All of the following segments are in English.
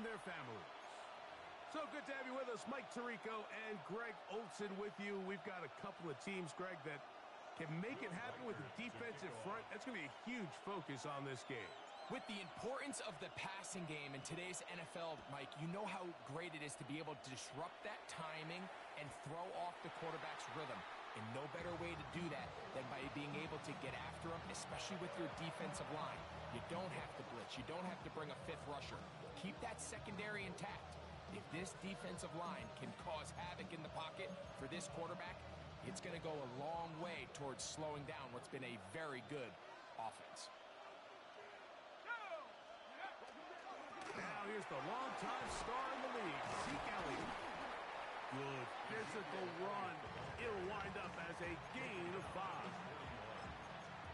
their families. So good to have you with us. Mike Tirico and Greg Olson with you. We've got a couple of teams, Greg, that can make it happen with the defensive front. That's going to be a huge focus on this game. With the importance of the passing game in today's NFL, Mike, you know how great it is to be able to disrupt that timing and throw off the quarterback's rhythm. And no better way to do that than by being able to get after them, especially with your defensive line. You don't have to blitz. You don't have to bring a fifth rusher. Keep that secondary intact. If this defensive line can cause havoc in the pocket for this quarterback, it's going to go a long way towards slowing down what's been a very good offense. Now here's the longtime star in the league, Zeke Elliott. Good physical run. It'll wind up as a gain of 5.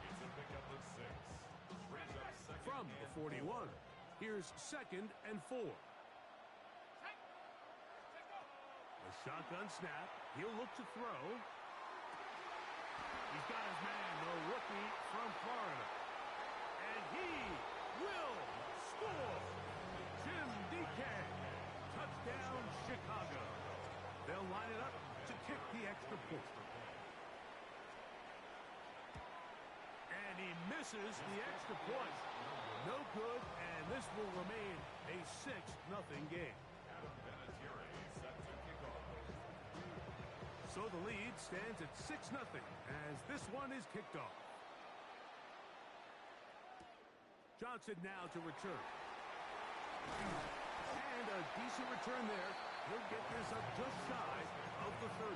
It's a pickup of 6. From the 41, here's 2nd and 4. A shotgun snap. He'll look to throw. He's got his man, the rookie from Florida. And he will score. Jim DK. Touchdown, Chicago. They'll line it up to kick the extra point. And he misses the extra point. No good, and this will remain a 6-0 game. So the lead stands at 6-0 as this one is kicked off. Johnson now to return. And a decent return there. He'll get this up just shy of the 30.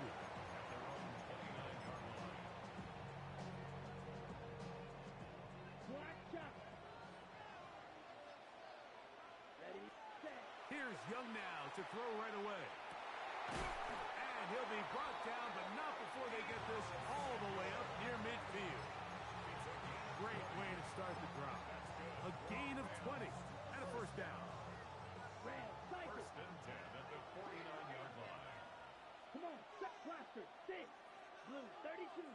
Ready, set. Here's Young now to throw right away. And he'll be brought down, but not before they get this all the way up near midfield. Great way to start the drive. A gain of 20 and a first down. Red, cycle. 1st and 10 at the 49-yard line. Come on, set blaster, 6. Blue, 32.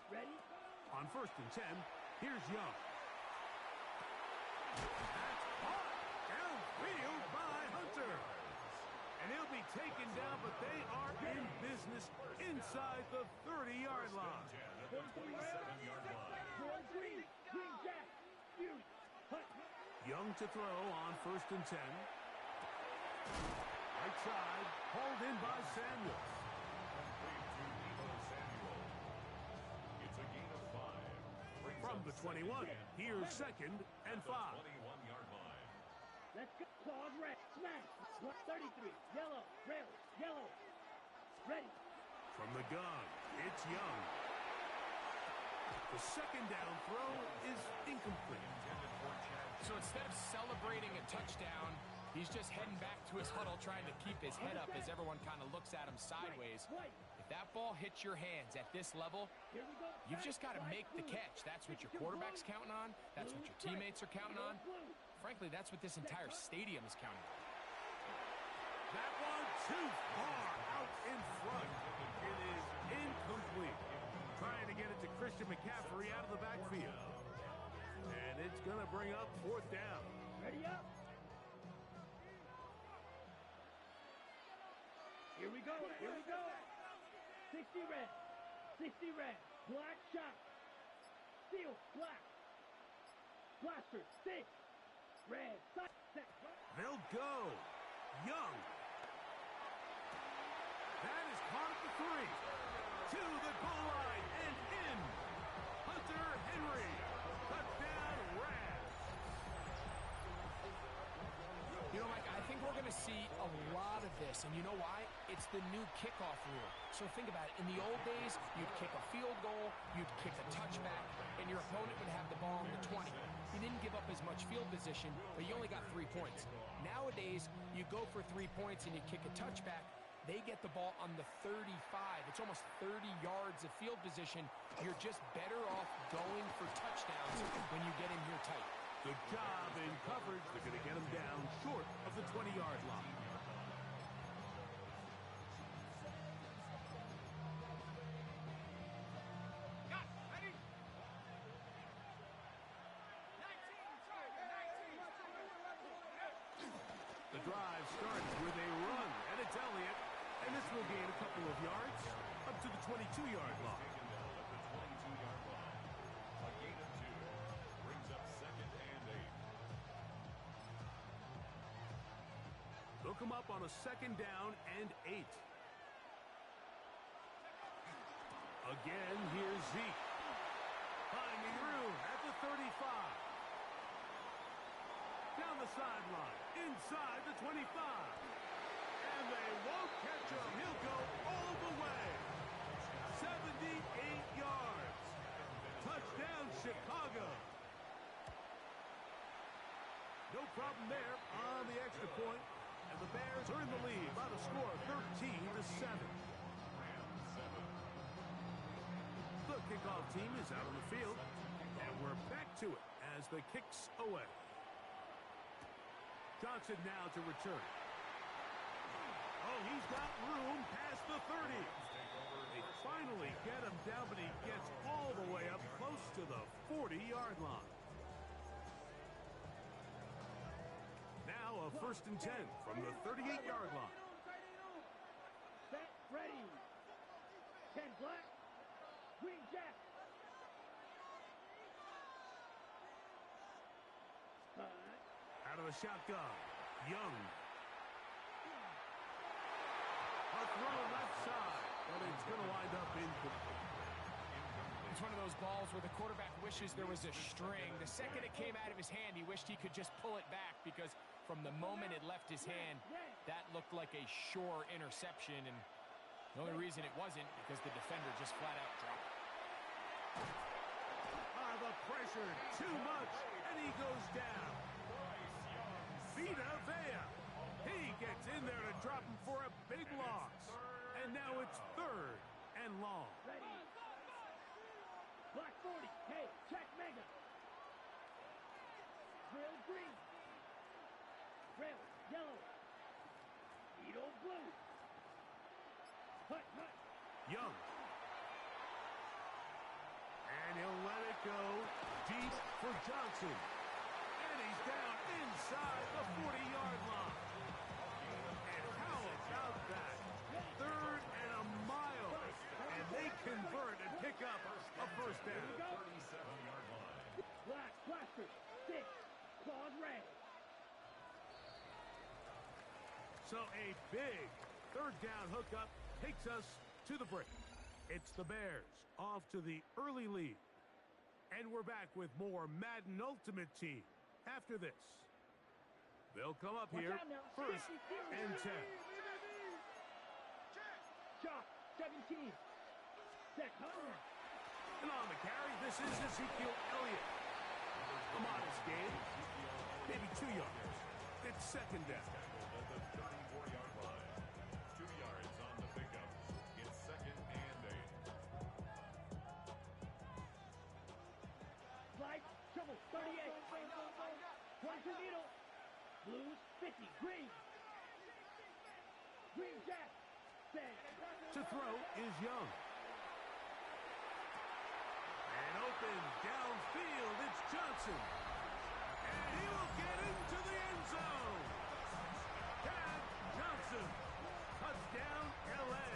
Ready? On 1st and 10, here's Young. That's caught downfield by Hunter. And he'll be taken down, but they are in business inside the 30-yard line. At the 27-yard line. George Green, Green Jack, Fury, Hunt. Young to throw on 1st and 10. Right side, hauled in by Samuels. Complete to Deebo Samuel. It's a gain of 5. Brings From up the 21, here's 2nd and 5. 21-yard line. Let's go. Claws red. Smash. 33. Yellow. Rail. Yellow. Ready. From the gun, it's Young. The 2nd down throw is incomplete. So instead of celebrating a touchdown, he's just heading back to his huddle trying to keep his head up as everyone kind of looks at him sideways. If that ball hits your hands at this level, Here we go. you've just got to make the catch. That's what your quarterback's counting on. That's what your teammates are counting on. Frankly, that's what this entire stadium is counting on. That one too far out in front. It is incomplete. Trying to get it to Christian McCaffrey out of the backfield. And it's going to bring up 4th down. Ready up. Here we go. Here we go. 60 red. 60 red. Black shot. Steel. Black. Blaster. 6. Red. Set. They'll go. Young. That is caught at the 3. To the goal line and in. Hunter Henry. Touchdown, Rams. You know, Mike, I think we're going to see a lot of this, and you know why? It's the new kickoff rule. So think about it. In the old days, you'd kick a field goal, you'd kick a touchback, and your opponent would have the ball on the 20. You didn't give up as much field position, but you only got 3 points. Nowadays, you go for 3 points and you kick a touchback, they get the ball on the 35. It's almost 30 yards of field position. You're just better off going for touchdowns when you get in here tight. Good job in coverage. They're going to get him down short of the 20-yard line. The drive starts with a run, and it's Elliott. And this will gain a couple of yards up to the 22-yard line. Taken down at the 22-yard line. A gain of 2 brings up 2nd and 8. They'll come up on a 2nd down and 8. Again, here's Zeke. Finding room at the 35. Down the sideline, inside the 25. And they won't catch him. He'll go all the way. 78 yards. Touchdown, Chicago. No problem there on the extra point. And the Bears are in the lead by the score of 13-7. The kickoff team is out on the field. And we're back to it as the kick's away. Johnson now to return. Oh, he's got room past the 30. They finally get him down, but he gets all the way up close to the 40-yard line. Now a 1st and 10 from the 38-yard line. Set, ready. 10 black, green jack. Out of the shotgun, Young. A throw left side, but it's going to wind up incomplete. It's one of those balls where the quarterback wishes there was a string. The second it came out of his hand, he wished he could just pull it back because from the moment it left his hand, that looked like a sure interception. And the only reason it wasn't because the defender just flat out dropped it. The pressure, too much, and he goes down. Vita Vea. He gets in there to drop him for a big loss. And now it's 3rd and long. Ready. Black 40. Hey, check mega. Grill green. Grill yellow. Edo blue. Hut, hut. Young. And he'll let it go deep for Johnson. And he's down inside the 40-yard line. And how about that? 3rd and a mile. And they convert and pick up a 1st down. 37-yard line. Black blaster. 6. Claws red. So a big 3rd down hookup takes us to the break. It's the Bears off to the early lead. And we're back with more Madden Ultimate Team after this. They'll come up here 1st and 10. Shot 17. Set home. And on the carry, this is Ezekiel Elliott. A modest gain, maybe 2 yards. It's 2nd down. At the 34-yard line. 2 yards on the pickup. It's 2nd and 8. Light, shovel, 38. One to needle. Blues, 50. Green. Green jack. Set. To throw is Young. And open downfield, it's Johnson. And he will get into the end zone. Tad Johnson. Touchdown, L.A.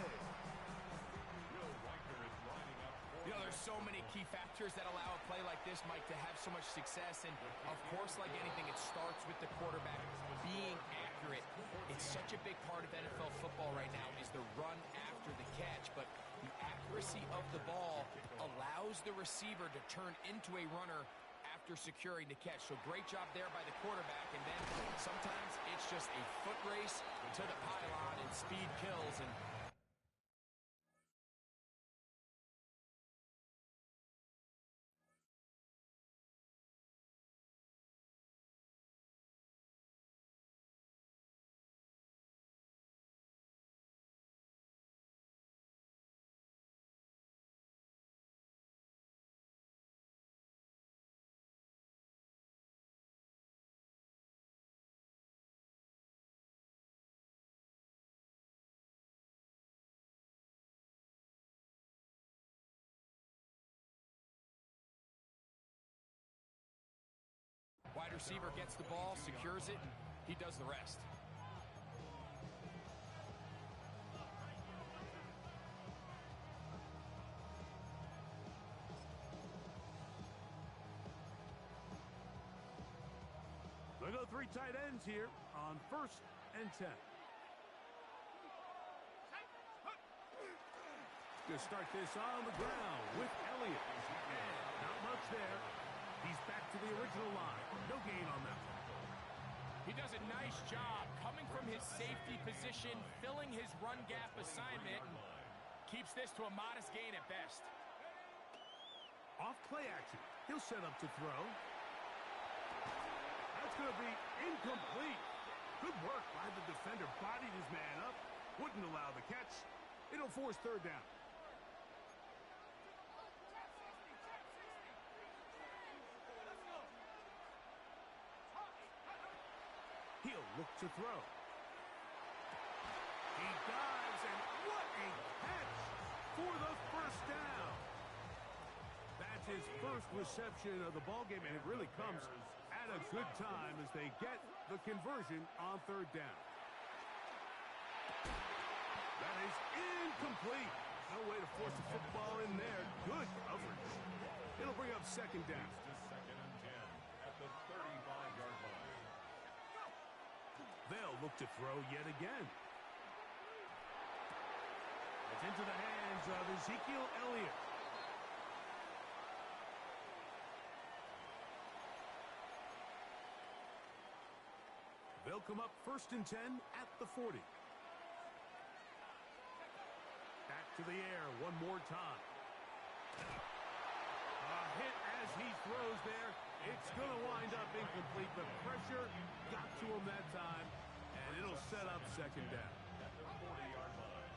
Will Riker is lining up. You know, there's so many key factors that allow a play like this, Mike, to have so much success. And, of course, like anything, it starts with the quarterback being accurate. It's such a big part of NFL football right now is the run after the catch. But the accuracy of the ball allows the receiver to turn into a runner after securing the catch. So great job there by the quarterback. And then sometimes it's just a foot race to the pylon and speed kills. And wide receiver gets the ball, secures it, and he does the rest. go three tight ends here on 1st and 10. To start this on the ground with Elliott. And not much there. He's back to the original line. No gain on that one. He does a nice job coming from his safety position, filling his run gap assignment, and keeps this to a modest gain at best. Off play action. He'll set up to throw. That's going to be incomplete. Good work by the defender. Bodied his man up. Wouldn't allow the catch. It'll force 3rd down. He'll look to throw. He dives, and what a catch for the 1st down. That's his first reception of the ballgame, and it really comes at a good time as they get the conversion on 3rd down. That is incomplete. No way to force the football in there. Good coverage. It'll bring up 2nd down. To 2nd and 10 at the 35-yard line. They'll look to throw yet again. It's into the hands of Ezekiel Elliott. They'll come up 1st and 10 at the 40. Back to the air one more time. A hit as he throws there. It's going to wind up incomplete, but pressure got to him that time, and it'll set up 2nd down. At the 40-yard line.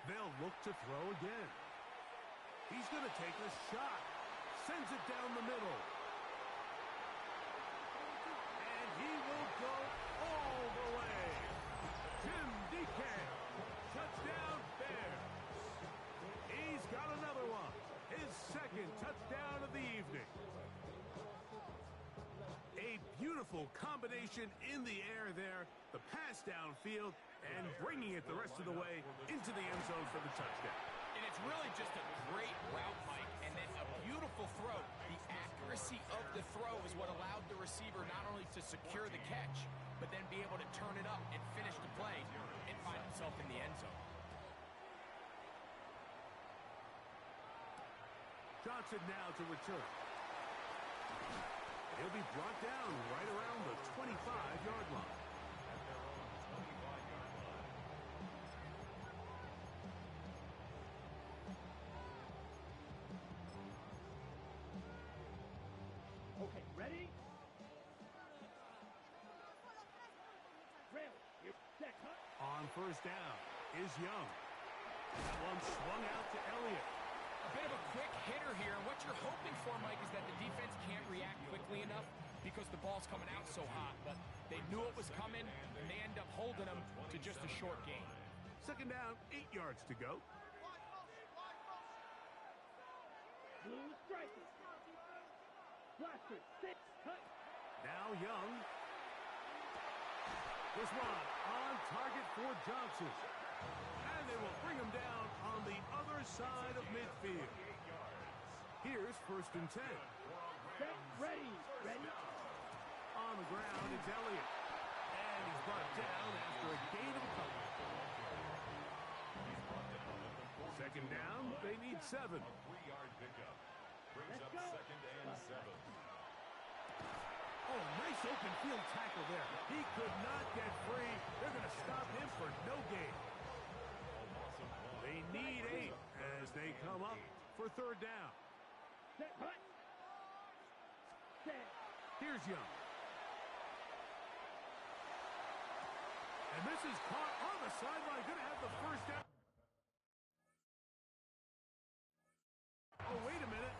They'll look to throw again. He's going to take a shot. Sends it down the middle. And he will go all the way. Tim DeCamp. Touchdown Bears. He's got another one. His 2nd touchdown of the evening. A beautiful combination in the air there. The pass downfield and bringing it the rest of the way into the end zone for the touchdown. And it's really just a great route, Mike, and then a beautiful throw. The accuracy of the throw is what allowed the receiver not only to secure the catch, but then be able to turn it up and finish the play and find himself in the end zone. Johnson now to return. He'll be brought down right around the 25-yard line. At their own 25-yard line. Okay, ready? Rail. You're set, cut. On 1st down is Young. That one swung out to Elliott. A bit of a quick hitter here, and what you're hoping for, Mike, is that the defense can't react quickly enough because the ball's coming out so hot, but they knew it was coming, and they end up holding them to just a short gain. 2nd down, 8 yards to go. Blue strikers. Blaster, 6, cut. Now Young. This one on target for Johnson. And they will bring him down on the other side of midfield. Here's 1st and 10. Set, ready. Ready? On the ground, it's Elliott. And he's brought down after a gain of a couple. 2nd down, they need 7. A 3-yard pickup. Brings Let's up go. 2nd and 7. Oh, nice open field tackle there. He could not get free. They're going to stop him for no gain. They need 8 as they come up for 3rd down. Set, cut. Set. Here's Young. And this is caught on the sideline. Going to have the 1st down. Oh, wait a minute.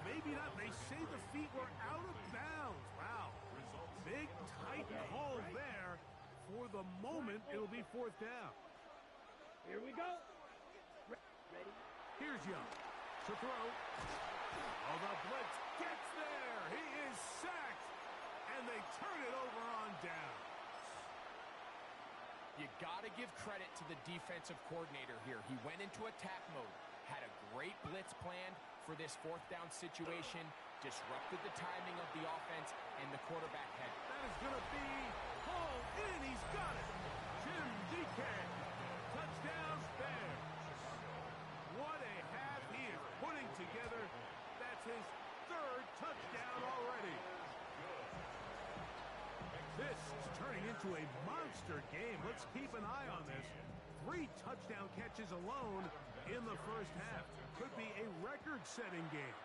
Maybe not. They say the feet were out of bounds. Wow. Big, tight call there. For the moment, it'll be 4th down. Here we go. Ready? Here's Young to throw. Oh, the blitz gets there. He is sacked. And they turn it over on down. You got to give credit to the defensive coordinator here. He went into attack mode, had a great blitz plan, for this fourth down situation, disrupted the timing of the offense, and the quarterback had. That is going to be hauled in. He's got it. Jim DK. Touchdown Bears. What a half he is putting together. That's his third touchdown already. This is turning into a monster game. Let's keep an eye on this. 3 touchdown catches alone in the first half. Could be a record-setting game.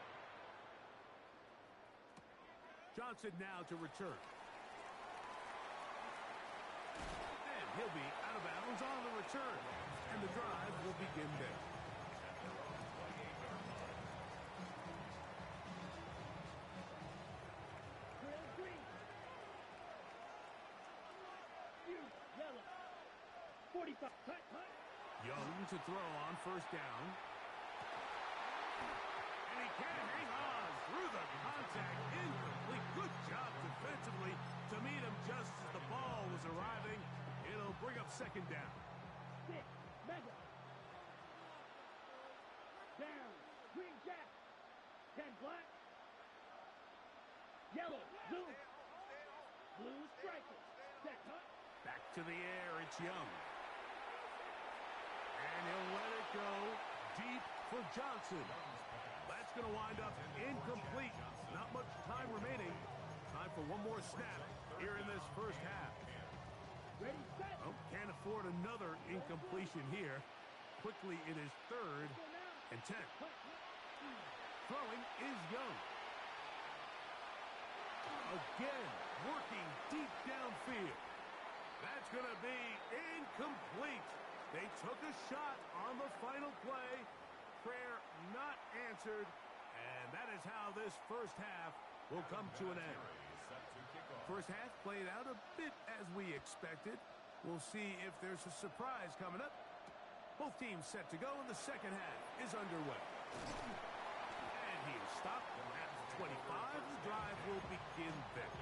Johnson now to return. And he'll be out of bounds on the return. And the drive will begin there. Yellow. 45. Young to throw on first down. And he can't hang on through the contact. Incomplete. Good job defensively to meet him just as the ball was arriving. It'll bring up second down. 6. Mega. Down. Green jack. 10 black. Yellow. Blue. Blue striker. Set hut. Back to the air, it's Young. And he'll let it go deep for Johnson. That's going to wind up incomplete. Not much time remaining. Time for one more snap here in this first half. Ready, set. Oh, can't afford another incompletion here. Quickly, it is 3rd and 10. Throwing is Young. Again, working deep downfield. That's going to be incomplete. They took a shot on the final play. Prayer not answered. And that is how this first half will come to an end. First half played out a bit as we expected. We'll see if there's a surprise coming up. Both teams set to go, and the second half is underway. And he is stopped at 25. The drive will begin there.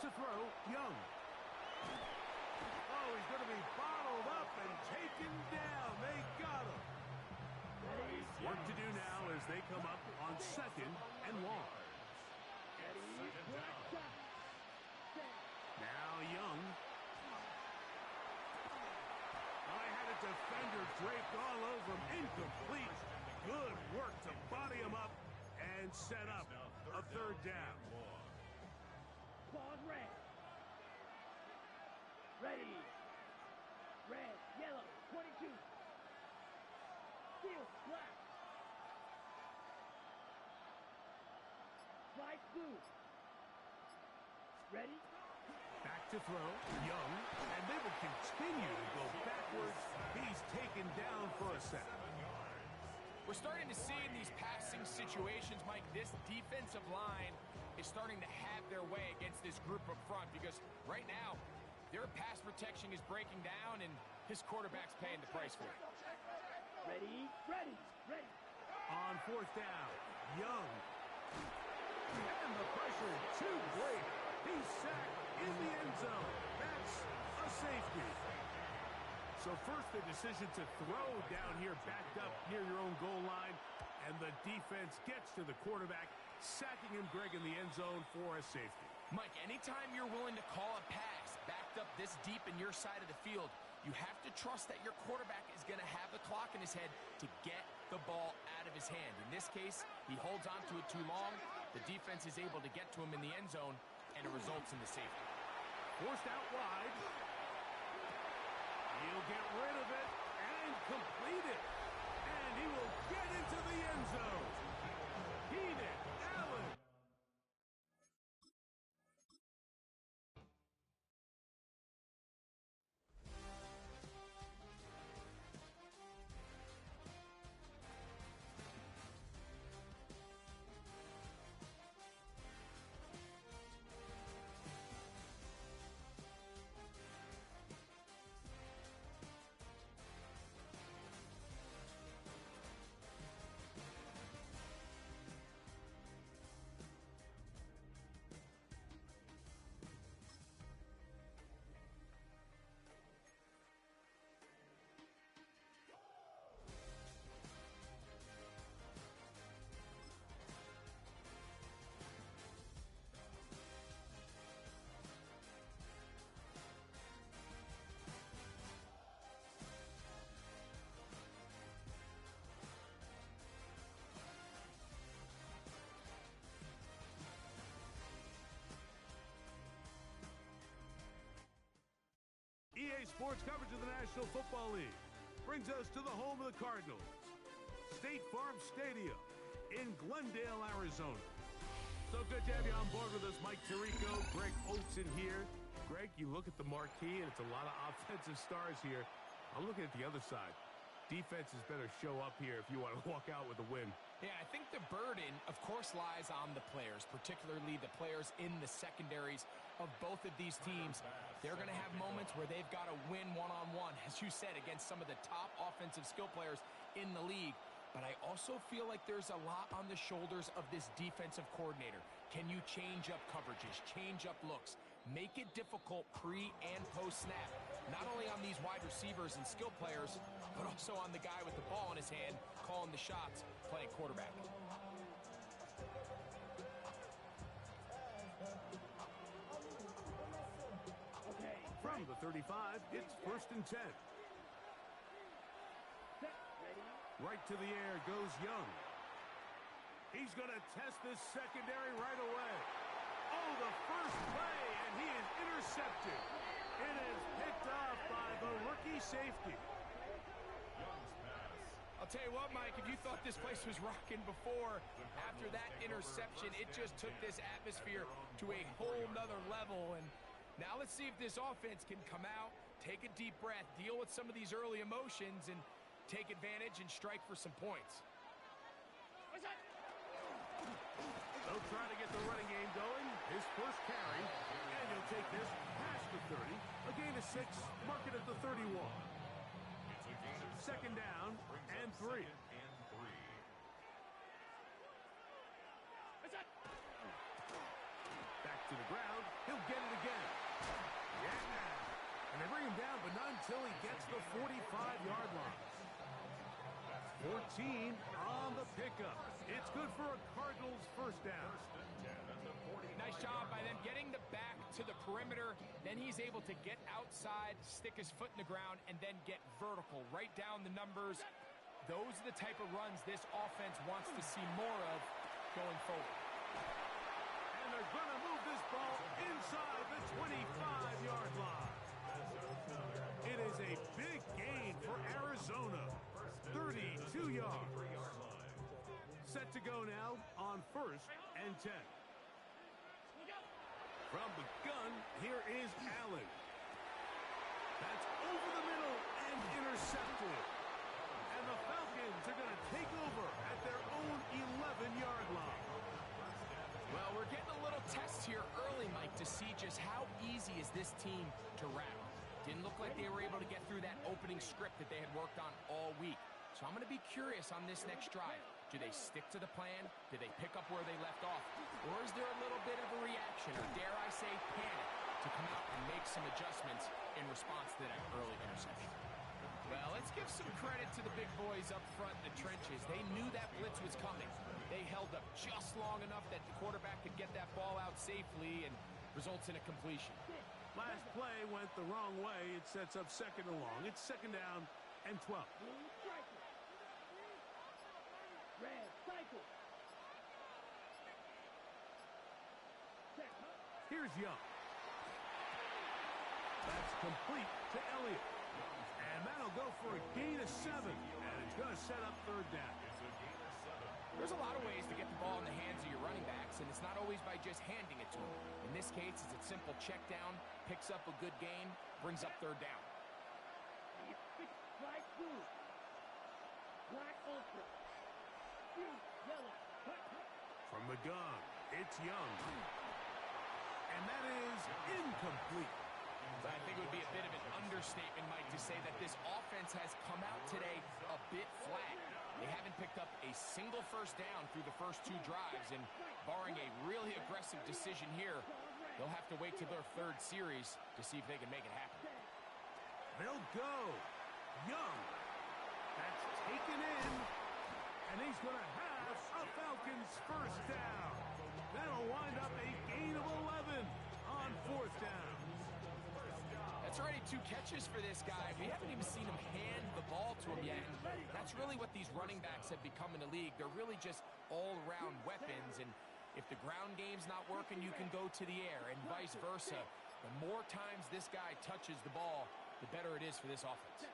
To throw, Young. Oh, he's going to be bottled up and taken down. They got him. Work to do now as they come up on second and long. Now Young. I had a defender draped all over him. Incomplete. Good work to body him up and set up a third down. Ball red. Ready. Red, yellow, 22. Steel, black. Light blue. Ready? Back to throw, Young, and they will continue to go backwards. He's taken down for a sack. We're starting to see in these passing situations, Mike, this defensive line is starting to have their way against this group up front because right now, their pass protection is breaking down and his quarterback's paying the price for it. Ready, ready, ready. On fourth down, Young. And the pressure too great. He's sacked in the end zone. That's a safety. So first the decision to throw down here, backed up near your own goal line, and the defense gets to the quarterback, sacking him, Greg, in the end zone for a safety. Mike, anytime you're willing to call a pass backed up this deep in your side of the field, you have to trust that your quarterback is going to have the clock in his head to get the ball out of his hand. In this case, he holds on to it too long. The defense is able to get to him in the end zone, and it results in the safety. Forced out wide. He'll get rid of it and complete it. And he will get into the end zone. Keenan Allen. sports coverage of the National Football League brings us to the home of the Cardinals, State Farm Stadium in Glendale, Arizona. So good to have you on board with us. Mike Tirico, Greg Olson here. Greg, you look at the marquee, and it's a lot of offensive stars here. I'm looking at the other side. Defenses better show up here if you want to walk out with a win. Yeah, I think the burden, of course, lies on the players, particularly the players in the secondaries of both of these teams. They're going to have moments where they've got to win one-on-one, as you said, against some of the top offensive skill players in the league. But I also feel like there's a lot on the shoulders of this defensive coordinator. Can you change up coverages, change up looks, make it difficult pre and post snap, not only on these wide receivers and skill players, but also on the guy with the ball in his hand, calling the shots, playing quarterback. Okay. From the 35, it's 1st and 10. Set. Ready. Right to the air goes Young. He's going to test this secondary right away. Oh, the first play, and he is intercepted. It is picked off by the rookie safety. I'll tell you what, Mike, if you thought this place was rocking before, after that interception, it just took this atmosphere to a whole nother level. And now let's see if this offense can come out, take a deep breath, deal with some of these early emotions, and take advantage and strike for some points. They'll try to get the running game going. His first carry, and he'll take this past the 30. A gain of 6, mark it at the 31. Second down and 3. Back to the ground. He'll get it again. Yeah. And they bring him down, but not until he gets the 45-yard line. 14 on the pickup. It's good for a Cardinals first down. Nice job by them getting the back to the perimeter. Then he's able to get outside, stick his foot in the ground, and then get vertical, right down the numbers. Those are the type of runs this offense wants to see more of going forward. And they're going to move this ball inside the 25-yard line. It is a big gain for Arizona. 32 yards. Set to go now on 1st and 10. From the gun, here is Allen. That's over the middle and intercepted. And the Falcons are going to take over at their own 11-yard line. Well, we're getting a little test here early, Mike, to see just how easy is this team to rattle. Didn't look like they were able to get through that opening script that they had worked on all week. So I'm going to be curious on this next drive. Do they stick to the plan? Do they pick up where they left off? Or is there a little bit of a reaction, or dare I say panic, to come out and make some adjustments in response to that early interception? Well, let's give some credit to the big boys up front in the trenches. They knew that blitz was coming. They held up just long enough that the quarterback could get that ball out safely and results in a completion. Last play went the wrong way. It sets up second and long. It's second down and 12. Red cycle. Set. Here's Young. That's complete to Elliott. And that'll go for a gain of 7. And it's going to set up third down. There's a lot of ways to get the ball in the hands of your running backs, and it's not always by just handing it to them. In this case, it's a simple check down, picks up a good gain, brings up third down. Black blue. Black ultra. Yellow. From the gun, it's Young. And that is incomplete. I think it would be a bit of an understatement, Mike, to say that this offense has come out today a bit flat. They haven't picked up a single first down through the first 2 drives, and barring a really aggressive decision here, they'll have to wait till their 3rd series to see if they can make it happen. They'll go. Young. That's taken in. And he's going to have a Falcons first down. That'll wind up a gain of 11 on 4th down. That's already 2 catches for this guy. We haven't even seen him hand the ball to him yet. And that's really what these running backs have become in the league. They're really just all-around weapons. And if the ground game's not working, you can go to the air and vice versa. The more times this guy touches the ball, the better it is for this offense.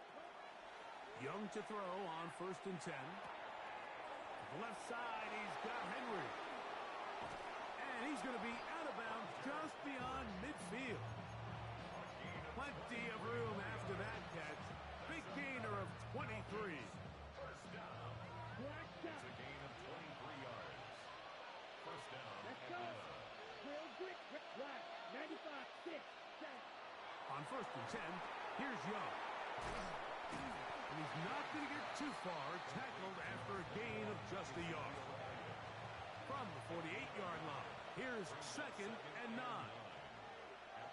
Young to throw on 1st and 10. The left side, he's got Henry. And he's going to be out of bounds just beyond midfield. Plenty of room after that catch. Big gainer of 23. First down. Black It's shot. a gain of 23 yards. First down. Let's at go. the Real quick. Black. 95, 6, 7. On 1st and 10, here's Young. And he's not going to get too far, tackled after a gain of just a yard. From the 48-yard line, here's 2nd and 9.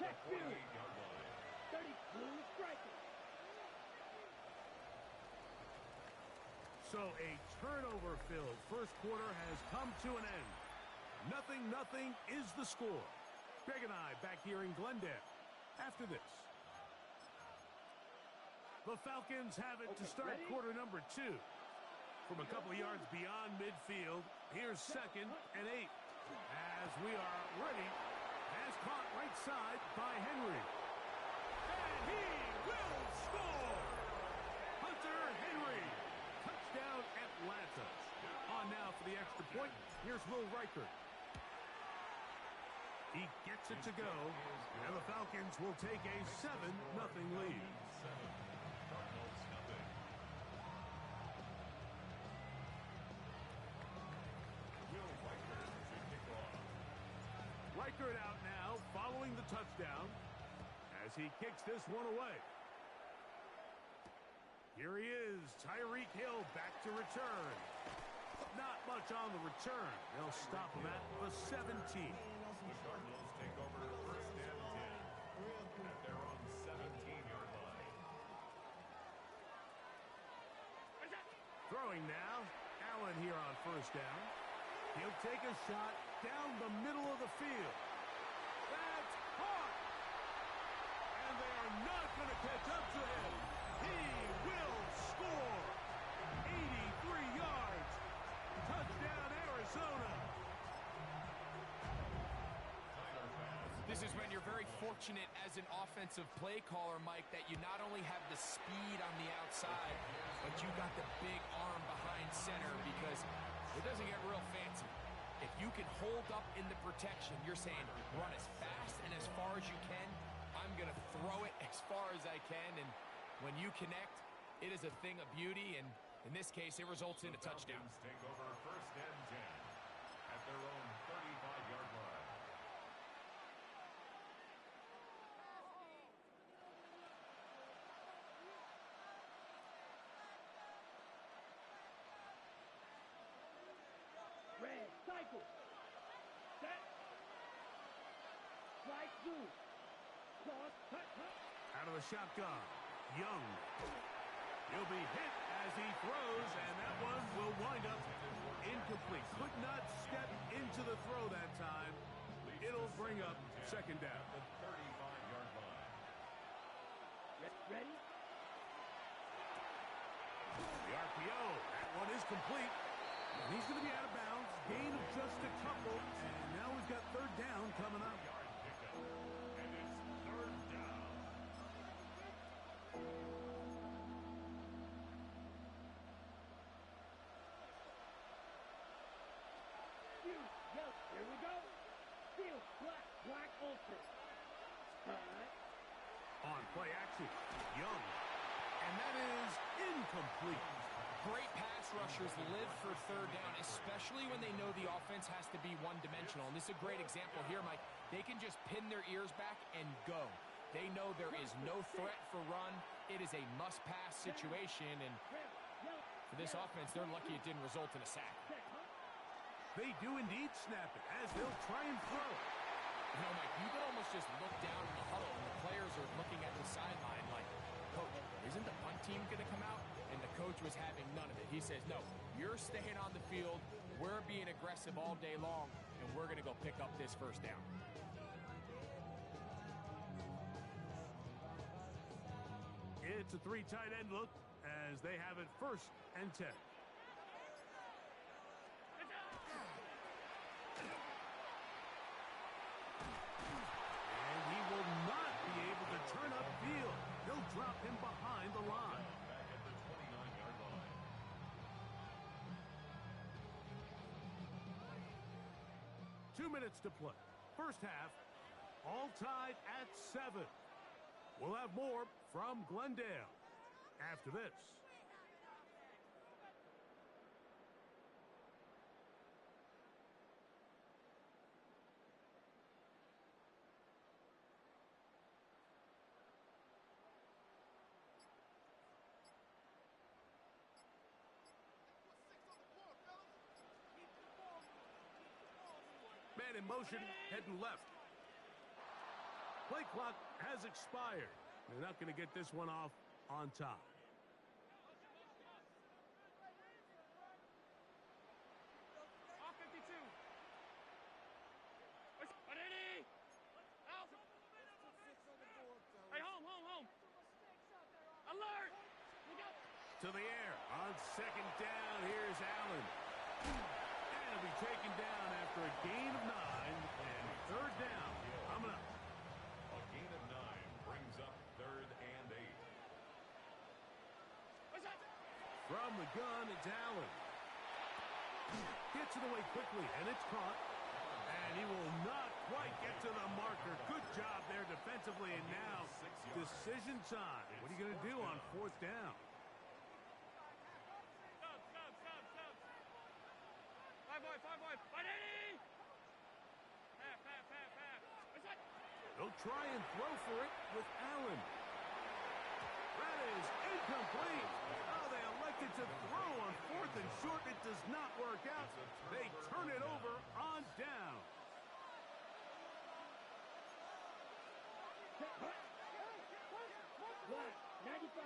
Check field. 48-yard line. 30, blue striker. So a turnover-filled first quarter has come to an end. 0-0 is the score. Greg and I back here in Glendale after this. The Falcons have it to start quarter number 2. From a couple of yards beyond midfield, here's 2nd and 8. As we are ready, has caught right side by Henry. And he will score! Hunter Henry. Touchdown Atlanta. On now for the extra point. Here's Will Reichert. He gets it to go, and the Falcons will take a 7-0 lead. Cardinals nothing. Will Reichert to kick off. Reichert out now, following the touchdown, as he kicks this one away. Here he is, Tyreek Hill back to return. Not much on the return. They'll stop him at the 17. The Cardinals take over 1st and 10 at their own 17-yard line. Throwing now, Allen here on 1st down. He'll take a shot down the middle of the field. That's caught! And they are not going to catch up to him. He will score! 83 yards! Touchdown, Arizona! This is when you're very fortunate as an offensive play caller, Mike, that you not only have the speed on the outside, but you got the big arm behind center, because it doesn't get real fancy. If you can hold up in the protection, you're saying run as fast and as far as you can. I'm going to throw it as far as I can, and when you connect, it is a thing of beauty, and in this case, it results in a touchdown. Falcons take over 1st and 10 at their own 35-yard line. Red cycle. Set. Right blue. Cross. Cut. Out of the shotgun, Young. He'll be hit as he throws, and that one will wind up incomplete. Could not step into the throw that time. It'll bring up 2nd down. The 35-yard line. Ready? The RPO, that one is complete. And he's going to be out of bounds. Gain of just a couple. And now we've got 3rd down coming up. Yard pickup. And it's 3rd down. Steel. Yellow. Here we go. Steel. Black. Black ultra. On play action, Young. And that is incomplete. Great pass rushers live for 3rd down, especially when they know the offense has to be one-dimensional. And this is a great example here, Mike. They can just pin their ears back and go. They know there is no threat for run. It is a must-pass situation, and for this offense, they're lucky it didn't result in a sack. They do indeed snap it as they'll try and throw it. You know, Mike, you could almost just look down in the huddle, and the players are looking at the sideline like, Coach, isn't the punt team going to come out? And the coach was having none of it. He says, no, you're staying on the field. We're being aggressive all day long, and we're going to go pick up this 1st down. It's a 3 tight end look as they have it 1st and 10. And he will not be able to turn upfield. He'll drop 2 minutes to play. First half, all tied at 7. We'll have more from Glendale after this. Man in motion, heading left. Play clock has expired. They're not going to get this one off on time. Hey, home. Alert! Look out! To the air on second down. Here's Allen. And he'll be taken down after a gain of 9 and third down. Coming up. A gain of 9 brings up 3rd and 8. What's that? From the gun, it's Allen. Gets it away quickly, and it's caught. And he will not quite get to the marker. Good job there defensively, and now decision time. What are you going to do on 4th down? Stop. 5 wide. 180! Pass. What's that? They'll try and throw for it with Allen. That is incomplete. Oh, they elected to throw on 4th and short. It does not work out. They turn it over on down. Black, 95.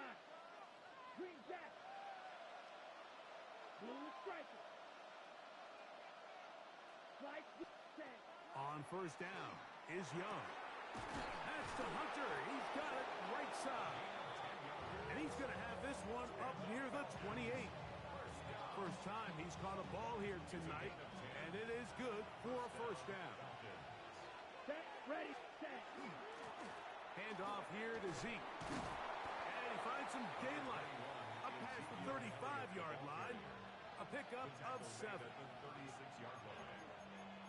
Green jack. Blue striker. Slide, set. On 1st down is Young. That's to Hunter. He's got it right side. And he's going to have this one up near the 28. First time he's caught a ball here tonight, and it is good for a 1st down. Set, ready, set. Hand off here to Zeke. And he finds some daylight. Up past the 35-yard line. A pickup of 7. At the 36-yard line.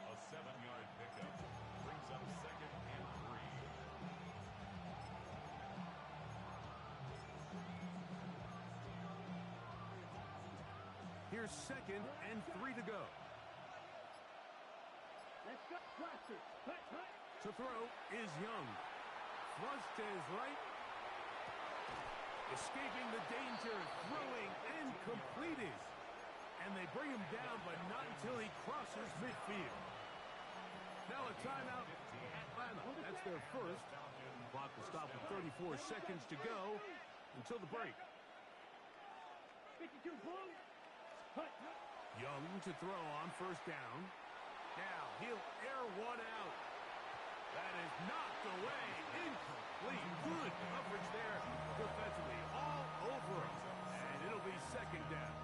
A 7-yard pickup brings up 2nd and 3. Here's 2nd and 3 to go. Let's go. Blaster. Hut. To throw is Young. Flush to his right. Escaping the danger. Throwing and completed. And they bring him down, but not until he crosses midfield. Now a timeout. Atlanta. That's their first. Clock will stop with 34 seconds to go until the break. 52 blue. Hut. Young to throw on 1st down. Now he'll air one out. That is knocked away. Incomplete. Good coverage there defensively. All over him. And it'll be 2nd down.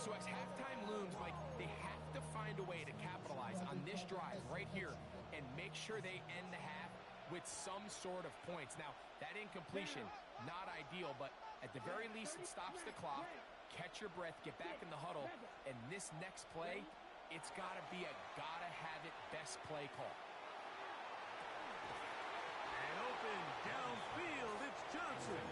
So as halftime looms, Mike, they have to find a way to capitalize on this drive right here and make sure they end the half with some sort of points. Now, that incompletion, not ideal, but at the very least, it stops the clock. Catch your breath, get back in the huddle, and this next play, it's got to be a gotta-have-it best play call. And open downfield, it's Johnson.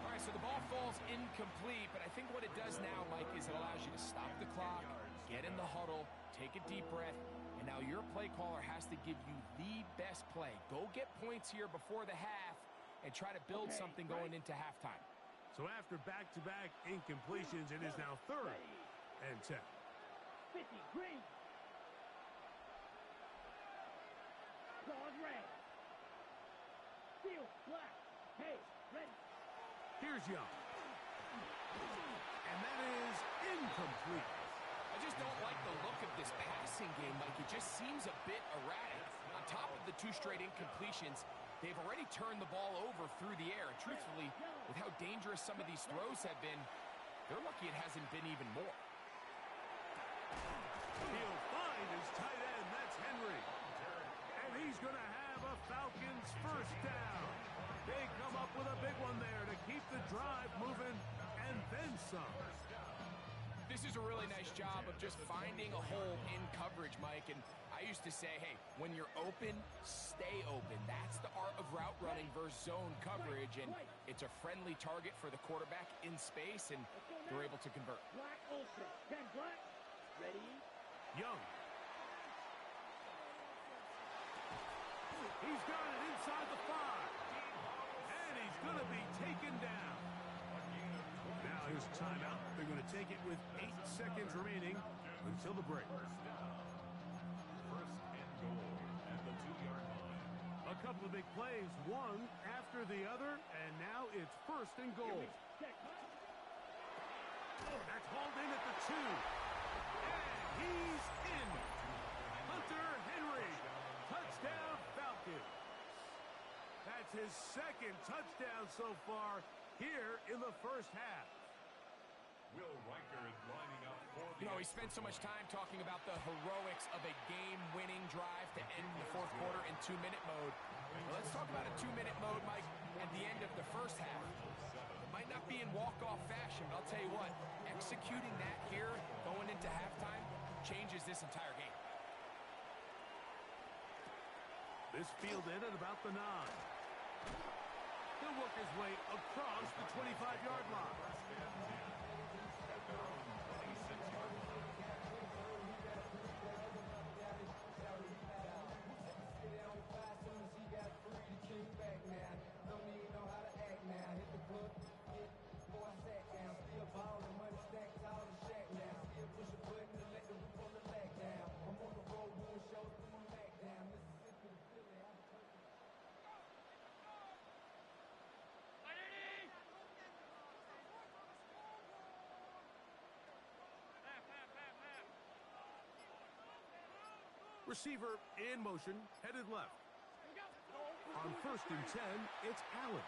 All right, so the ball falls incomplete, but I think what it does now, Mike, is it allows you to stop the clock, get in the huddle, take a deep breath, and now your play caller has to give you the best play. Go get points here before the half and try to build something going into halftime. So after back-to-back incompletions, it is now 3rd and 10. 50 green. Claws red. Steel black. Hey, ready. Here's Young. And that is incomplete. I just don't like the look of this passing game, Mike. It just seems a bit erratic. On top of the 2 straight incompletions, they've already turned the ball over through the air. And truthfully, with how dangerous some of these throws have been, they're lucky it hasn't been even more. He'll find his tight end. That's Henry. And he's going to have a Falcons 1st down. They come up with a big one there to keep the drive moving and then some. This is a really nice job of just finding a hole in coverage, Mike. And I used to say, hey, when you're open, stay open. That's the art of route running versus zone coverage. And it's a friendly target for the quarterback in space, and they're able to convert. Black open. 10 black. Ready? Young. He's got it inside the 5. And he's going to be taken down. Now here's timeout. They're going to take it with 8 seconds remaining until the break. First and goal at the 2-yard line. A couple of big plays, one after the other, and now it's first and goal. That's hauled in at the 2. And he's in. Hunter Henry. Touchdown Falcons. That's his second touchdown so far here in the first half. Will Riker is lining up for the... You know, he spent so much time talking about the heroics of a game-winning drive to end the fourth quarter in 2-minute mode. Well, let's talk about a 2-minute mode, Mike, at the end of the first half. It might not be in walk-off fashion, but I'll tell you what, executing that here, going into halftime, changes this entire game. This fielded at about the 9. He'll work his way across the 25-yard line. Receiver in motion, headed left. On first and 10, it's Allen.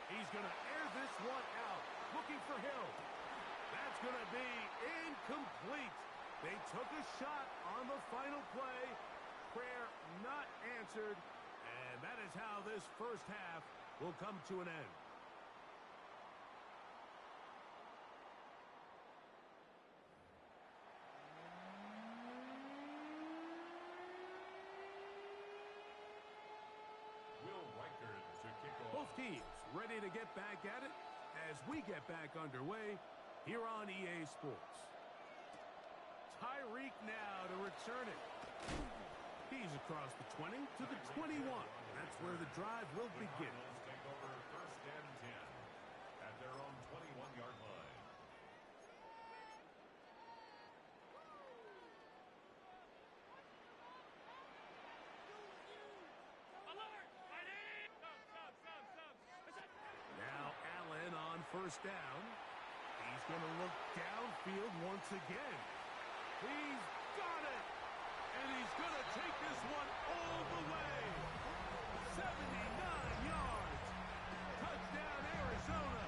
He's going to air this one out, looking for Hill. That's going to be incomplete. They took a shot on the final play. Prayer not answered, and that is how this first half will come to an end. Both teams ready to get back at it as we get back underway here on EA Sports. Tyreek now to return it. He's across the 20 to the 21. That's where the drive will begin. Take over first and 10 at their own 21-yard line. First down. He's going to look downfield once again. He's got it. And he's going to take this one all the way. 79 yards. Touchdown, Arizona.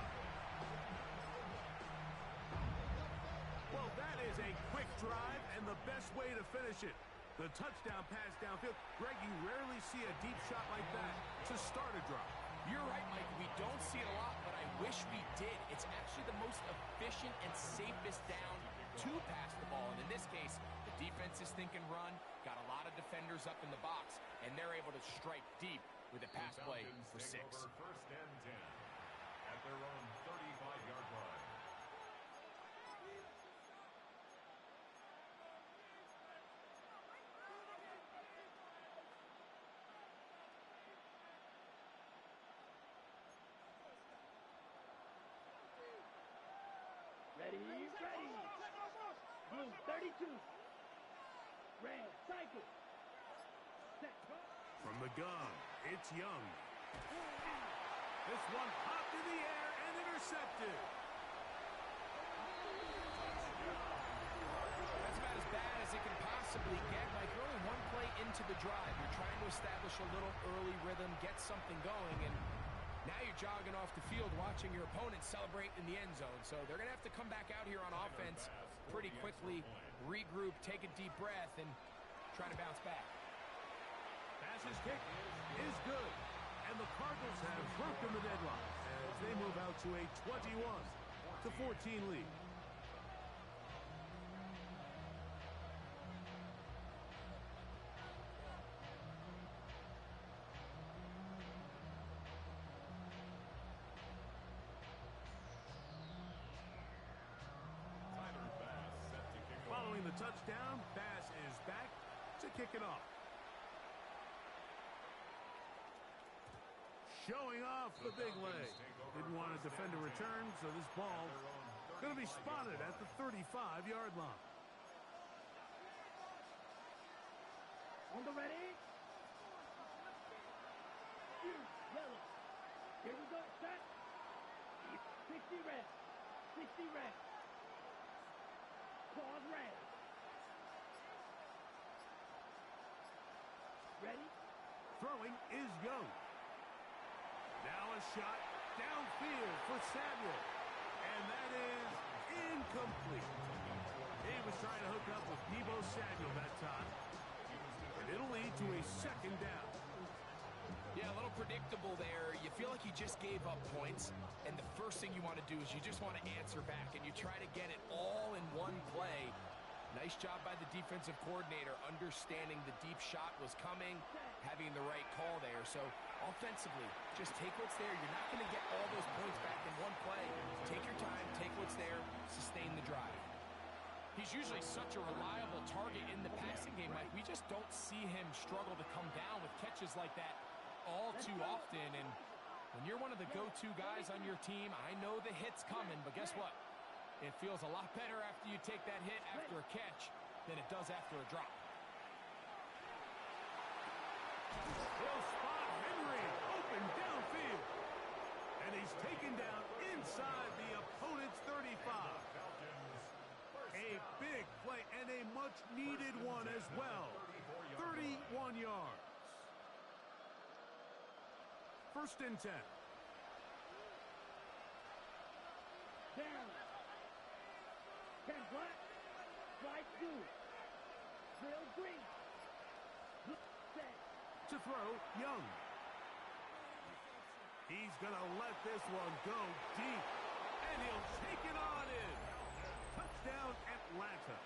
Well, that is a quick drive and the best way to finish it. The touchdown pass downfield. Greg, you rarely see a deep shot like that to start a drive. You're right, Mike. We don't see it a lot, but I wish we did. It's actually the most efficient and safest down to pass the ball. And in this case, the defense is thinking run, got a lot of defenders up in the box, and they're able to strike deep with a pass play for 6. First and 10 at their own 35-yard line. Ready, ready. Blue 32. Red, cycle. Set. From the gun, it's Young. This one popped in the air and intercepted. That's about as bad as it can possibly get. Like, you're only one play into the drive. You're trying to establish a little early rhythm, get something going, and now you're jogging off the field watching your opponent celebrate in the end zone. So they're going to have to come back out here on offense pretty quickly, regroup, take a deep breath, and try to bounce back. Pass's kick is good. And the Cardinals have broken the deadlock as they move out to a 21-14 lead. touchdown. Pass is back to kick it off. Showing off the big leg. Didn't want to defend a return, so this ball going to be spotted at the 35-yard line. On the ready. Yellow. Here we go. Set. 60 red. 60 red. Pause red. Ready? Throwing is Young. Now a shot downfield for Samuel. And that is incomplete. He was trying to hook up with Deebo Samuel that time. And it'll lead to a second down. Yeah, a little predictable there. You feel like you just gave up points, and the first thing you want to do is you just want to answer back, and you try to get it all in one play. Nice job by the defensive coordinator, understanding the deep shot was coming, having the right call there. So, offensively, just take what's there. You're not going to get all those points back in one play. Take your time, take what's there, sustain the drive. He's usually such a reliable target in the passing game, Mike. We just don't see him struggle to come down with catches like that all too often. And when you're one of the go-to guys on your team, I know the hit's coming, but guess what? It feels a lot better after you take that hit after a catch than it does after a drop. He'll spot Henry open downfield. And he's taken down inside the opponent's 35. A big play and a much-needed one as well. 31 yards. First and 10. Down. 10 black. Slide 2. Drill green. Set. To throw, Young. He's going to let this one go deep. And he'll take it on in. Touchdown, Atlanta.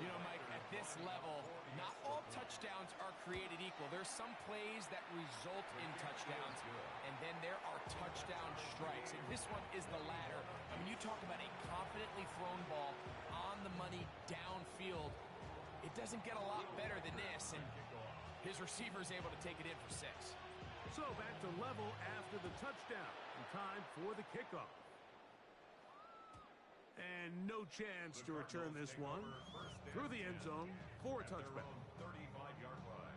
You know, Mike, at this level, not all touchdowns are created equal. There's some plays that result in touchdowns, and then there are touchdown strikes. And this one is the latter. I mean, you talk about a confidently thrown ball on the money downfield. It doesn't get a lot better than this, and his receiver's able to take it in for 6. So back to level after the touchdown. And time for the kickoff. And no chance to return this one through the end zone for a touchback. 35-yard line.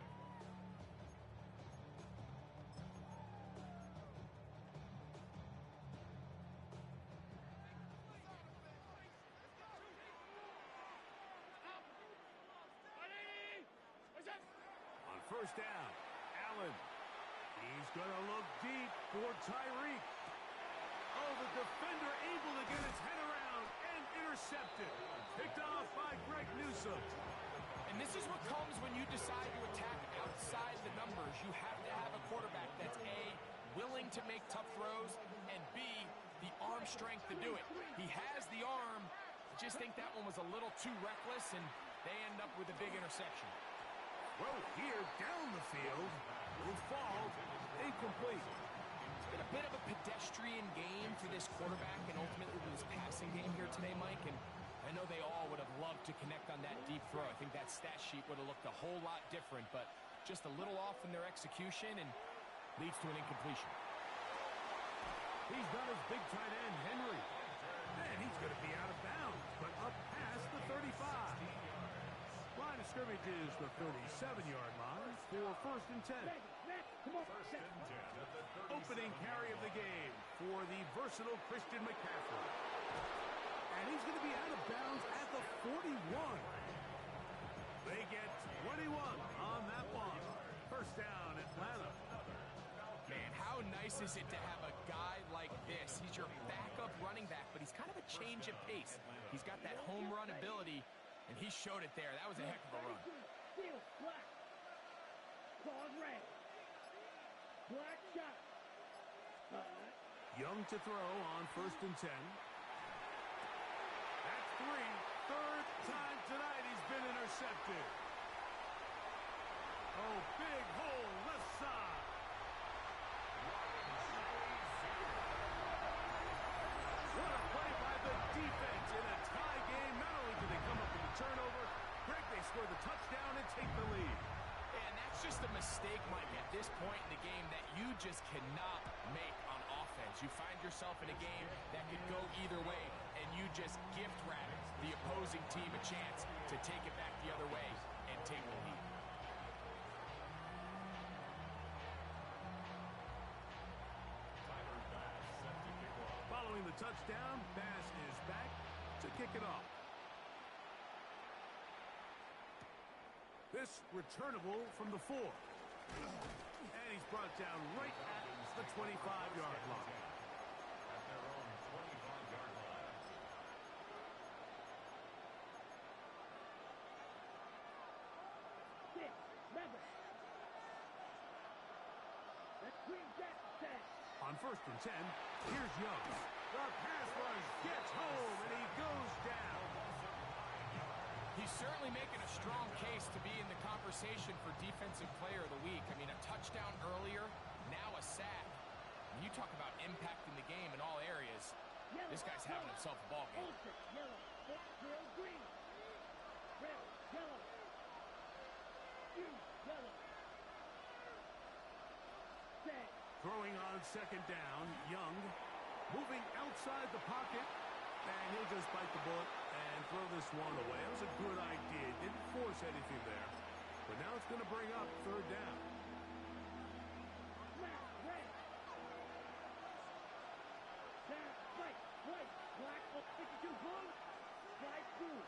On first down, Allen. He's going to look deep for Tyreek. Oh, the defender able to get his head around and intercepted. Picked off by Greg Newsome. And this is what comes when you decide to attack outside the numbers. You have to have a quarterback that's A, willing to make tough throws, and B, the arm strength to do it. He has the arm. I just think that one was a little too reckless, and they end up with a big interception. Throw here down the field. Will fall. Incomplete. It's been a bit of a pedestrian game for this quarterback and ultimately this passing game here today, Mike. And I know they all would have loved to connect on that deep throw. I think that stat sheet would have looked a whole lot different, but just a little off in their execution and leads to an incompletion. He's got his big tight end, Henry. And he's going to be out of bounds, but up past the 35. Line of scrimmage is the 37-yard line for first and 10. Come on. First and 10 at the 37. Opening carry of the game for the versatile Christian McCaffrey. And he's going to be out of bounds at the 41. They get 21 on that one. First down, Atlanta. Man, how nice is it to have a guy like this? He's your backup running back, but he's kind of a change of pace. He's got that home run ability, and he showed it there. That was a heck of a run. Steel, black. Pause red. Black shot. Young to throw on first and 10. That's 3. Third time tonight he's been intercepted. Oh, big hole left side. What a play by the defense in a tie game a mistake, Mike, at this point in the game that you just cannot make on offense. You find yourself in a game that could go either way, and you just gift wrap the opposing team a chance to take it back the other way and take the lead. Following the touchdown, Bass is back to kick it off. This returnable from the 4. And he's brought down right at the 25-yard line. At their own 25-yard line. Six, level. That's Green Jackson. On 1st and 10, here's Young. The pass rush gets home, and he goes down. He's certainly making a strong case to be in the conversation for Defensive Player of the Week. I mean, a touchdown earlier, now a sack. When you talk about impacting the game in all areas, Yellow, this guy's having himself a ball game. Olsen, yellow. Grill, green. Red, yellow. Yellow. Set. Throwing on 2nd down, Young. Moving outside the pocket. And he'll just bite the bullet and throw this one away. It was a good idea. Didn't force anything there. But now it's going to bring up 3rd down. Black, red. White, black, 52, blue. White, blue.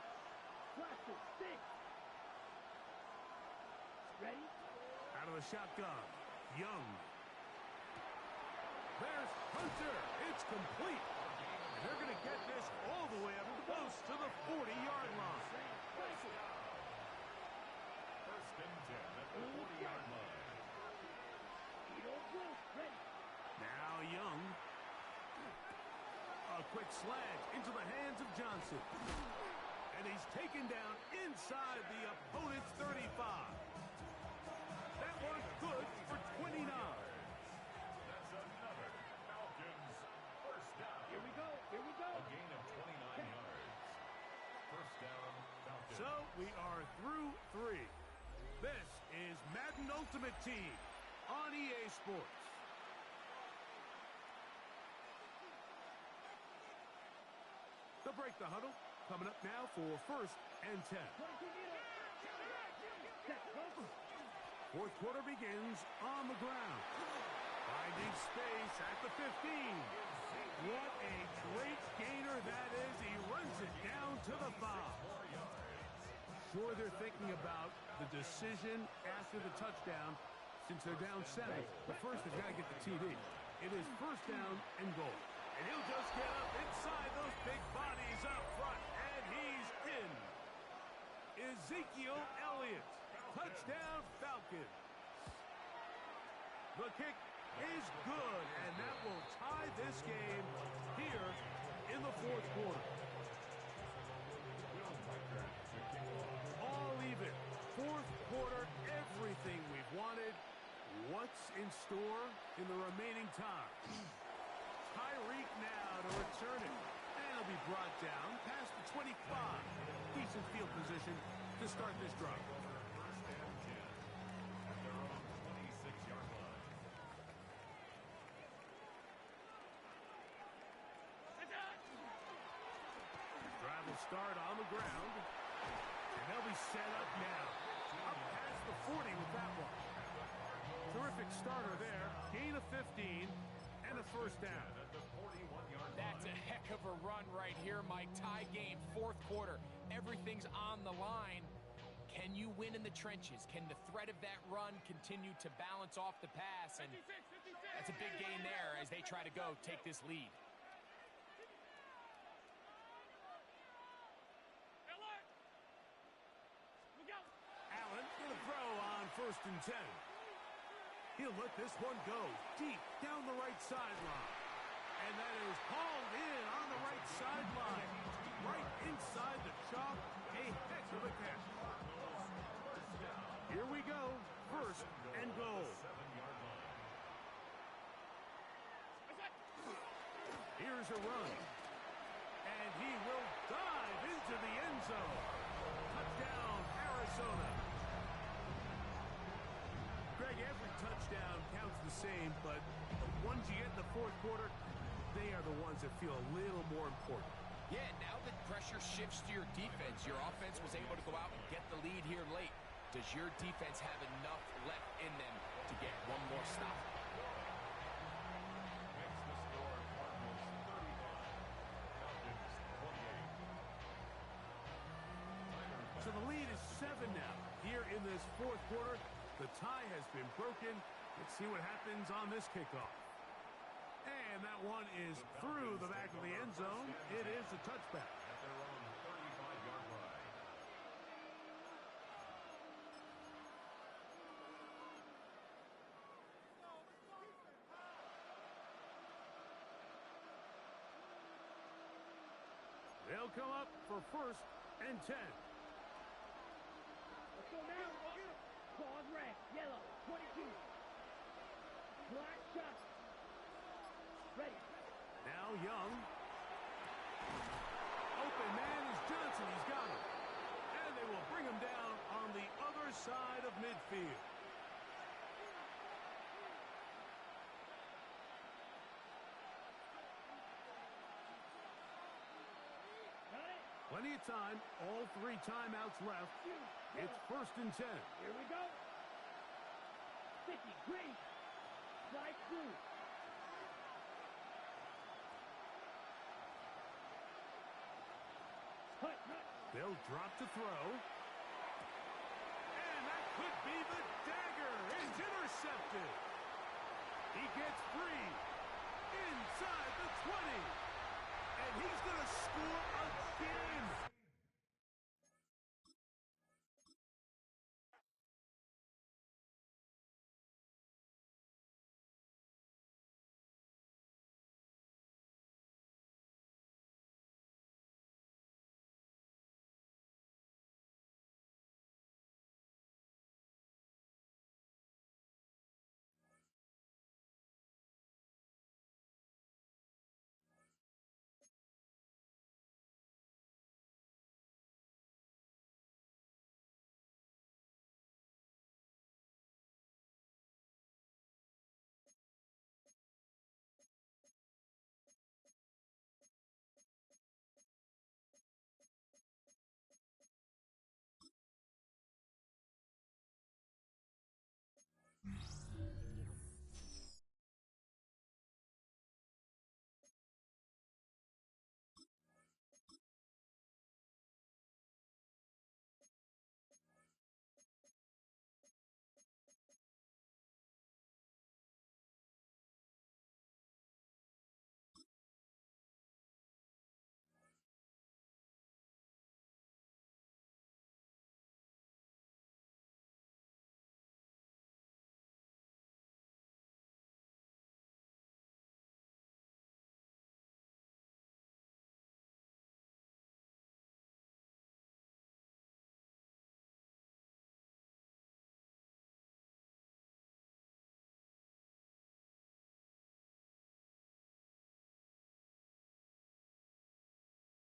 Blaster, 6. Ready? Out of the shotgun, Young. There's Hunter. It's complete. And they're going to get this all the way up close to the 40-yard line. First and 10 at the 40-yard line. Ready? Now Young. A quick slant into the hands of Johnson. And he's taken down inside the opponent's 35. That was good for 29. That's another Falcons first down. Here we go. A gain of 29 yards. First down, Falcons. So we are through 3. This is Madden Ultimate Team on EA Sports. They'll break the huddle. Coming up now for 1st and 10. 4th quarter begins on the ground. Finding space at the 15. What a great gainer that is. He runs it down to the 5. Sure, they're thinking about the decision after the touchdown since they're down 7. But first, they've got to get the TD. It is 1st down and goal. And he'll just get up inside those big bodies up front. And he's in. Ezekiel Elliott. Touchdown, Falcons. The kick is good, and that will tie this game here in the 4th quarter. All even. 4th quarter, everything we've wanted. What's in store in the remaining time? Tyreek now to return it. And he'll be brought down past the 25. Decent field position to start this drive. First and 10 at their own 26-yard line. Drive will start on the ground. And they'll be set up now. Up past the 40 with that one. Terrific starter there. Gain of 15 and a 1st down. At the 41-yard line. That's a heck of a run right here, Mike. Tie game, 4th quarter. Everything's on the line. Can you win in the trenches? Can the threat of that run continue to balance off the pass? And that's a big gain there as they try to go take this lead. Allen going to throw on 1st and 10. He'll let this one go deep down the right sideline. And that is hauled in on the right sideline. Right inside the chalk. A heck of a catch. Here we go. 1st and goal. 7-yard line. Here's a run. And he will dive into the end zone. Touchdown, Arizona. touchdown counts the same, but the ones you get in the fourth quarter, they are the ones that feel a little more important. Yeah, now that pressure shifts to your defense, your offense was able to go out and get the lead here late. Does your defense have enough left in them to get one more stop? Makes the score Cardinals 35, Falcons 28. So the lead is 7 now. Here in this fourth quarter, the tie has been broken. Let's see what happens on this kickoff. And that one is through the back of the end zone. It is a touchback. At their own 35-yard line. They'll come up for 1st and 10. Let's go now. Pause red. Yellow. 22. Black shot. Ready. Now Young. Open man is Johnson. He's got him. And they will bring him down on the other side of midfield. Got it. Plenty of time. All 3 timeouts left. It's 1st and 10. Here we go. Sticky. Green. Slide through. Hut. They'll drop to throw. And that could be the dagger. It's intercepted. He gets free inside the 20. And he's going to score again.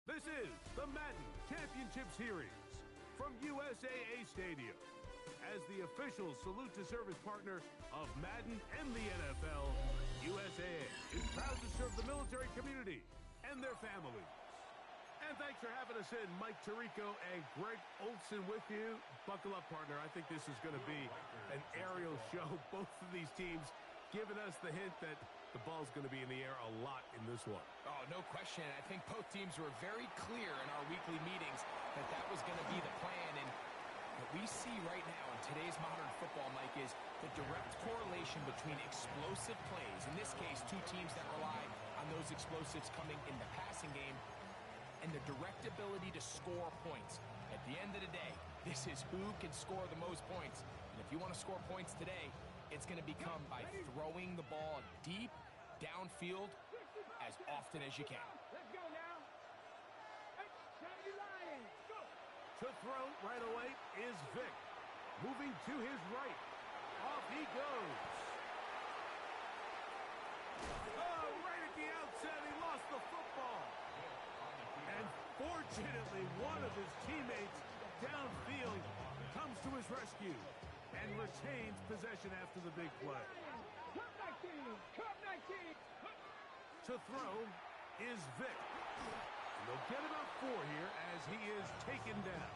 This is the Madden Championship Series from USAA Stadium. As the official salute to service partner of Madden and the NFL, USAA is proud to serve the military community and their families. And thanks for having us in, Mike Tirico and Greg Olson with you. Buckle up, partner. I think this is going to be an aerial show. Both of these teams giving us the hint that the ball's going to be in the air a lot in this one. Oh, no question. I think both teams were very clear in our weekly meetings that that was going to be the plan. And what we see right now in today's modern football, Mike, is the direct correlation between explosive plays, in this case, 2 teams that rely on those explosives coming in the passing game, and the direct ability to score points. At the end of the day, this is who can score the most points. And if you want to score points today, it's going to become by throwing the ball deep downfield as often as you can. Let's go now. Hey, time to lion. Go. To throw right away is Vic. Moving to his right. Off he goes. Oh, right at the outset, he lost the football. And fortunately, one of his teammates downfield comes to his rescue. and retains possession after the big play. Cup 19! Cup 19! To throw is Vic. And they'll get about 4 here as he is taken down.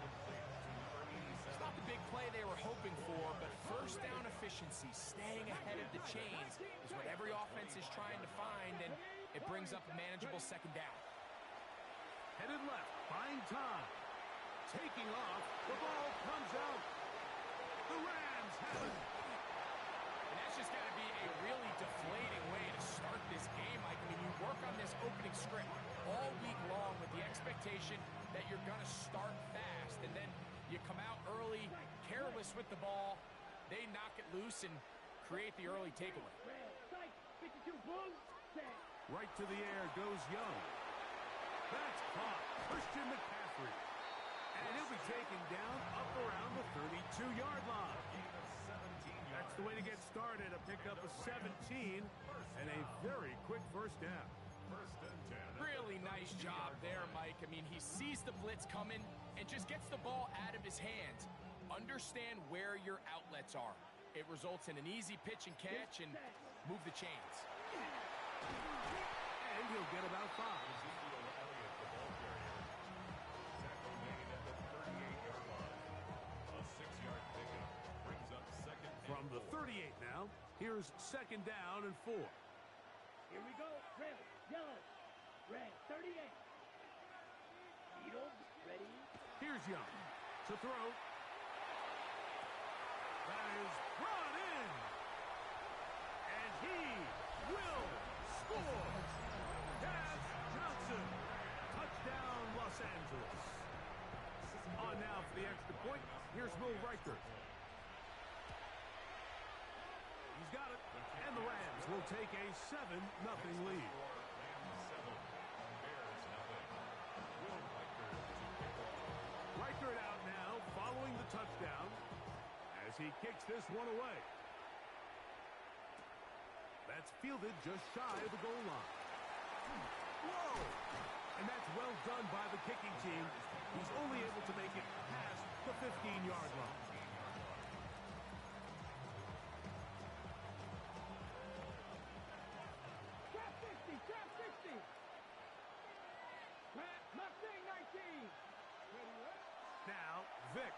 It's not the big play they were hoping for, but first down efficiency, staying ahead of the chains, is what every offense is trying to find, and it brings up a manageable second down. Headed left, buying time. Taking off, the ball comes out. The Rams have it. And that's just got to be a really deflating way to start this game, Mike. I mean, you work on this opening script all week long with the expectation that you're going to start fast, and then you come out early, careless with the ball. They knock it loose and create the early takeaway. Red, sight, 52 Bulls, set. Right to the air goes Young. That's caught. Christian McCaffrey. And he'll be taken down up around the 32-yard line. That's the way to get started. A pickup of 17 and a very quick first down. First and 10. Really nice job there, Mike. I mean, he sees the blitz coming and just gets the ball out of his hands. Understand where your outlets are. It results in an easy pitch and catch and move the chains. And he'll get about 5. Ezekiel Elliott, the ball carrier. Tackle made at the 38-yard line. A 6-yard pickup brings up second and From the 4. 38 now, here's second down and 4. Here we go. Red, yellow, red, 38. Needle, ready. Here's Young to throw. That is brought in. And he will score. Daz Johnson. Touchdown, Los Angeles. On now for the extra point. Here's Will Reichert. He's got it. And the Rams will take a 7-0 lead. Rams 7, Bears nothing. Will Reichert to kick off. Reichert out now following the touchdown as he kicks this one away. That's fielded just shy of the goal line. Whoa! And that's well done by the kicking team. He's only able to make it past the 15-yard line. Trap 60, trap 60. Trap Mustang 19. Now, Vic.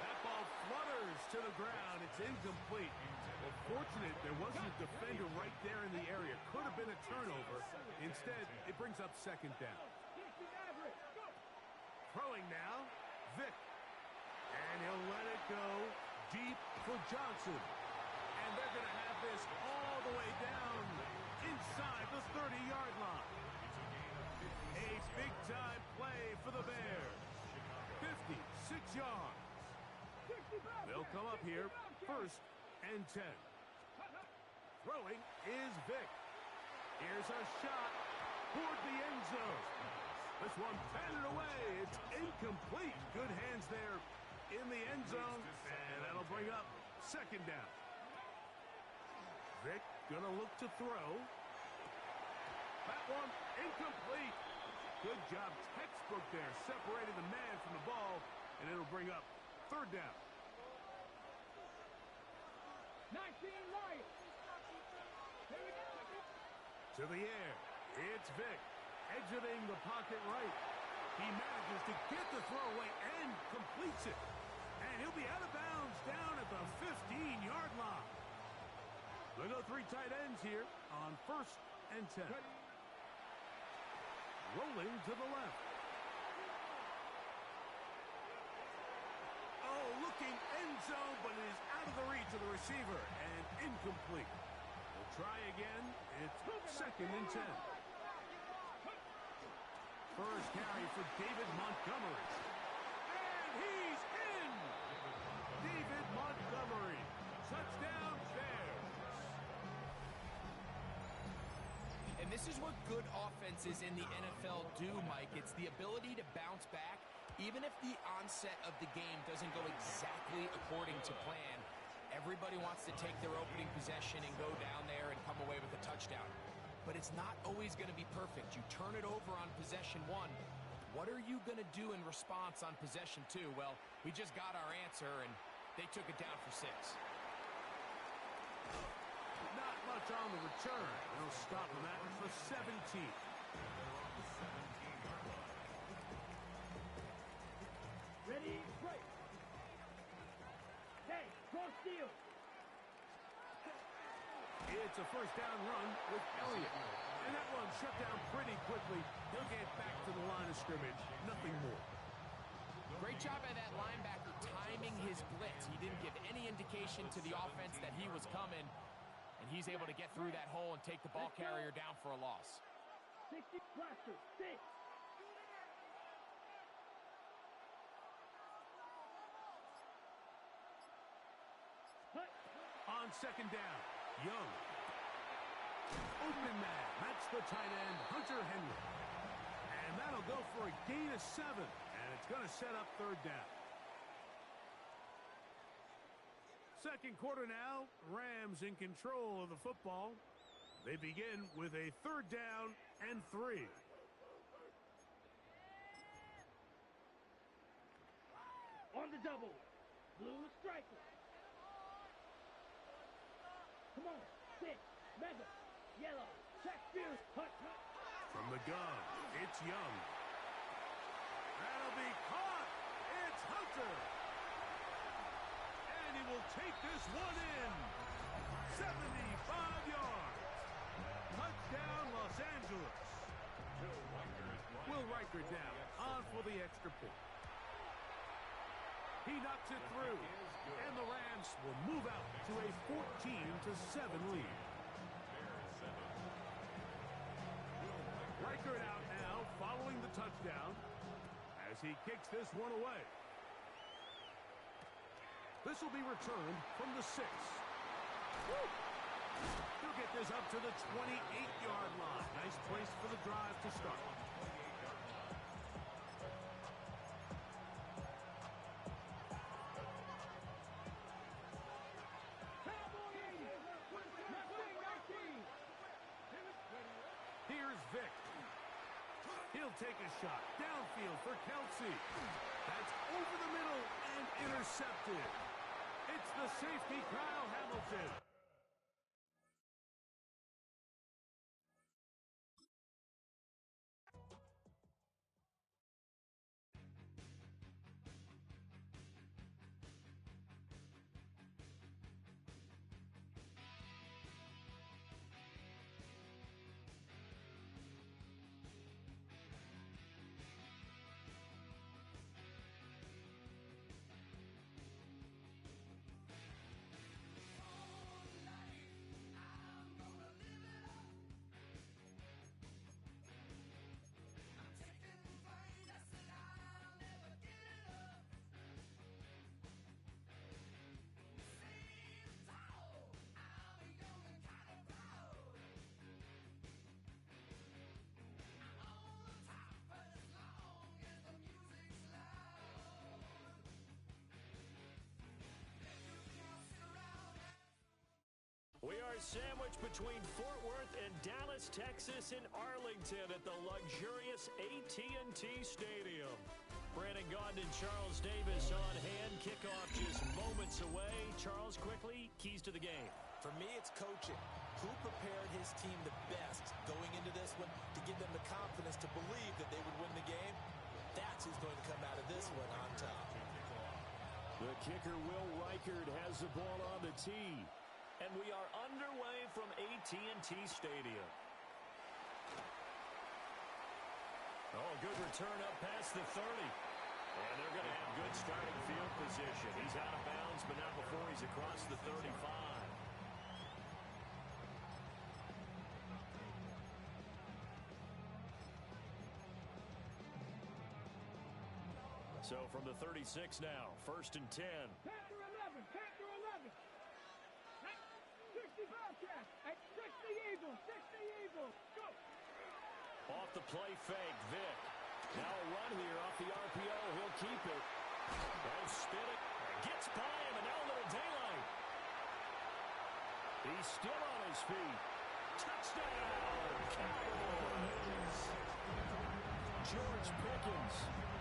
That ball flutters to the ground. It's incomplete. Well, fortunate there wasn't a defender right there in the area. Could have been a turnover. Instead, it brings up second down. 60 Maverick, go. Throwing now, Vic. And he'll let it go deep for Johnson. And they're going to have this all the way down inside the 30-yard line. A big-time play for the Bears. 56 yards. 60 Bobcat, They'll come up 60 here Bobcat. first and 10. Throwing is Vic. Here's a shot toward the end zone. This one batted away. It's incomplete. Good hands there in the end zone. And that'll bring up second down. Vic gonna look to throw. That one incomplete. Good job. Textbook there. Separated the man from the ball. And it'll bring up third down. 19 Lions. Here we go. To the air. It's Vic. Exiting the pocket right. He manages to get the throw away and completes it. And he'll be out of bounds down at the 15-yard line. They'll go 3 tight ends here on first and 10. Rolling to the left. Oh, looking end zone, but it is out of the reach of the receiver and incomplete. We'll try again. It's second and 10. First carry for David Montgomery. And he's in! David Montgomery. Touchdown Bears. And this is what good offenses in the NFL do, Mike. It's the ability to bounce back, even if the onset of the game doesn't go exactly according to plan. Everybody wants to take their opening possession and go down there and come away with a touchdown. But it's not always going to be perfect. You turn it over on possession 1, What are you going to do in response on possession 2? Well, we just got our answer, and they took it down for 6. Not much on the return. They'll stop him at the 17. Ready, break. Hey, cross field. It's a first down run with Elliott. And that one shut down pretty quickly. He'll get back to the line of scrimmage. Nothing more. Great job by that linebacker timing his blitz. He didn't give any indication to the offense that he was coming. And he's able to get through that hole and take the ball carrier down for a loss. 60 blaster, 6. On second down, Young. Open man. That's the tight end, Hunter Henry. And that'll go for a gain of 7. And it's going to set up third down. Second quarter now, Rams in control of the football. They begin with a third down and 3. On the double. Blue striker. Come on. 6. Mega. Yellow. Check field. Hut, hut. From the gun, it's Young. That'll be caught. It's Hunter. And he will take this one in. 75 yards. Touchdown, Los Angeles. Will Riker down on for the extra point. He knocks it through, and the Rams will move out to a 14-7 lead. Riker out now, following the touchdown, as he kicks this one away. This will be returned from the 6. He'll get this up to the 28-yard line. Nice place for the drive to start. Here's Vic. He'll take a shot downfield for Kelsey. That's over the middle and intercepted. It's the safety, Kyle Hamilton. We are sandwiched between Fort Worth and Dallas, Texas, and Arlington at the luxurious AT&T Stadium. Brandon Gaudin and Charles Davis on hand. Kickoff just moments away. Charles, quickly, keys to the game. For me, it's coaching. Who prepared his team the best going into this one to give them the confidence to believe that they would win the game? That's who's going to come out of this one on top. The kicker, Will Reichard, has the ball on the tee. And we are underway from AT&T Stadium. Oh, good return up past the 30. And they're going to have good starting field position. He's out of bounds, but not before he's across the 35. So from the 36 now, 1st and 10. Panther 11. Panther 11. 60 Bobcats. At 60 Eagles. 60 Eagles. Go. Off the play fake, Vic. Now a run here off the RPO. He'll keep it. And spin it. Gets by him, and now a little daylight. He's still on his feet. Touchdown, Cowboys. George Pickens.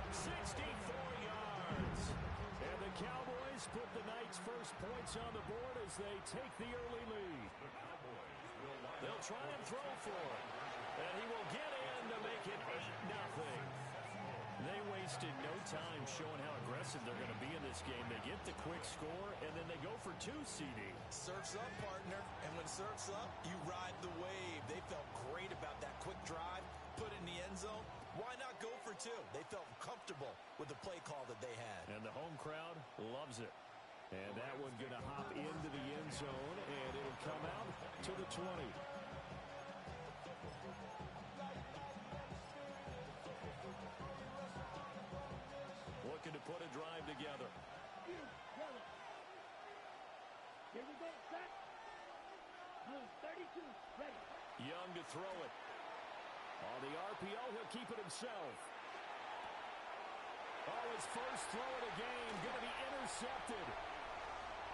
64 yards. And the Cowboys put the night's first points on the board as they take the early lead. They'll try and throw for it. And he will get in to make it 8-0. They wasted no time showing how aggressive they're going to be in this game. They get the quick score, and then they go for 2, CD. Surf's up, partner. And when surf's up, you ride the wave. They felt great about that quick drive, put it in the end zone. Why not go for 2? They felt comfortable with the play call that they had. And the home crowd loves it. And that one going to hop into the end zone, and it'll come out to the 20. Looking to put a drive together. Here we go, set. 32, ready. Young to throw it. On the RPO, he'll keep it himself. Oh, his first throw of the game going to be intercepted.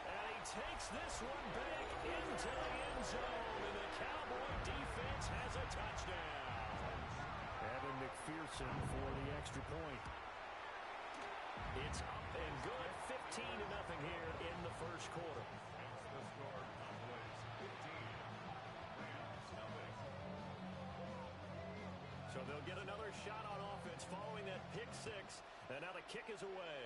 And he takes this one back into the end zone. And the Cowboy defense has a touchdown. Evan McPherson for the extra point. It's up and good. 15-0 here in the first quarter. The score, Cowboys 15, Rams nothing. So they'll get another shot on offense following that pick 6. And now the kick is away.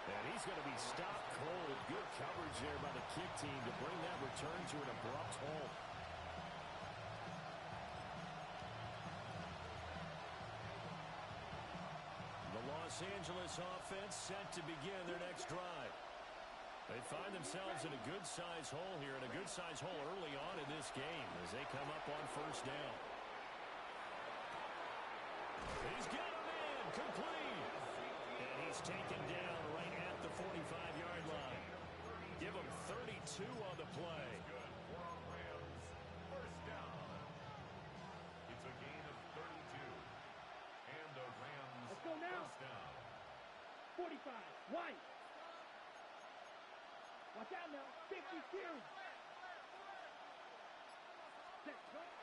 And he's going to be stopped cold. Good coverage there by the kick team to bring that return to an abrupt halt. The Los Angeles offense set to begin their next drive. They find themselves in a good-sized hole here, and a good-sized hole early on in this game as they come up on first down. He's got a man complete. And he's taken down right at the 45-yard line. Give him 32 on the play. Good for Rams. First down. It's a gain of 32. And the Rams Let's go now. first down. 45, White. Watch out now, 52.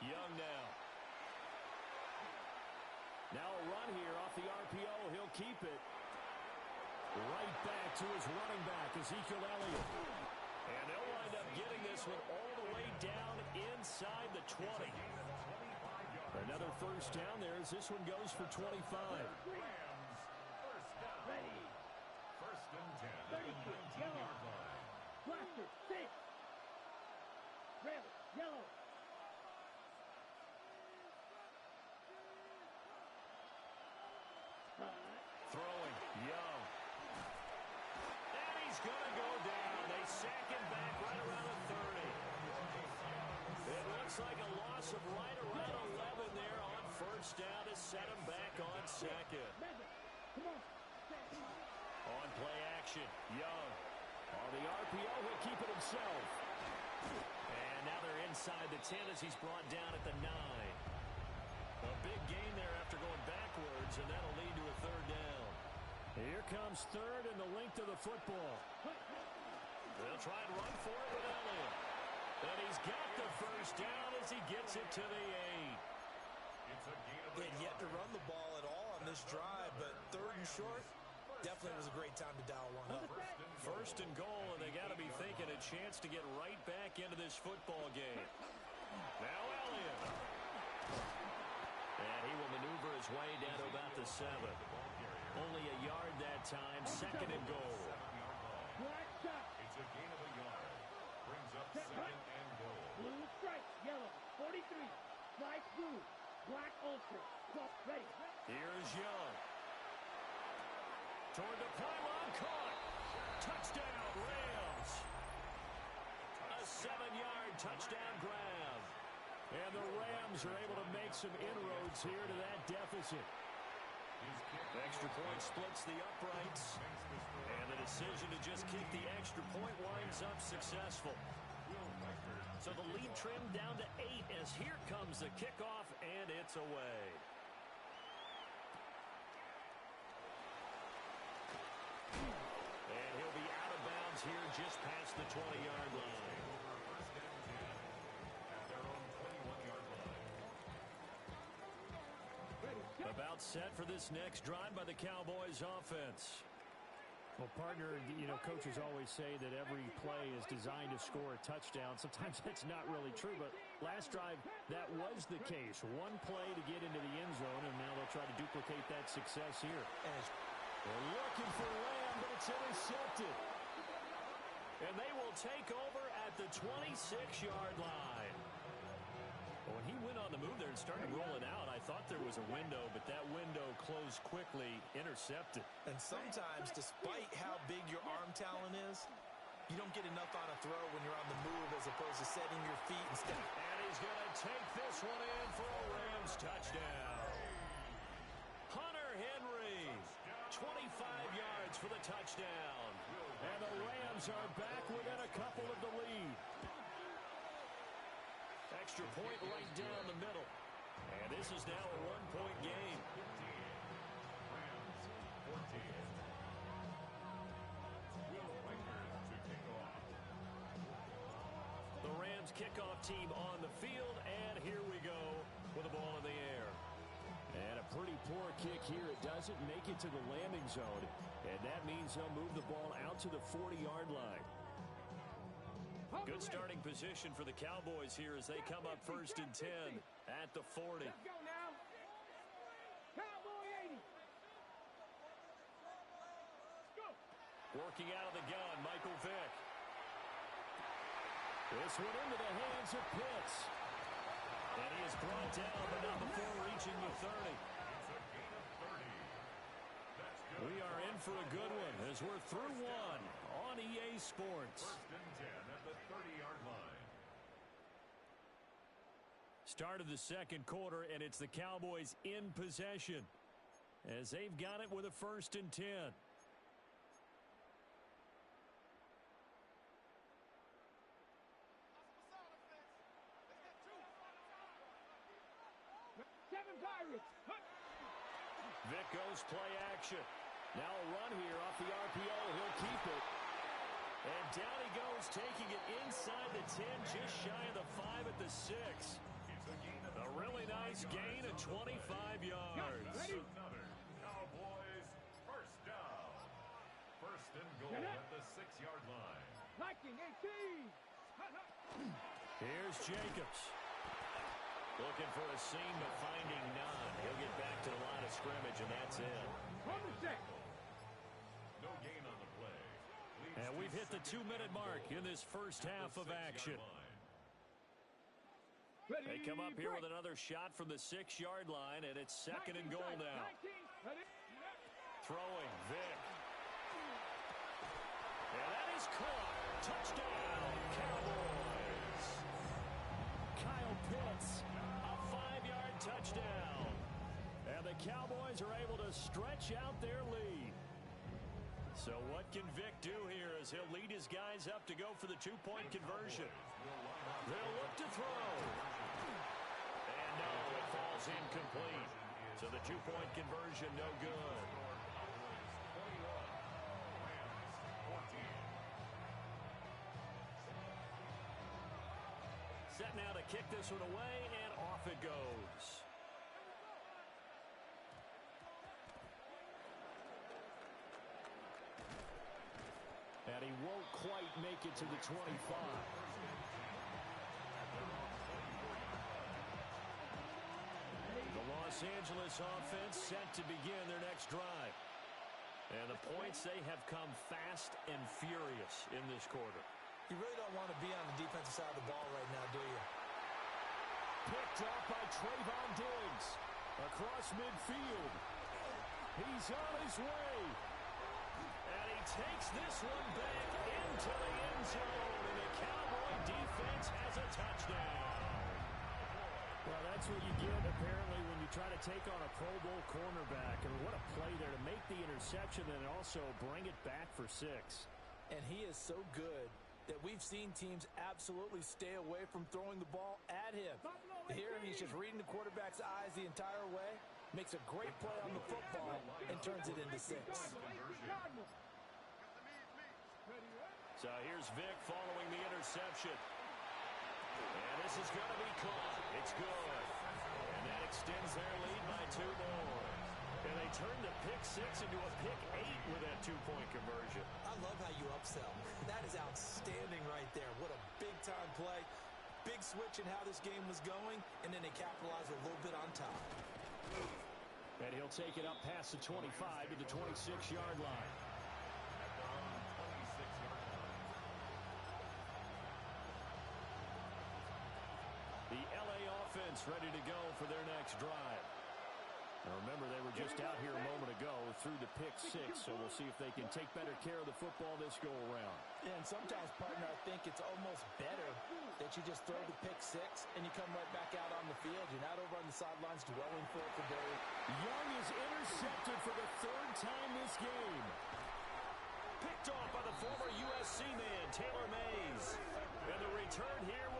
Young now. Now a run here off the RPO. He'll keep it. Right back to his running back, Ezekiel Elliott. And they'll wind up getting this one all the way down inside the 20. Another first down there as this one goes for 25. Rams first down. Ready. First and 10 at the 32, yellow. 19-yard line. Blaster, 6. Red, yellow. Throwing, Young. And he's going to go down. They sack him back right around the 30. It looks like a loss of right around 11 there on first down to set him back on second. Come on. On play action, Young. On the RPO, he'll keep it himself. And now they're inside the 10 as he's brought down at the 9. A big gain there after going backwards, and that'll lead to a third down. Here comes third and the length of the football. They'll try and run for it with Elliott. And he's got the first down as he gets it to the 8. It's a gain of They had yet to run the ball at all on this drive, but third and short, definitely was a great time to dial one up. First and goal, and they got to be thinking a chance to get right back into this football game. Now Elliott. And he will maneuver his way down to about the 7. Only a yard that time, second and goal. 7-yard line. Black shot. It's a gain of a yard. Brings up second and goal. Blue stripe, yellow. 43. Slide blue. Black ultra. Plus ready. Here's Young. Toward the pylon, caught. Touchdown, Rams. A 7-yard touchdown grab. And the Rams are able to make some inroads here to that deficit. Extra point splits the uprights. And the decision to just kick the extra point winds up successful. So the lead trimmed down to 8 as here comes the kickoff, and it's away. And he'll be out of bounds here just past the 20-yard line. First and 10 at set for this next drive by the Cowboys offense. Well, partner, coaches always say that every play is designed to score a touchdown. Sometimes that's not really true, but last drive, that was the case. One play to get into the end zone, and now they'll try to duplicate that success here. They're looking for Lamb, but it's intercepted. And they will take over at the 26-yard line. When he went on the move there and started rolling out, I thought there was a window, but that window closed quickly, intercepted. And sometimes, despite how big your arm talent is, you don't get enough on a throw when you're on the move as opposed to setting your feet and step. And he's going to take this one in for a Rams touchdown. Hunter Henry, 25 yards for the touchdown. And the Rams are back within a couple of the lead. Extra point right down the middle. And this is now a one-point game. The Rams kickoff team on the field, and here we go with the ball in the air. And a pretty poor kick here. It doesn't make it to the landing zone, and that means they'll move the ball out to the 40-yard line. Good starting position for the Cowboys here as they come up 1st and 10 at the 40. Let's go now. Cowboy 80. Go. Working out of the gun, Michael Vick. This one into the hands of Pitts. And he is brought down, but not before reaching the 30. We are in for a good one as we're through one on EA Sports. 1st and 10 at the 30-yard line. Start of the second quarter, and it's the Cowboys in possession as they've got it with a 1st and 10. Seven Pirates. Vick goes play action. Now a run here off the RPO. He'll keep it. And down he goes, taking it inside the 10, just shy of the 5 at the 6. A really nice gain of 25 yards. Another Cowboys first down. 1st and goal at the 6-yard line. Viking 18. Here's Jacobs. Looking for a seam, but finding none. He'll get back to the line of scrimmage, and that's it. On the set. No gain on the play. And we've hit the 2-minute mark in this first half of action. They come up here with another shot from the 6-yard line, and it's 2nd and goal now. Throwing, Vick. And that is caught. Touchdown, Cowboys. Kyle Pitts, a 5-yard touchdown. And the Cowboys are able to stretch out their lead. So what can Vick do here as he'll lead his guys up to go for the 2-point conversion? They'll look to throw. And no, it falls incomplete. So the 2-point conversion no good. Set now to kick this one away, and off it goes. And he won't quite make it to the 25. The Los Angeles offense set to begin their next drive. And the points, they have come fast and furious in this quarter. You really don't want to be on the defensive side of the ball right now, do you? Picked up by Trayvon Diggs. Across midfield. He's on his way. And he takes this one back into the end zone. And the Cowboy defense has a touchdown. Well, that's what you get, apparently, when you try to take on a Pro Bowl cornerback. I mean, what a play there to make the interception and also bring it back for 6. And he is so good that we've seen teams absolutely stay away from throwing the ball at him. Here, he's just reading the quarterback's eyes the entire way, makes a great play on the football, and turns it into 6. So here's Vick following the interception. And this is going to be caught. It's good. And that extends their lead by 2 more. And they turned the pick 6 into a pick 8 with that two-point conversion. I love how you upsell. That is outstanding right there. What a big-time play. Big switch in how this game was going, and then they capitalized a little bit on top. And he'll take it up past the 25 to the 26-yard line. At their own 26-yard line. The LA offense ready to go for their next drive. Now remember, they were just out here a moment ago through the pick 6, so we'll see if they can take better care of the football this go-around. And sometimes, partner, I think it's almost better that you just throw the pick 6 and you come right back out on the field. You're not over on the sidelines dwelling for Barry. Young is intercepted for the 3rd time this game. Picked off by the former USC man, Taylor Mays. And the return here.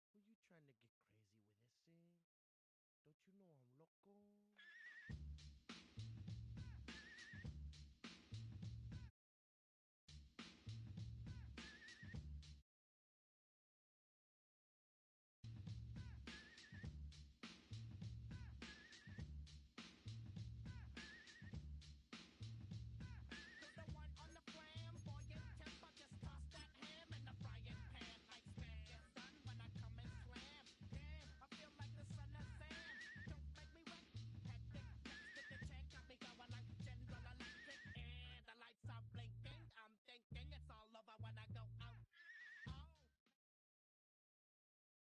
Who you trying to get crazy with ese? Don't you know I'm loco?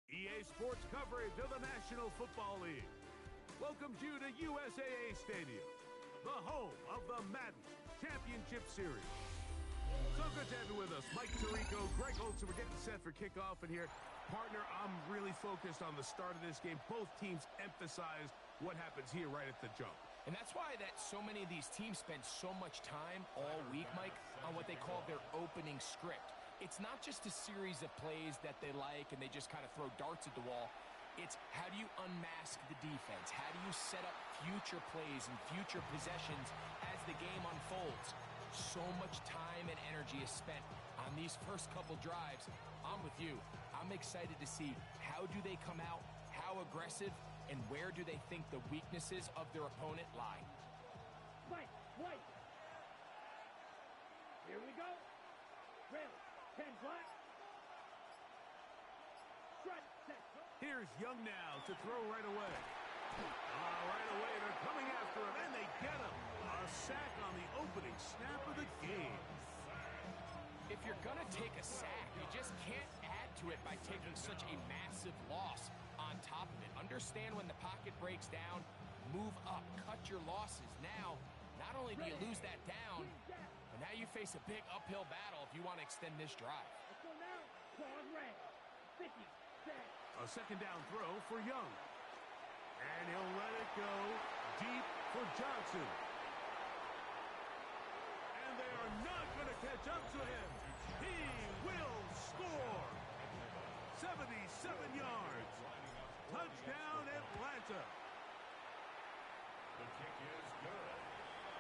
EA Sports coverage of the National Football League welcomes you to USAA Stadium, the home of the Madden Championship Series. So good to have you with us. Mike Tirico, Greg Olsen. We're getting set for kickoff in here. Partner, I'm really focused on the start of this game. Both teams emphasize what happens here right at the jump. And that's why that so many of these teams spend so much time all week, Mike, on what they call their opening script. It's not just a series of plays that they like and they just kind of throw darts at the wall. It's how do you unmask the defense? How do you set up future plays and future possessions as the game unfolds? So much time and energy is spent on these first couple drives. I'm with you. I'm excited to see how do they come out, how aggressive, and where do they think the weaknesses of their opponent lie. Mike, White. Here we go. Rail. 10 black. Strike. Set. Here's Young now to throw right away. Right away, they're coming after him, and they get him. A sack on the opening snap of the game. If you're going to take a sack, you just can't add to it by taking such a massive loss on top of it. Understand when the pocket breaks down, move up, cut your losses. Now, not only do you lose that down, but now you face a big uphill battle if you want to extend this drive. Let's go now. Claws red. 50. Set. A second down throw for Young. And he'll let it go deep for Johnson. And they are not going to catch up to him. He will score. 77 yards. Touchdown, Atlanta. The kick is good.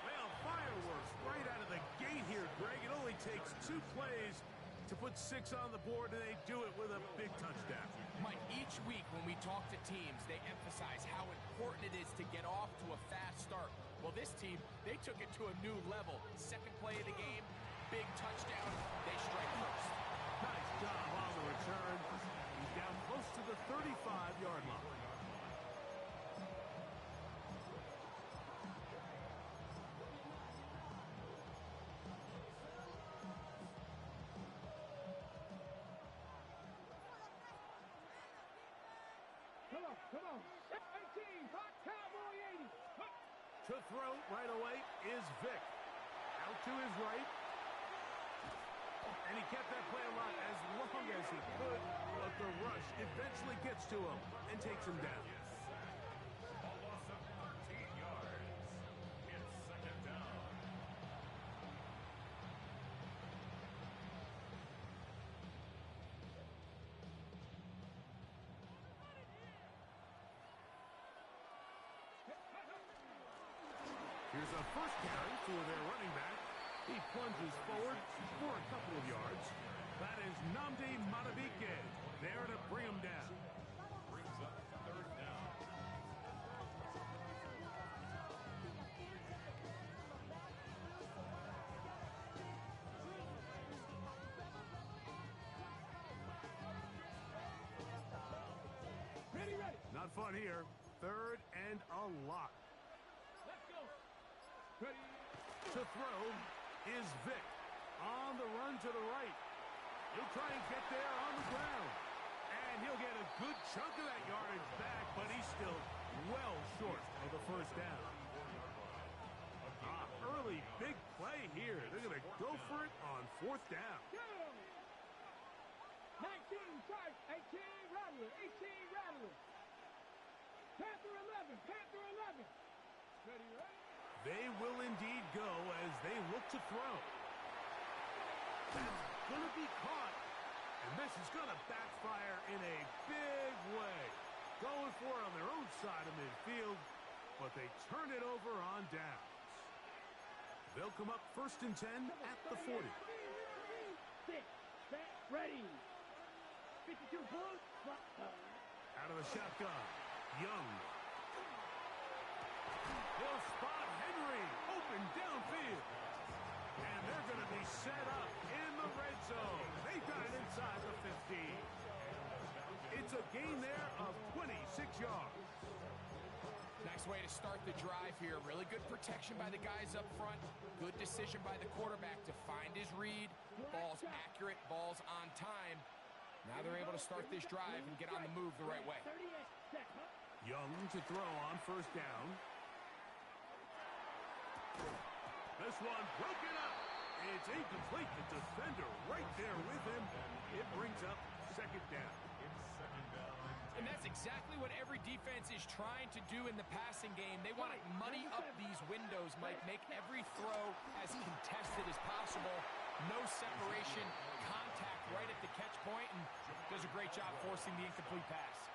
Well, fireworks right out of the gate here, Greg. It only takes 2 plays to put 6 on the board, and they do it with a big touchdown. Mike, each week when we talk to teams, they emphasize how important it is to get off to a fast start. Well, this team, they took it to a new level. Second play of the game, big touchdown. They strike first. Nice job on the return. He's down close to the 35-yard line. Come on. 18. Hot Cowboy 80. To throw right away is Vick. Out to his right. And he kept that play alive as long as he could, but the rush eventually gets to him and takes him down. A loss of 13 yards. It's second down. Here's a first carry for their running back. He plunges forward for a couple of yards. That is Nnamdi Madubuike there to bring him down. Brings up third down. Ready, ready. Not fun here. Third and a lot. Let's go. Ready. To throw is Vick. On the run to the right. He'll try and get there on the ground. And he'll get a good chunk of that yardage back, but he's still well short of the first down. Early big play here. They're going to go for it on fourth down. Go. 19 charge. 18 Rattler. 18 Rattler. Panther 11. Panther 11. Ready, ready. They will indeed go as they look to throw. That's going to be caught. And this is going to backfire in a big way. Going for it on their own side of midfield, but they turn it over on downs. They'll come up first and 10 at the 40. 6, set, ready. 52 pull. Out of the shotgun, Young. He'll spot Henry open downfield. And they're going to be set up in the red zone. They got it inside the 15. It's a gain there of 26 yards. Nice way to start the drive here. Really good protection by the guys up front. Good decision by the quarterback to find his read. Ball's accurate, ball's on time. Now they're able to start this drive and get on the move the right way. Young to throw on first down. This one broken up. It's incomplete. The defender right there with him. It brings up second down. And that's exactly what every defense is trying to do in the passing game. They want to muddy up these windows, Mike, make every throw as contested as possible. No separation, contact right at the catch point, and does a great job forcing the incomplete pass.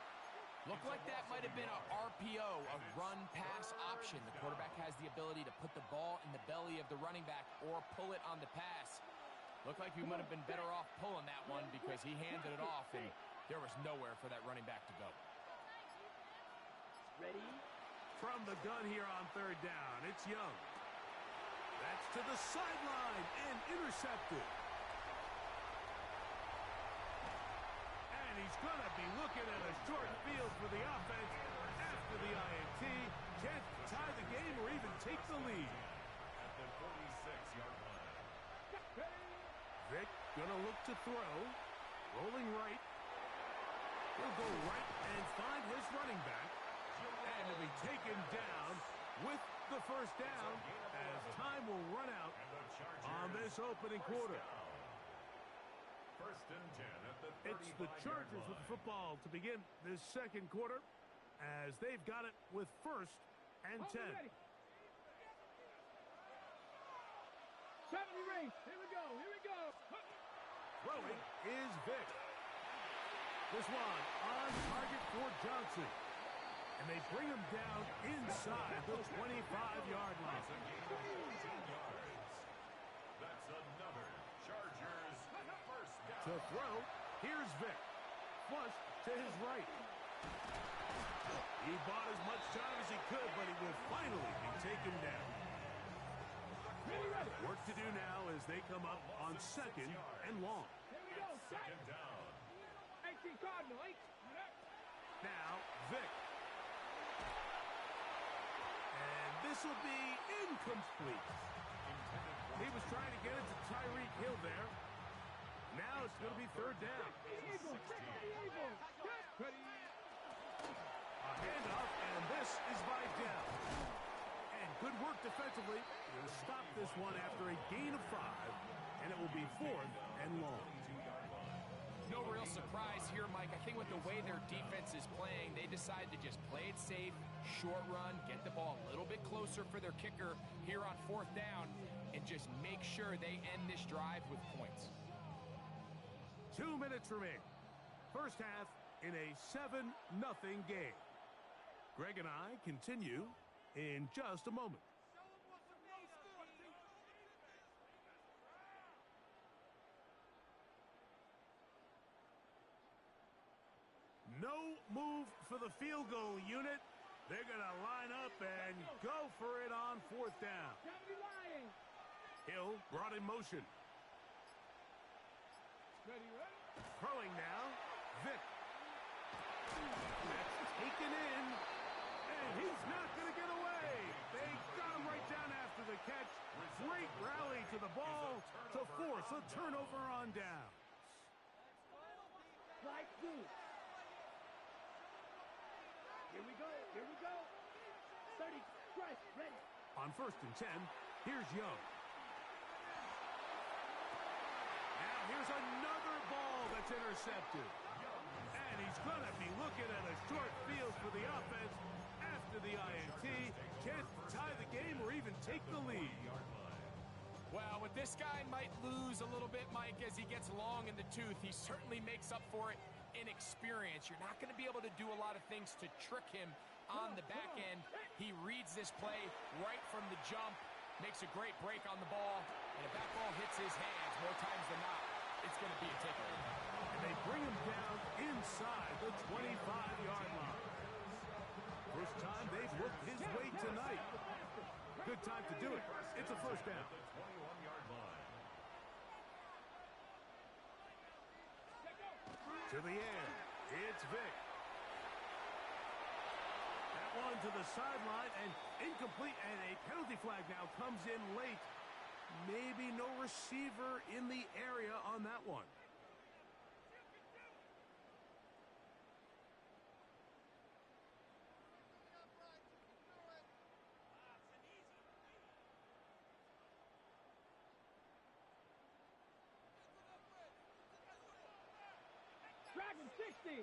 Looked like that might have been a RPO, a run-pass option. The quarterback has the ability to put the ball in the belly of the running back or pull it on the pass. Looked like we might have been better off pulling that one because he handed it off, and there was nowhere for that running back to go. Ready? From the gun here on third down, it's Young. That's to the sideline and intercepted. And he's going to be looking at a short field for the offense after the INT. Can't tie the game or even take the lead. At the 46-yard line. Vick going to look to throw. Rolling right. He'll go right and find his running back. And he'll be taken down with the first down as time will run out on this opening quarter. First and 10 at the 35-yard line. It's the Chargers with the football to begin this second quarter as they've got it with first and 10. 70 range. Here we go. Here we go. Throwing is Vick. This one on target for Johnson. And they bring him down inside the 25-yard line. That's another Chargers first down. To throw, here's Vick. Flush to his right. He bought as much time as he could, but he will finally be taken down. Work to do now as they come up on second and long. Here we go. Second down. 18 Cardinal. 8. Now, Vick. And this will be incomplete. He was trying to get it to Tyreek Hill there. Now it's going to be third down. A handoff, and this is by Dell. And good work defensively. Going to stop this one after a gain of 5, and it will be fourth and long. No real surprise here, Mike. I think with the way their defense is playing, they decide to just play it safe, short run, get the ball a little bit closer for their kicker here on fourth down, and just make sure they end this drive with points. 2 minutes remain. First half in a 7-0 game. Greg and I continue in just a moment. No move for the field goal unit. They're going to line up and go for it on fourth down. Hill brought in motion. Throwing now. Vick. That's taken in. And he's not going to get away. They got him right down after the catch. Great rally to the ball to force a turnover on down. Slide through. Here we go. Here we go. 30. Strike. Ready. On 1st and 10, here's Young. Now here's another ball that's intercepted. And he's going to be looking at a short field for the offense after the INT. Can't tie the game or even take the lead. Well, with this guy might lose a little bit, Mike, as he gets long in the tooth. He certainly makes up for it in experience. You're not going to be able to do a lot of things to trick him on the back end. He reads this play right from the jump, makes a great break on the ball, and if that ball hits his hands more times than not, it's going to be a takeaway. And they bring him down inside the 25-yard line. First time they've looked his way tonight. Good time to do it. It's a first down. To the air. It's Vick. That one to the sideline and incomplete, and a penalty flag now comes in late. Maybe no receiver in the area on that one. Dragon 60.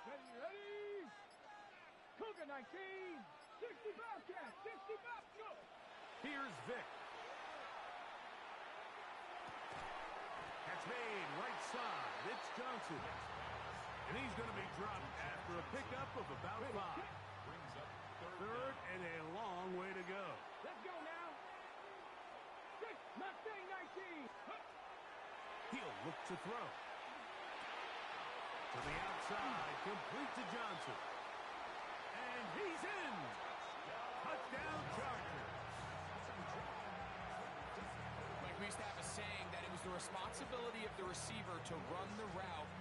Ready. Cougar 19. 60 Bobcat. 60 Bob. Go. Here's Vick. Catch made right side. It's Johnson. And he's going to be dropped after a pickup of about 5. Third and a long way to go. Let's go now. 6 Mustang 19. He'll look to throw. To the outside, complete to Johnson. And he's in. Touchdown Chargers. Like we used to have a saying that it was the responsibility of the receiver to run the route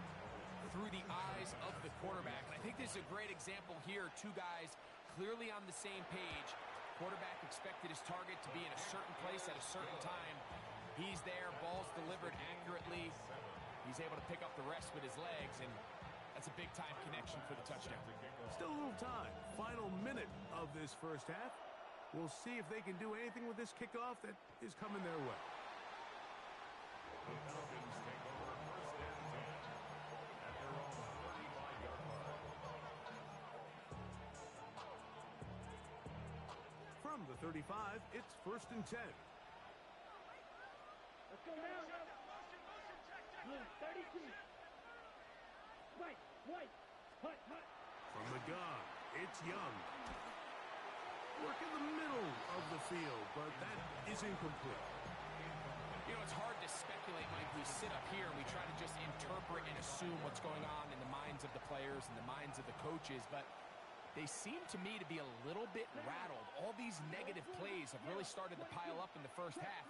through the eyes of the quarterback. And I think this is a great example here. Two guys clearly on the same page. Quarterback expected his target to be in a certain place at a certain time. He's there, ball's delivered accurately. He's able to pick up the rest with his legs, and that's a big-time connection for the touchdown. Still a little time. Final minute of this first half. We'll see if they can do anything with this kickoff that is coming their way. The Falcons take over 1st and 10 at their own 35-yard line. From the 35, it's 1st and 10. Let's go now. Blue 32. White. Hut. From the gun, it's Young. Work in the middle of the field, but that is incomplete. You know, it's hard to speculate, Mike. We sit up here and we try to just interpret and assume what's going on in the minds of the players and the minds of the coaches, but they seem to me to be a little bit rattled. All these negative plays have really started to pile up in the first half.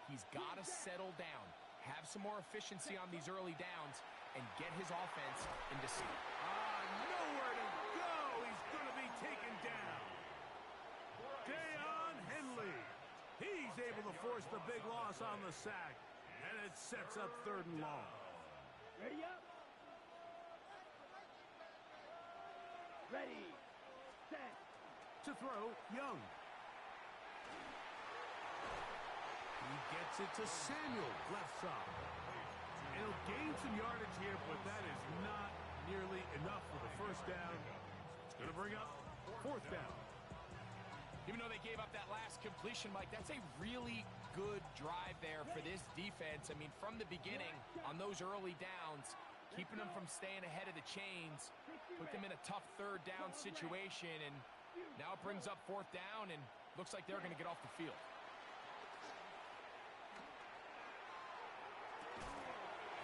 He's got to settle down, have some more efficiency on these early downs, and get his offense into sync. Nowhere to go. He's going to be taken down. Deion Henley. He's able to force the big loss on the sack, and it sets up 3rd and long. Ready up. Ready. Set. To throw, Young. He gets it to Samuel, left side. And he'll gain some yardage here, but that is not nearly enough for the first down. It's going to bring up 4th down. Even though they gave up that last completion, Mike, that's a really good drive there for this defense. I mean, from the beginning, on those early downs, keeping them from staying ahead of the chains, put them in a tough 3rd down situation, and now it brings up 4th down, and looks like they're going to get off the field.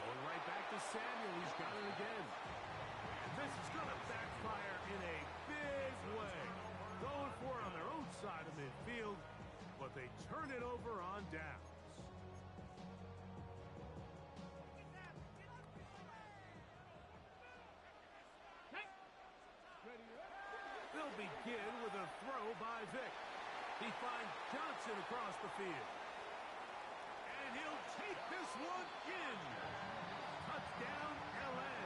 Going right back to Samuel. He's got it again. And this is begin with a throw by Vick. He finds Johnson across the field. And he'll take this one in. Touchdown, L.A.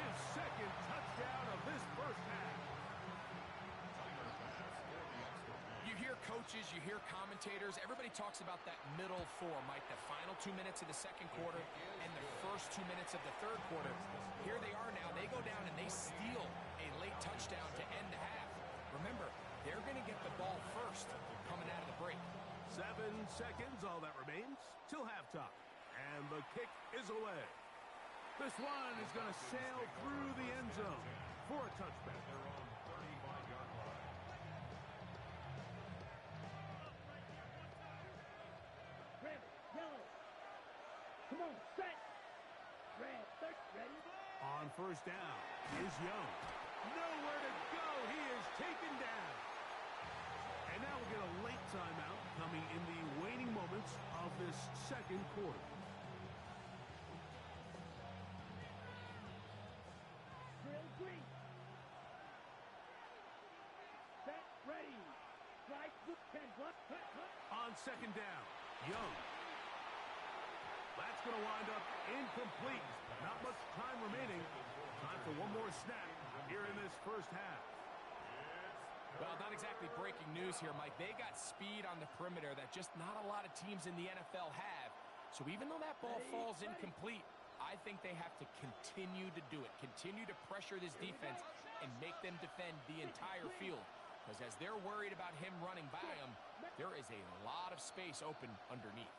His second touchdown of this first half. You hear coaches, you hear commentators, everybody talks about that middle four, Mike, the final 2 minutes of the second quarter and the first 2 minutes of the third quarter. Here they are now. They go down and they steal a late touchdown to end the half. Remember, they're going to get the ball first coming out of the break. 7 seconds, all that remains, till halftime. And the kick is away. This one is going to sail through the end zone for a touchback. Their own 35-yard line. Red, yellow. Come on, set. Red, third, ready. On first down is Young. Nowhere to go. He is taken down. And now we'll get a late timeout coming in the waning moments of this second quarter. Drill green. Set, ready. Strike, look, 10, block, cut. On second down, Young. That's going to wind up incomplete. Not much time remaining. Time for one more snap here in this first half. Well, not exactly breaking news here, Mike. They got speed on the perimeter that just not a lot of teams in the NFL have. So even though that ball falls incomplete, I think they have to continue to do it. Continue to pressure this defense and make them defend the entire field. Because as they're worried about him running by them, there is a lot of space open underneath.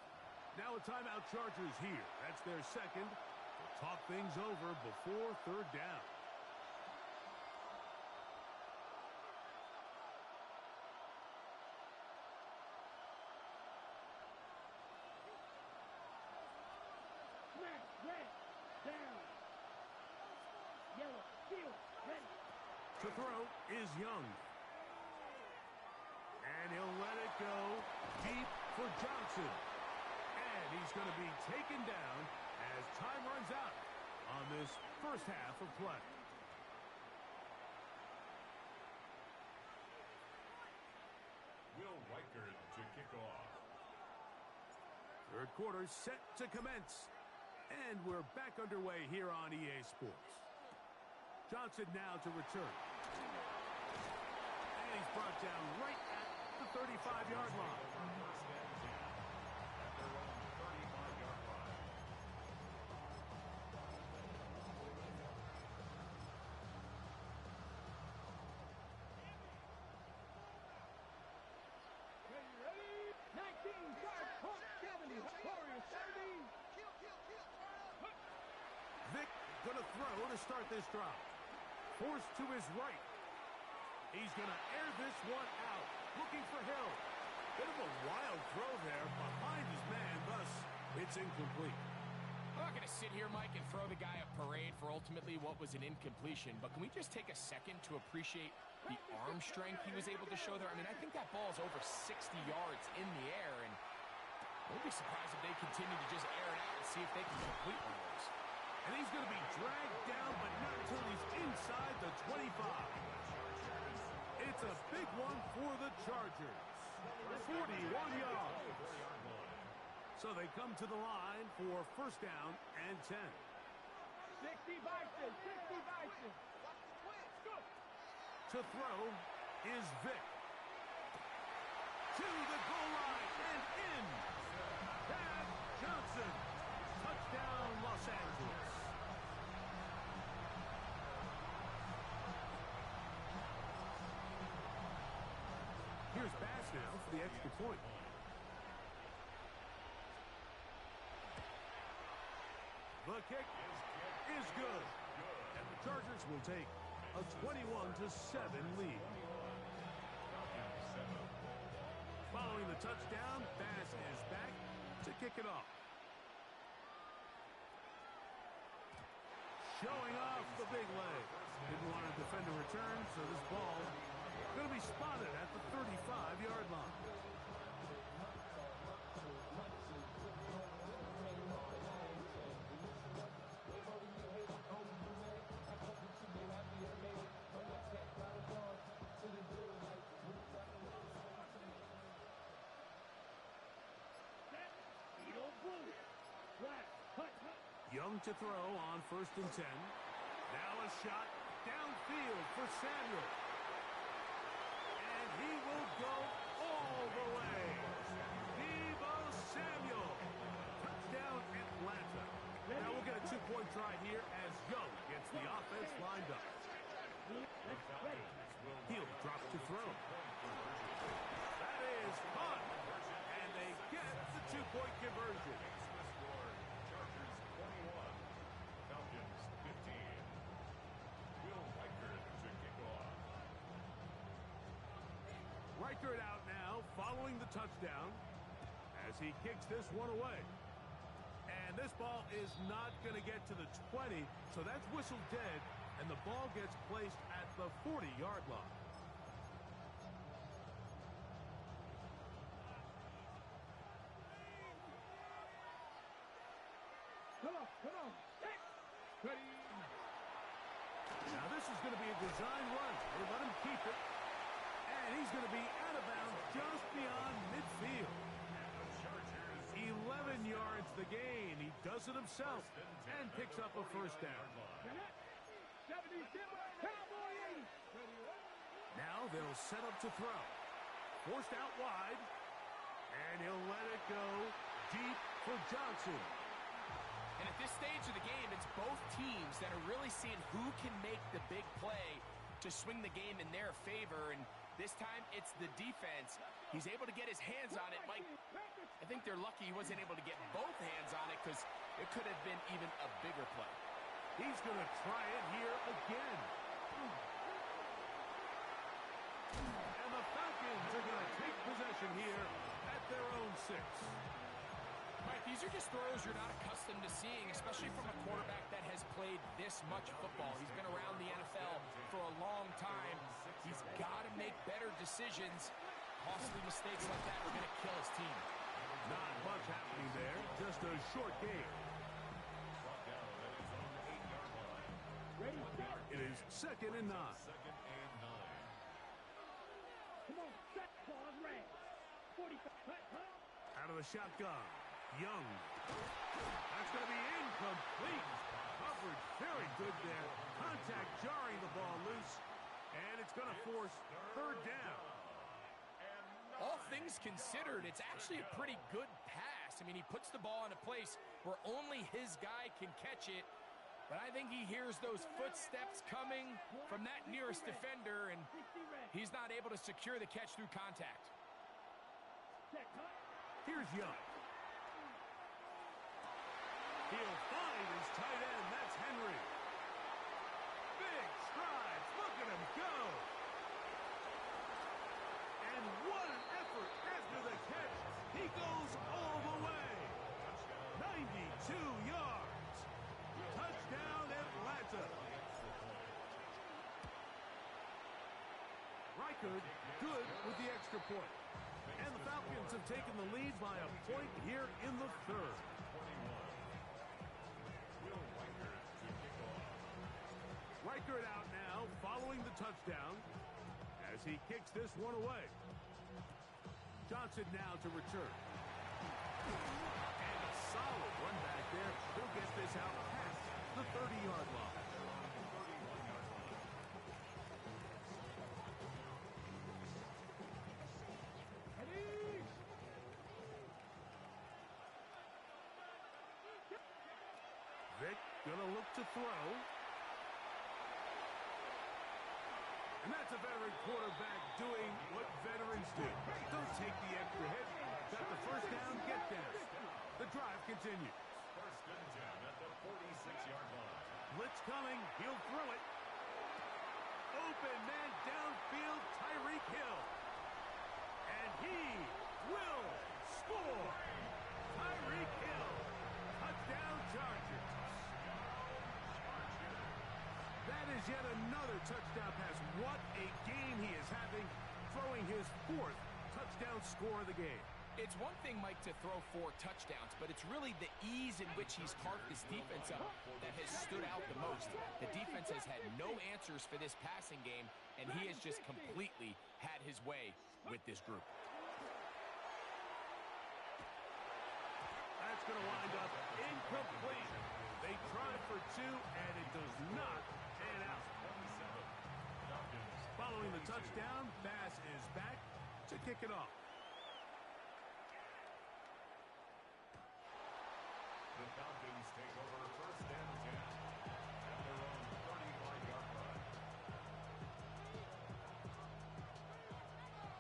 Now a timeout, Chargers here. That's their second. They'll talk things over before third down. Smash, red, down. Yellow, field, ready. To throw is Young. And he'll let it go deep for Johnson. And he's going to be taken down as time runs out on this first half of play. Will Reichard to kick off. Third quarter set to commence. And we're back underway here on EA Sports. Johnson now to return. And he's brought down right at the 35-yard line. First ends in at their own 35-yard line. Ready, ready. 19, guard, pump, 70, Warriors, 70. Vick going to throw to start this drive. Forced to his right. He's going to air this one out. Looking for Hill. Bit of a wild throw there behind his man. Thus, it's incomplete. I'm not going to sit here, Mike, and throw the guy a parade for ultimately what was an incompletion, but can we just take a second to appreciate the arm strength he was able to show there? I mean, I think that ball is over 60 yards in the air, and I won't be surprised if they continue to just air it out and see if they can complete one of those. And he's going to be dragged down, but not until he's inside the 25. It's a big one for the Chargers. 41 yards. So they come to the line for first down and 10. 60 Bison, 60 Bison. To throw is Vick. To the goal line and in. Thad Johnson. Touchdown, Los Angeles. Here's Bass now for the extra point. The kick is good. And the Chargers will take a 21-7 lead. Following the touchdown, Bass is back to kick it off. Showing off the big leg. Didn't want to defend a return, so this ball going to be spotted at the 35-yard line. Young to throw on 1st and 10. Now a shot downfield for Samuel. And he will go all the way. Deebo Samuel. Touchdown Atlanta. Now we'll get a 2-point try here as Young gets the offense lined up. He'll drop to throw. That is fun. And they get the 2-point conversion. Chargers 21, Falcons 15. Will Reichard to kick off. Reichard out now following the touchdown as he kicks this one away. And this ball is not going to get to the 20, so that's whistled dead, and the ball gets placed at the 40-yard line. Come on, set, ready. Now this is going to be a design run. They let him keep it, and he's going to be out of bounds just beyond midfield. 11 yards the gain. He does it himself and picks up a 1st down. 76 Cowboys. Now they'll set up to throw. Forced out wide, and he'll let it go deep for Johnson. And at this stage of the game, it's both teams that are really seeing who can make the big play to swing the game in their favor. And this time, it's the defense. He's able to get his hands on it. Mike, I think they're lucky he wasn't able to get both hands on it because it could have been even a bigger play. He's going to try it here again. And the Falcons are going to take possession here at their own 6. Mike, these are just throws you're not accustomed to seeing, especially from a quarterback that has played this much football. He's been around the NFL for a long time. He's got to make better decisions. Costly mistakes like that are going to kill his team. Not much happening there, just a short game. Brought down at his own 8-yard line. Ready, set. It is 2nd and 9. 2nd and 9. Come on, set, claws, red. 45, hut. Out of the shotgun, Young. That's going to be incomplete. Coverage very good there. Contact jarring the ball loose, and it's going to force 3rd down. All things considered, it's actually a pretty good pass. I mean, he puts the ball in a place where only his guy can catch it. But I think he hears those footsteps coming from that nearest defender, and he's not able to secure the catch through contact. Here's Young. He'll find his tight end. That's Henry. Big strides. Look at him go. And what an effort after the catch. He goes all the way. 92 yards. Touchdown Atlanta. Reichard good with the extra point. And the Falcons have taken the lead by a point here in the 3rd. Reichard out now following the touchdown as he kicks this one away. Johnson now to return. And a solid run back there. He'll get this out past the 30-yard line. Vic gonna look to throw. And that's a veteran quarterback doing what veterans do. Don't take the extra hit. Got the 1st down, get down. The drive continues. 1st and 10 at the 46-yard line. Blitz coming. He'll throw it. Open man downfield, Tyreek Hill. And he will score. Tyreek Hill. Touchdown Chargers. That is yet another touchdown pass. What a game he is having, throwing his 4th touchdown score of the game. It's one thing, Mike, to throw 4 touchdowns, but it's really the ease in which he's carved this defense up that has stood out the most. The defense has had no answers for this passing game, and he has just completely had his way with this group. That's going to wind up incomplete. They try for two, and it does not pan out. Following the touchdown, Bass is back to kick it off. The Falcons take over first and 10 at their own 35-yard line.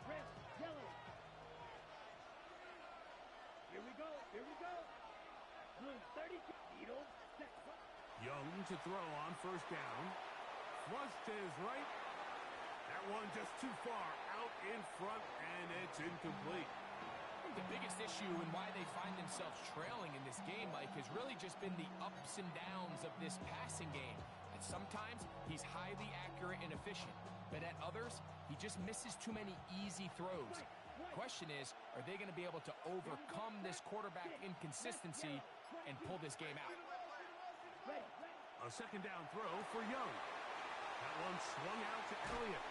Red, yellow. Here we go. Here we go. Blue 32. Needle. Set. Young to throw on first down. Flush to his right. That one just too far out in front, and it's incomplete. The biggest issue and why they find themselves trailing in this game, Mike, has really just been the ups and downs of this passing game. And sometimes he's highly accurate and efficient, but at others, he just misses too many easy throws. The question is, are they going to be able to overcome this quarterback inconsistency and pull this game out? A second down throw for Young. That one swung out to Elliott.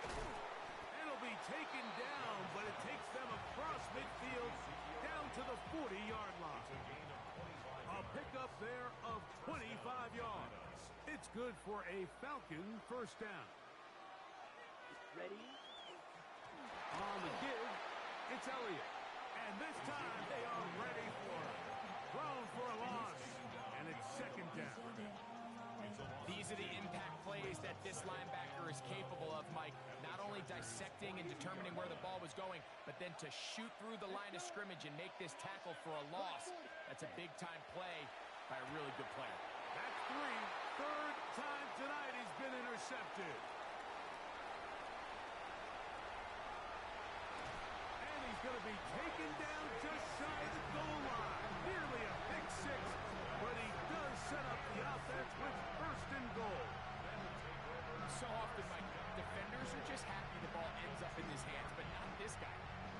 It'll be taken down, but it takes them across midfield down to the 40-yard line. A pickup there of 25 yards. It's good for a Falcon first down. Ready? On the give, it's Elliott. And this time they are ready for it. Thrown for a loss. And it's second down. These are the impact plays that this linebacker is capable of, Mike. Not only dissecting and determining where the ball was going, but then to shoot through the line of scrimmage and make this tackle for a loss. That's a big-time play by a really good player. That's three. Third time tonight he's been intercepted. And he's going to be taken down just shy of the goal line. Nearly a pick six, but he does set up the offense with first and goal. So often, Mike, defenders are just happy the ball ends up in his hands, but not this guy.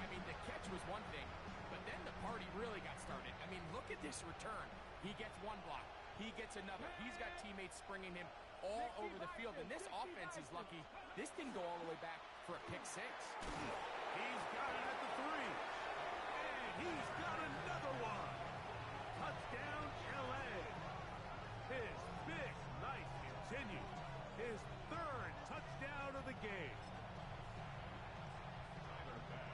I mean, the catch was one thing, but then the party really got started. I mean, look at this return. He gets one block. He gets another. He's got teammates springing him all over the field, and this offense is lucky. This didn't go all the way back for a pick six. He's got it at the 3. And he's got another one. Touchdown, L.A. His big night continues. His third touchdown of the game.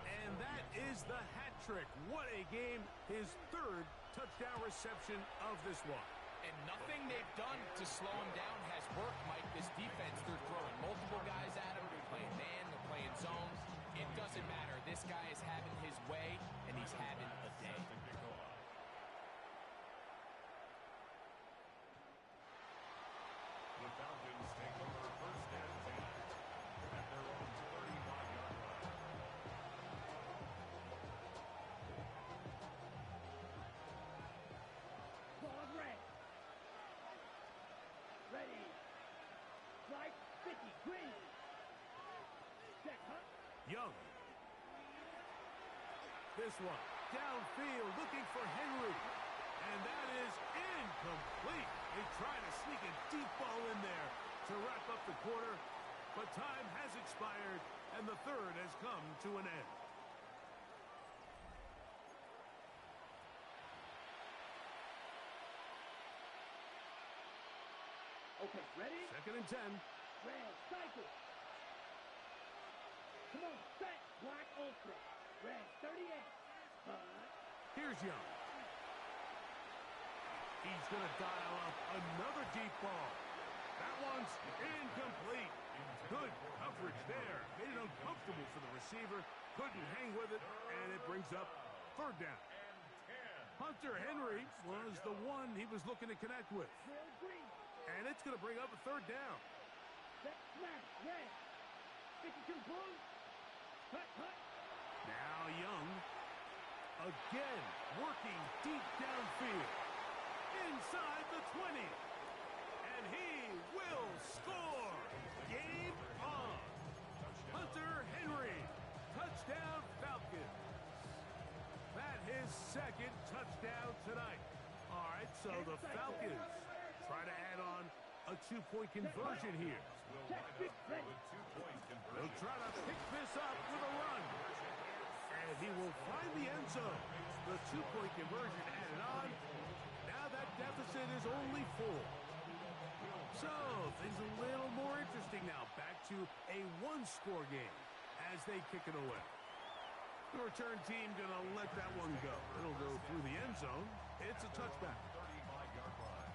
And that is the hat trick. What a game. His third touchdown reception of this one. And nothing they've done to slow him down has worked, Mike. This defense, they're throwing multiple guys at him. They're playing man, they're playing zone. It doesn't matter. This guy is having his way, and he's having a day. The Falcons take over first and 10 at their own 35-yard line. Ball red. Ready. Slide 50. Green. Set. Huh? Young. This one. Downfield looking for Henry. And that is incomplete. They try to sneak a deep ball in there to wrap up the quarter. But time has expired, and the third has come to an end. Okay, ready? Second and 10. Red, cycle. Come on, set. Black ultra. Red, 38. Here's Young. He's going to dial up another deep ball. That one's incomplete. Good coverage there. Made it uncomfortable for the receiver. Couldn't hang with it, and it brings up third down. Hunter Henry was the one he was looking to connect with. Green. And it's going to bring up a third down. Set. Smash. Red. 52 blue. Hut, hut. Now Young. Again, working deep downfield. Inside the 20. And he will score. Game on. Hunter Henry. Touchdown Falcons. That his second touchdown tonight. All right, so the Falcons try to add on a two-point conversion here. They'll try to pick this up with a run. And he will find the end zone. The two-point conversion added on. Now that deficit is only 4. So, things a little more interesting now. Back to a one-score game as they kick it away. The return team going to let that one go. It'll go through the end zone. It's a touchback. 35-yard line.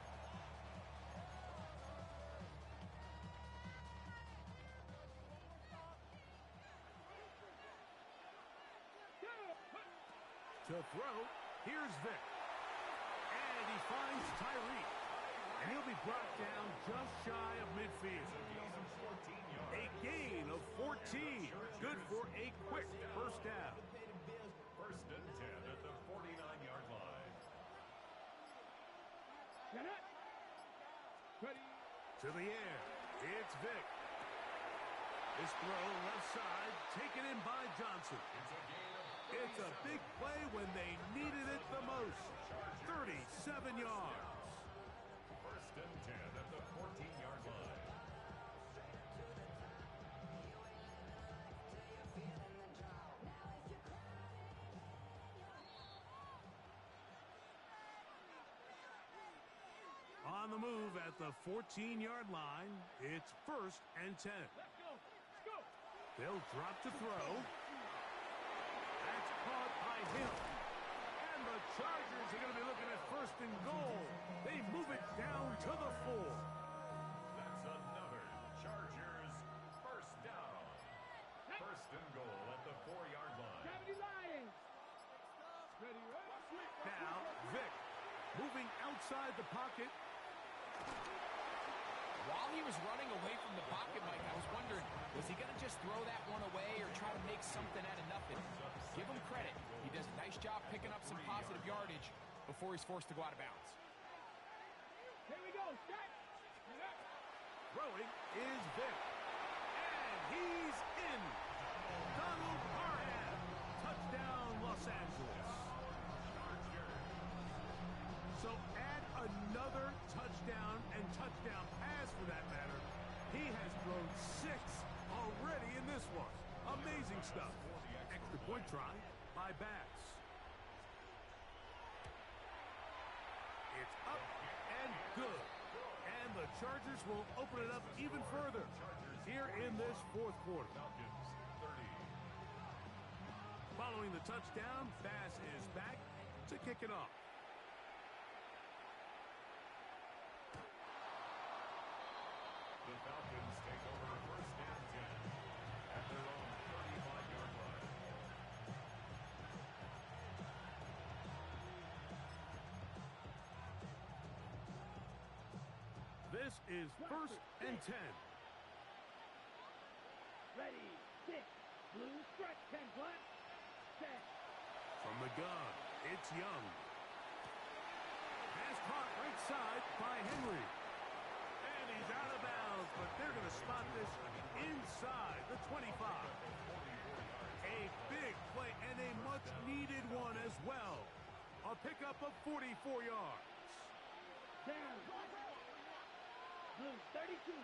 To throw, here's Vic. And he finds Tyreek. And he'll be brought down just shy of midfield. A gain of 14. Good for a quick first down. First and 10 at the 49-yard line. Get it. Ready. To the air, it's Vic. This throw left side, taken in by Johnson. It's a big play when they needed it the most. 37 yards. First and 10 at the 14-yard line. On the move at the 14-yard line, it's first and 10. Let's go. Let's go. They'll drop to throw. That's caught by him. And the Chargers are going to be looking at first and goal. They move it down to the 4. That's another Chargers first down. First and goal at the 4-yard line. Gravity Lions. Ready, right? Now, Vic moving outside the pocket. While he was running away from the pocket, Mike, I was wondering, was he going to just throw that one away or try to make something out of nothing? Give him credit. He does a nice job picking up some positive yardage before he's forced to go out of bounds. Here we go. Set. Throwing is Vic. And he's in. Donald Parham. Touchdown, Los Angeles. So add another touchdown and touchdown pass for that matter. He has thrown 6 already in this one. Amazing stuff. Extra point try by Bass. It's up and good. And the Chargers will open it up even further here in this fourth quarter. Falcons 30. Following the touchdown, Bass is back to kick it off. The Falcons take over first and 10 at their own 35-yard line. This is first and 10. Ready. 6. Blue stretch. 10 black. Set. From the gun, it's Young. Pass caught right side by Henry. And he's out of bounds, but they're going to spot this inside the 25. A big play and a much-needed one as well. A pickup of 44 yards. Down. Blue 32.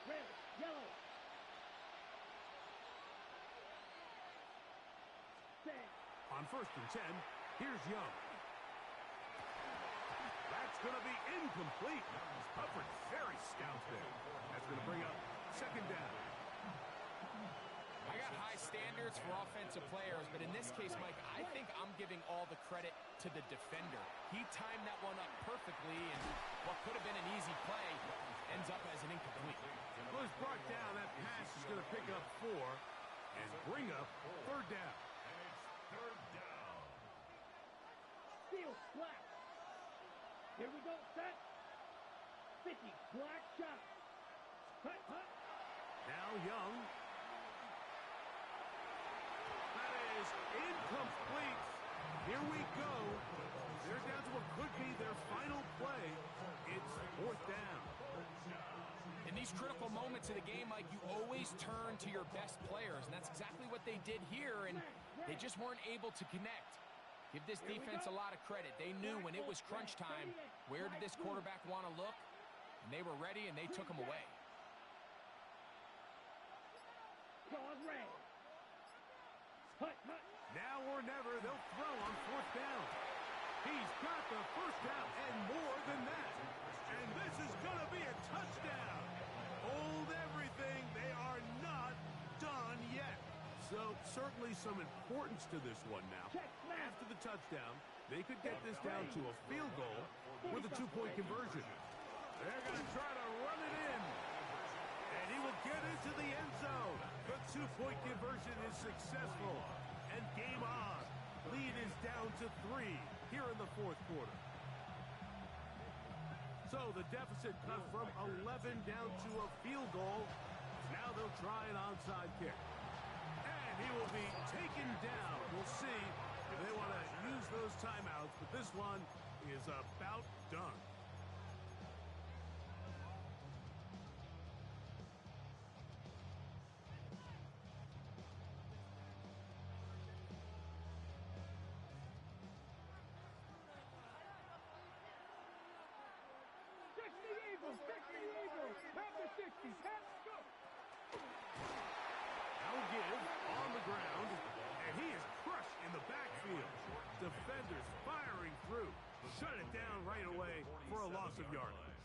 Red. Yellow. Set. On first and 10, here's Young. That's going to be incomplete. Coverage very stout there. That's going to bring up second down. I got high standards for offensive players, but in this case, Mike, I think I'm giving all the credit to the defender. He timed that one up perfectly, and what could have been an easy play ends up as an incomplete. Well, it's brought down. That pass is going to pick up 4 and bring up third down. And it's third down. Steel. Black. Here we go. Set. 50. Black shot. Hut, hut. Now Young. That is incomplete. Here we go. They're down to what could be their final play. It's fourth down. In these critical moments of the game, Mike, you always turn to your best players, and that's exactly what they did here, and they just weren't able to connect. Give this defense a lot of credit. They knew when it was crunch time, where did this quarterback want to look? And they were ready, and they took him away. Claws red. Hut, hut. Now or never, they'll throw on fourth down. He's got the first down and more than that. And this is going to be a touchdown. Hold everything. They are not done yet. So certainly some importance to this one now. After the touchdown, they could get this down to a field goal with a two-point conversion. They're going to try to run it in. And he will get into the end zone. The two-point conversion is successful. And game on. Lead is down to 3 here in the fourth quarter. So the deficit cut from 11 down to a field goal. Now they'll try an onside kick. And he will be taken down. We'll see if they want to use those timeouts, but this one is about done. Now give on the ground, and he is crushed in the backfield. Defenders firing through. Shut it down right away for a loss of yardage.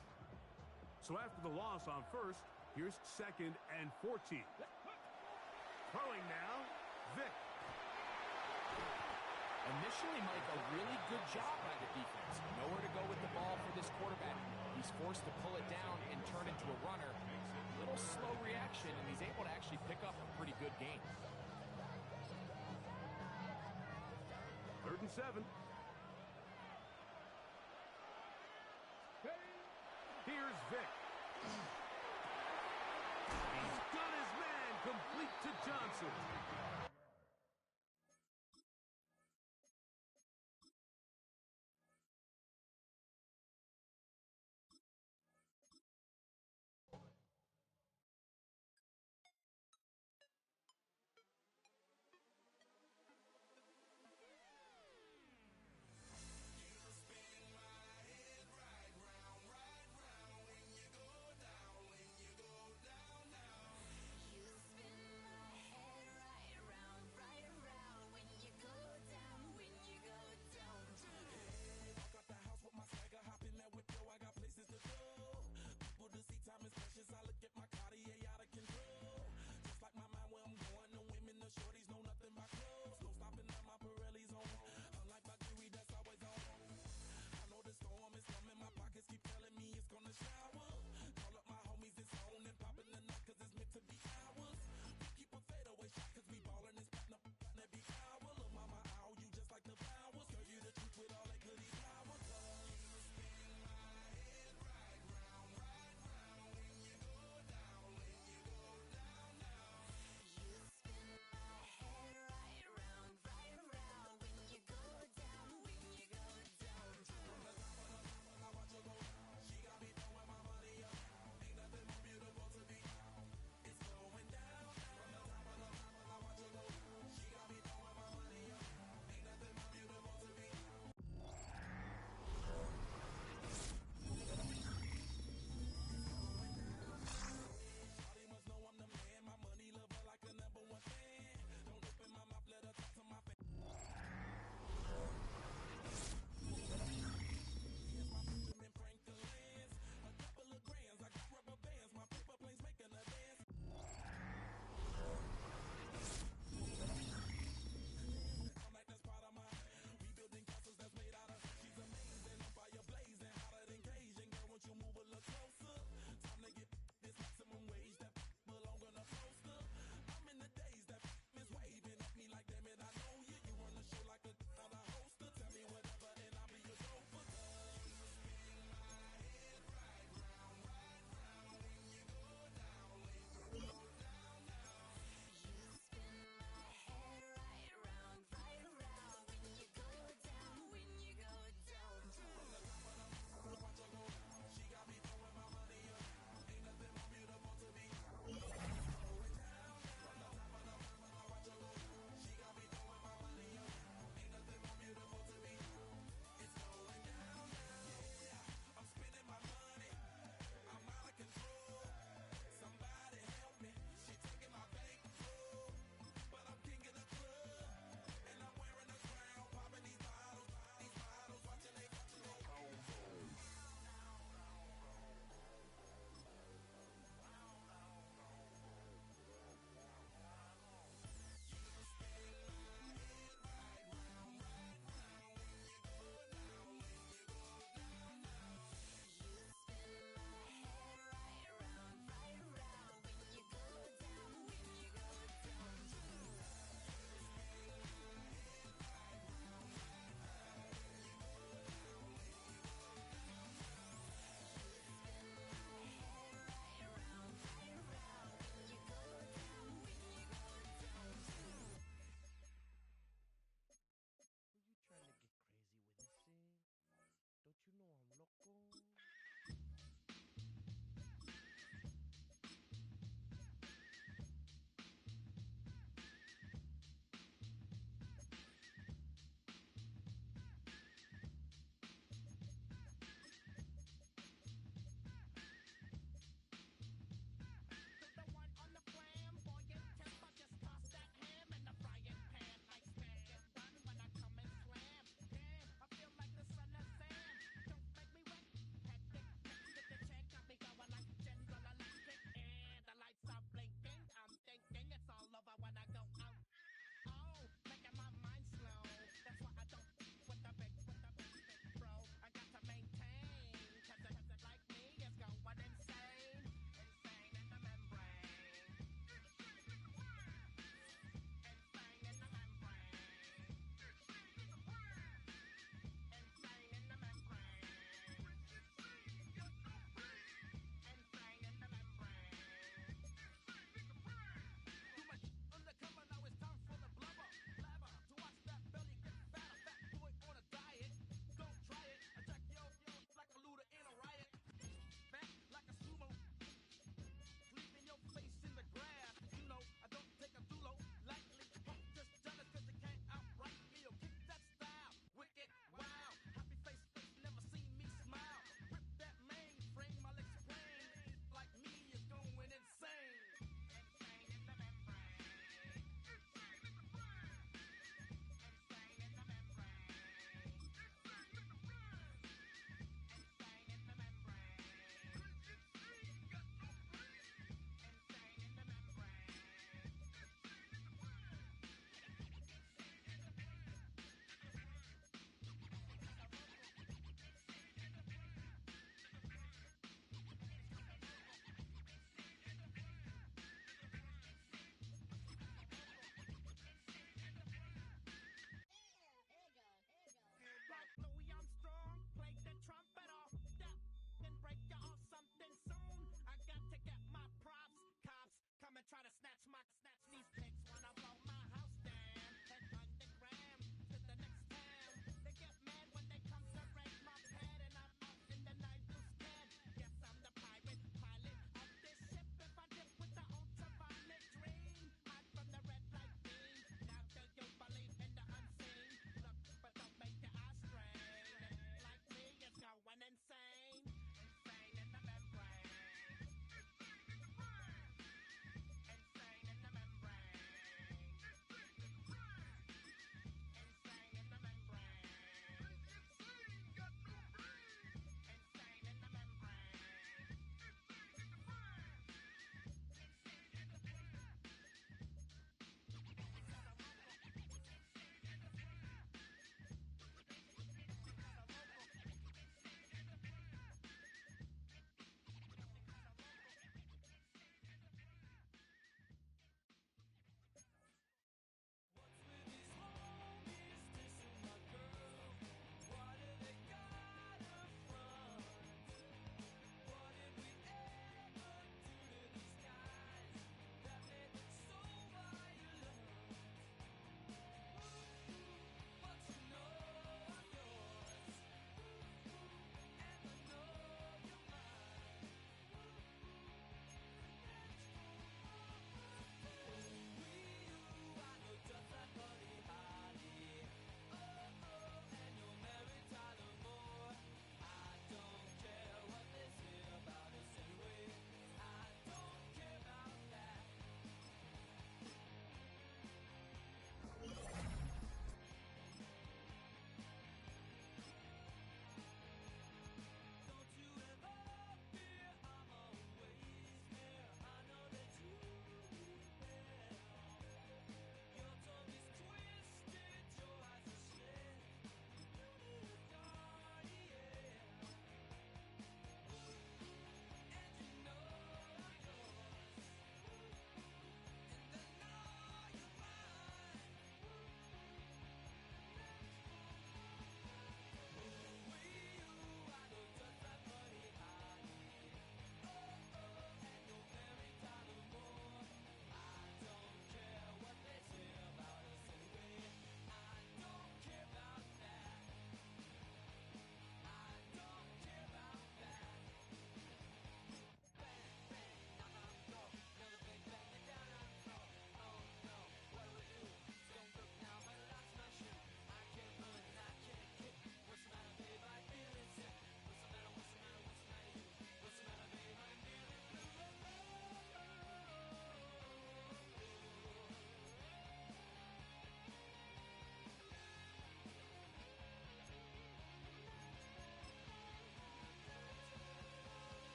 So after the loss on first, here's 2nd and 14. Throwing now, Vick. Initially, Mike, a really good job by the defense. Nowhere to go with the ball for this quarterback. He's forced to pull it down and turn into a runner. A little slow reaction, and he's able to actually pick up a pretty good game. 3rd and 7. Here's Vick. He's got his man complete to Johnson.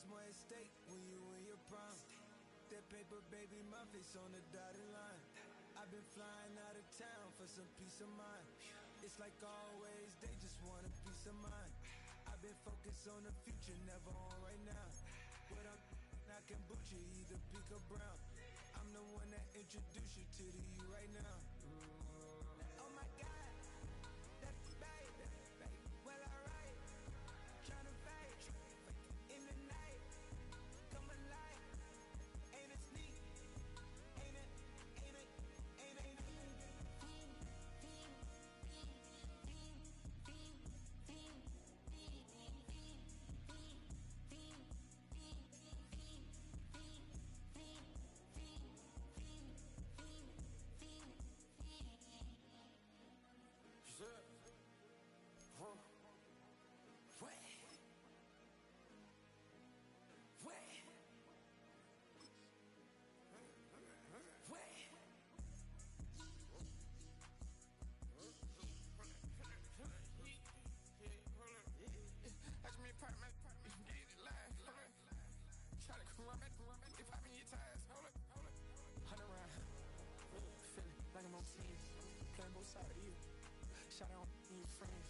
much more at stake when you win your prime. That paper, baby, my face on the dotted line. I've been flying out of town for some peace of mind. It's like always, they just want a piece of mind. I've been focused on the future, never on right now. But I can boot you either pink or brown. I'm the one that introduced you to the you right now. Oh my God, that's babe. Well, alright, tryna fight in the night. Come alive, ain't it sneak? Ain't it? Side of you, shout out to your friends.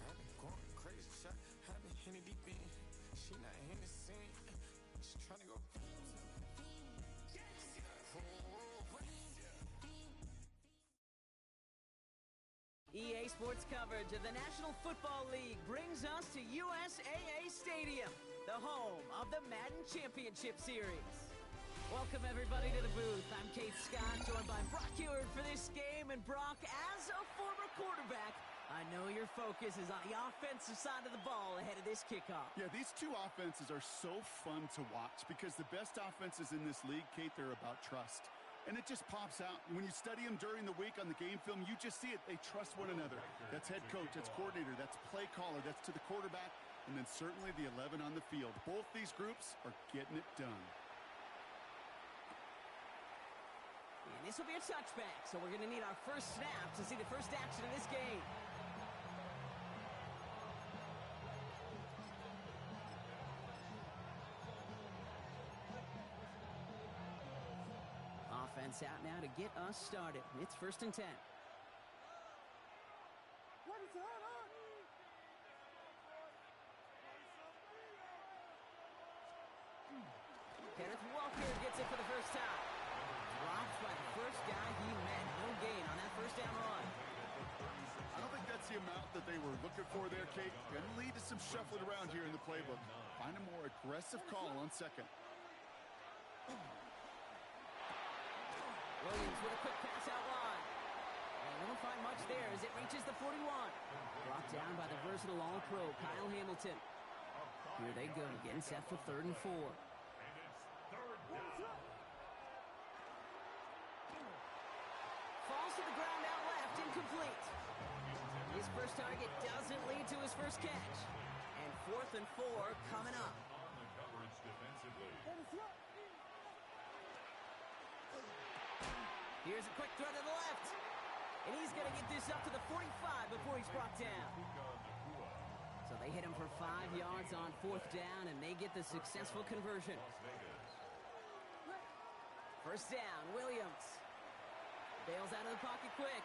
I've been going crazy, shot. I've been hitting deep in. She not in the scene. She tryna go. EA Sports coverage of the National Football League brings us to USAA Stadium, the home of the Madden Championship Series. Welcome, everybody, to the booth. I'm Keith Scott, joined by Brock Huard for this game. And Brock, as a former quarterback, I know your focus is on the offensive side of the ball ahead of this kickoff. Yeah, these two offenses are so fun to watch because the best offenses in this league, Kate, they're about trust. And it just pops out. When you study them during the week on the game film, you just see it. They trust one another. That's head coach, that's coordinator, that's play caller, that's to the quarterback, and then certainly the 11 on the field. Both these groups are getting it done. And this will be a touchback, so we're going to need our first snap to see the first action of this game. Offense out now to get us started. It's 1st and 10. Kenneth Walker gets it for the first time. Dropped by the first guy he met. No gain on that first down run. I don't think that's the amount that they were looking for there, Kate. Going to lead to some shuffling around here in the playbook. Find a more aggressive call on second. Williams with a quick pass out wide. And they don't find much there as it reaches the 41. Brought down by the versatile All-Pro, Kyle Hamilton. Here they go, getting set for 3rd and 4. Falls to the ground out left, incomplete. His first target doesn't lead to his first catch. And 4th and 4 coming up. Here's a quick throw to the left. And he's going to get this up to the 45 before he's brought down. So they hit him for 5 yards on 4th down, and they get the successful conversion. First down, Williams. Bails out of the pocket quick.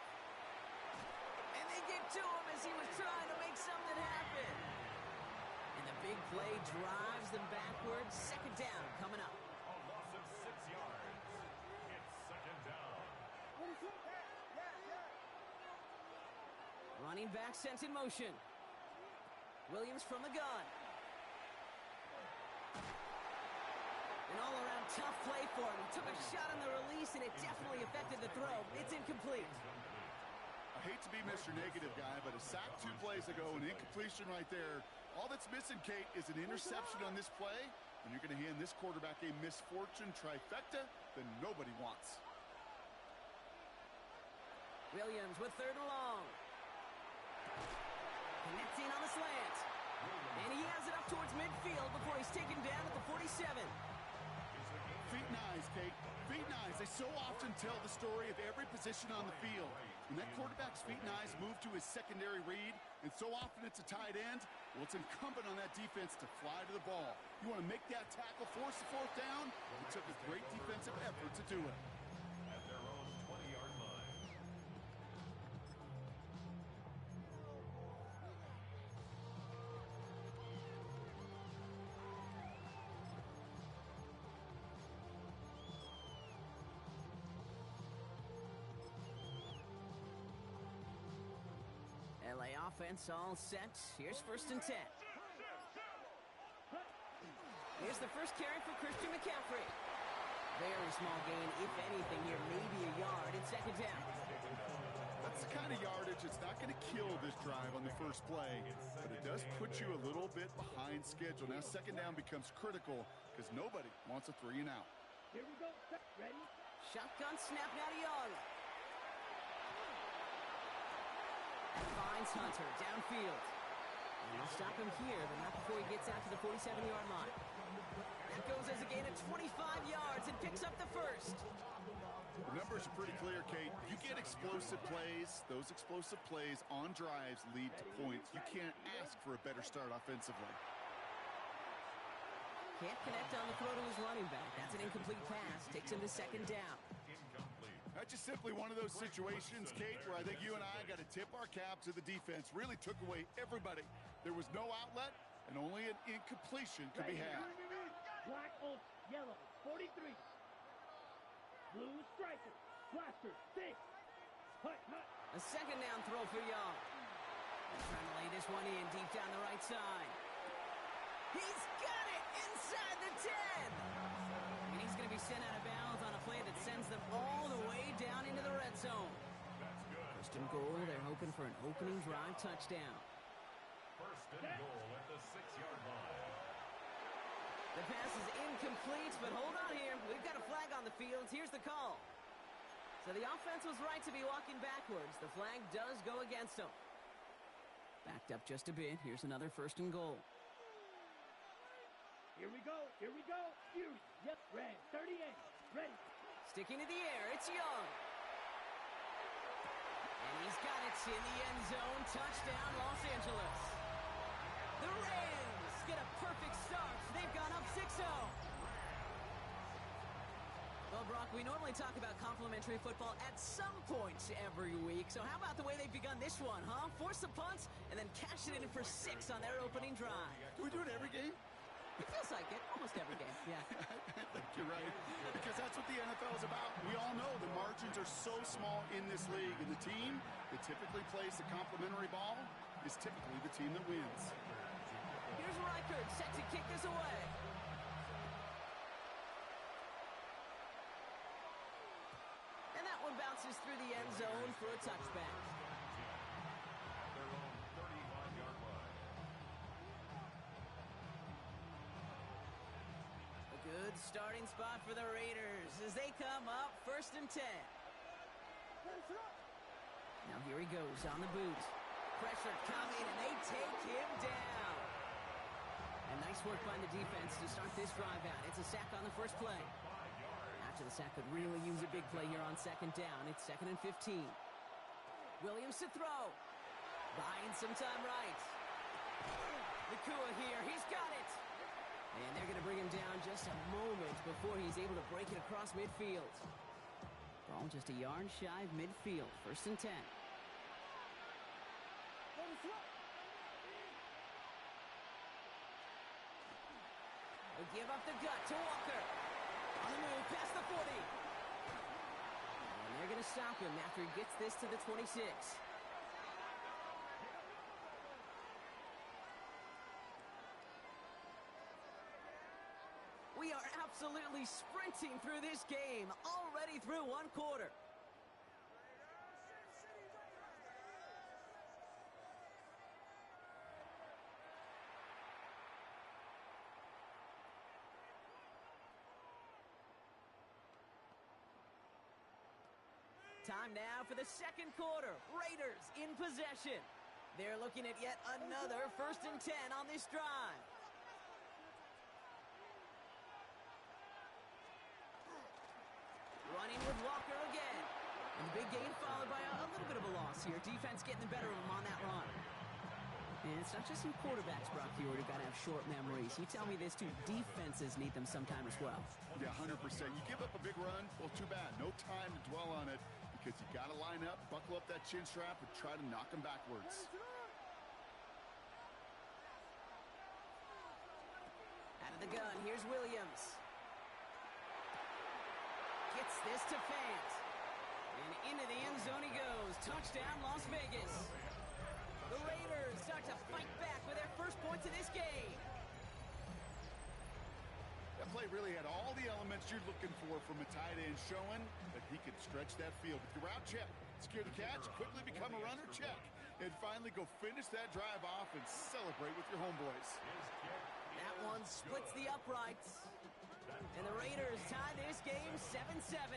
And they get to him as he was trying to make something happen. And the big play drives them backwards. 2nd down coming up. A loss of 6 yards. It's 2nd down. Running back sent in motion. Williams from the gun. An all-around tough play for him. He took a shot on the release, and it definitely affected the throw. It's incomplete. I hate to be Mr. Negative guy, but a sack 2 plays ago, an incompletion right there. All that's missing, Kate, is an interception on this play, and you're going to hand this quarterback a misfortune trifecta that nobody wants. Williams with 3rd and long. Connecting on the slant. And he has it up towards midfield before he's taken down at the 47. Feet and eyes, Kate. Feet and eyes. They so often tell the story of every position on the field. When that quarterback's feet and eyes move to his secondary read, and so often it's a tight end, well, it's incumbent on that defense to fly to the ball. You want to make that tackle, force the fourth down? It took a great defensive effort to do it. At their own 20-yard line. LA offense all set. Here's 1st and 10. Here's the first carry for Christian McCaffrey. Very small gain, if anything here, maybe a yard in 2nd down. That's the kind of yardage that's not going to kill this drive on the first play, but it does put you a little bit behind schedule. Now 2nd down becomes critical because nobody wants a 3 and out. Here we go. Ready? Shotgun snap now to Young. And finds Hunter downfield. And he'll stop him here, but not before he gets out to the 47-yard line. That goes as a gain of 25 yards and picks up the first. The numbers are pretty clear, Kate. You get explosive plays. Those explosive plays on drives lead to points. You can't ask for a better start offensively. Can't connect on the throw to his running back. That's an incomplete pass. Takes him to 2nd down. That's just simply one of those situations, Kate, where I think you and I got to tip our cap to the defense. Really took away everybody. There was no outlet, and only an incompletion could be had. Black Oaks, yellow, 43. Blue striker, blaster, 6. Hut, hut. A 2nd down throw for Young. Trying to lay this one in deep down the right side. He's got it inside the 10. And he's going to be sent out of bounds on a play that sends them all the way down into the red zone. First and goal, they're hoping for an opening drive touchdown. First and goal at the 6-yard line. The pass is incomplete, but hold on here. We've got a flag on the field. Here's the call. So the offense was right to be walking backwards. The flag does go against them. Backed up just a bit. Here's another 1st and goal. Here we go. Here we go. Fury. Yep. Red. 38. Ready. Sticking to the air. It's Young. And he's got it in the end zone. Touchdown, Los Angeles. The Rams get a perfect start. They've gone up 6-0. Well, Brock, we normally talk about complimentary football at some point every week. So how about the way they've begun this one, huh? Force the punt and then cash it in for 6 on their opening drive. Do we do it every game? It feels like it. Almost every game, yeah. I think you're right. Because that's what the NFL is about. We all know the margins are so small in this league. And the team that typically plays the complimentary ball is typically the team that wins. Here's Reichert set to kick this away. And that one bounces through the end zone for a touchback. At their own 35-yard line. A good starting spot for the Raiders as they come up 1st and 10. Now here he goes on the boot. Pressure coming, and they take him down. And nice work by the defense to start this drive out. It's a sack on the first play. After the sack could really use a big play here on 2nd down. It's 2nd and 15. Williams to throw. Buying some time right. Nakua here. He's got it. And they're going to bring him down just a moment before he's able to break it across midfield. Ball just a yard shy of midfield. 1st and 10. They give up the gut to Walker. On the move, past the 40. And they're going to stop him after he gets this to the 26. We are absolutely sprinting through this game, already through one quarter. Time now for the 2nd quarter. Raiders in possession. They're looking at yet another 1st and 10 on this drive. Running with Walker again. And the big gain followed by a little bit of a here. Defense getting the better of them on that run. And it's not just some quarterbacks, Brock Huard, who got to have short memories. You tell me this, too. Defenses need them sometime as well. Yeah, 100%. You give up a big run, well, too bad. No time to dwell on it because you got to line up, buckle up that chin strap, and try to knock them backwards. Out of the gun, here's Williams. Gets this to Fant. And into the end zone he goes. Touchdown, Las Vegas. The Raiders start to fight back with their first points of this game. That play really had all the elements you're looking for from a tight end, showing that he could stretch that field. With your route check, secure the catch, quickly become a runner, check. And finally go finish that drive off and celebrate with your homeboys. That one splits the uprights. And the Raiders tie this game 7-7.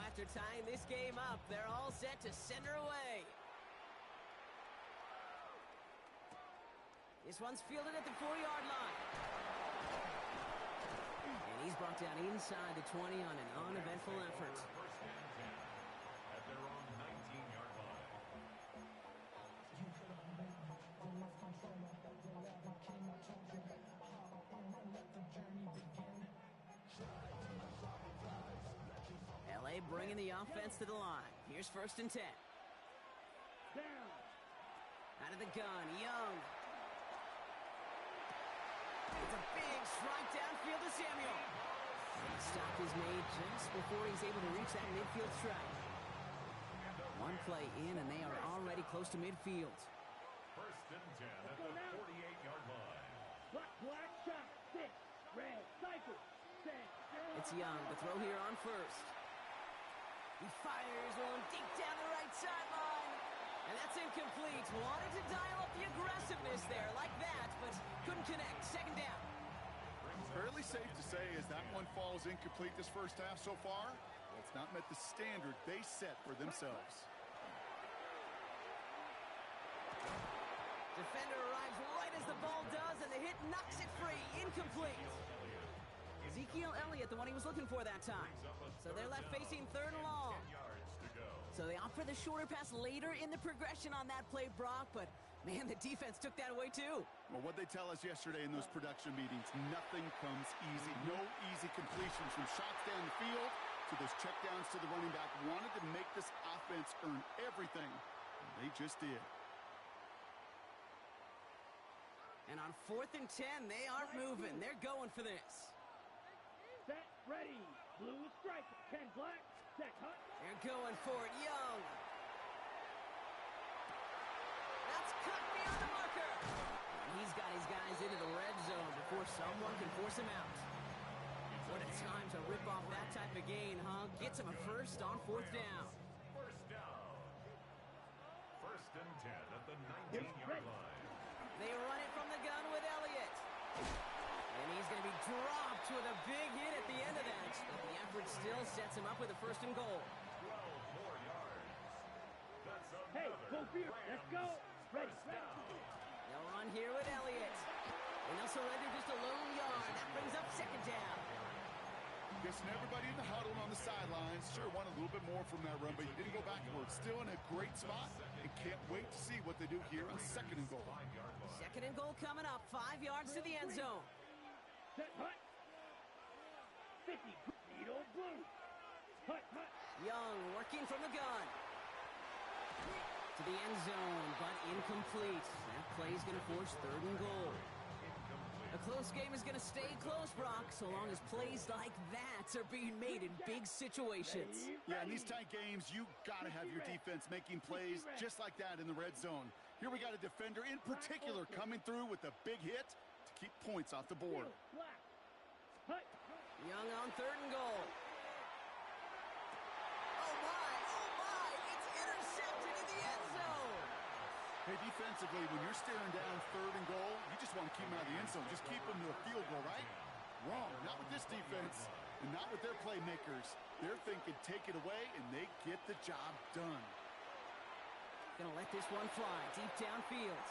After tying this game up, they're all set to send her away. This one's fielded at the 4-yard line. And he's brought down inside the 20 on an uneventful effort. At their own 19-yard line. LA bringing the offense to the line. Here's 1st and 10. Down. Out of the gun, Young. It's a big strike downfield to Samuel. And the stop is made just before he's able to reach that midfield strike. One play in, and they are already close to midfield. 1st and 10 at the 48-yard line. Black shot. 6. Red. Cypher. 6. It's Young. The throw here on 1st. He fires one deep down the right sideline. And that's incomplete. Wanted to dial up the aggressiveness there like that, but couldn't connect. 2nd down. Fairly safe to say as that one falls incomplete this first half so far, it's not met the standard they set for themselves. Defender arrives right as the ball does, and the hit knocks it free. Incomplete. Ezekiel Elliott, the one he was looking for that time. So they're left facing 3rd and long. So they opt for the shorter pass later in the progression on that play, Brock, but man, the defense took that away too. Well, what they tell us yesterday in those production meetings, nothing comes easy. No easy completions from shots down the field to those checkdowns to the running back. Wanted to make this offense earn everything, and they just did. And on 4th and 10, they aren't moving. They're going for this. Set, ready. Blue stripe. Ken Black. Set, hut. They're going for it. Young. That's cut beyond the marker. And he's got his guys into the red zone before someone can force him out. What a time to rip off that type of gain, huh? Gets him a 1st on 4th down. 1st down. 1st and 10 at the 19-yard line. They run it from the gun with Elliott. And he's going to be dropped with a big hit at the end of that. But the effort still sets him up with a 1st and goal. 12 more yards. That's Hey, go Beer. Let's go. Ready. They'll run here with Elliott. And they'll surrender just a lone yard. That brings up 2nd down. Guessing everybody in the huddle on the sidelines sure want a little bit more from that run, but you didn't go backwards. Still in a great spot and can't wait to see what they do here on 2nd and goal. 2nd and goal coming up. 5 yards to the end zone. Set, hut. 50. Needle blue. Hut, hut. Young working from the gun. To the end zone, but incomplete. That play is going to force 3rd and goal. A close game is going to stay close, Brock, so long as plays like that are being made in big situations. Yeah, in these tight games, you got to have your defense making plays just like that in the red zone. Here we got a defender in particular coming through with a big hit to keep points off the board. Young on 3rd and goal. Oh my, it's intercepted in the end zone. Hey, defensively, when you're staring down 3rd and goal, you just want to keep them out of the end zone. Just keep them to a field goal, right? Wrong. Not with this defense and not with their playmakers. They're thinking take it away, and they get the job done. Gonna let this one fly deep downfield.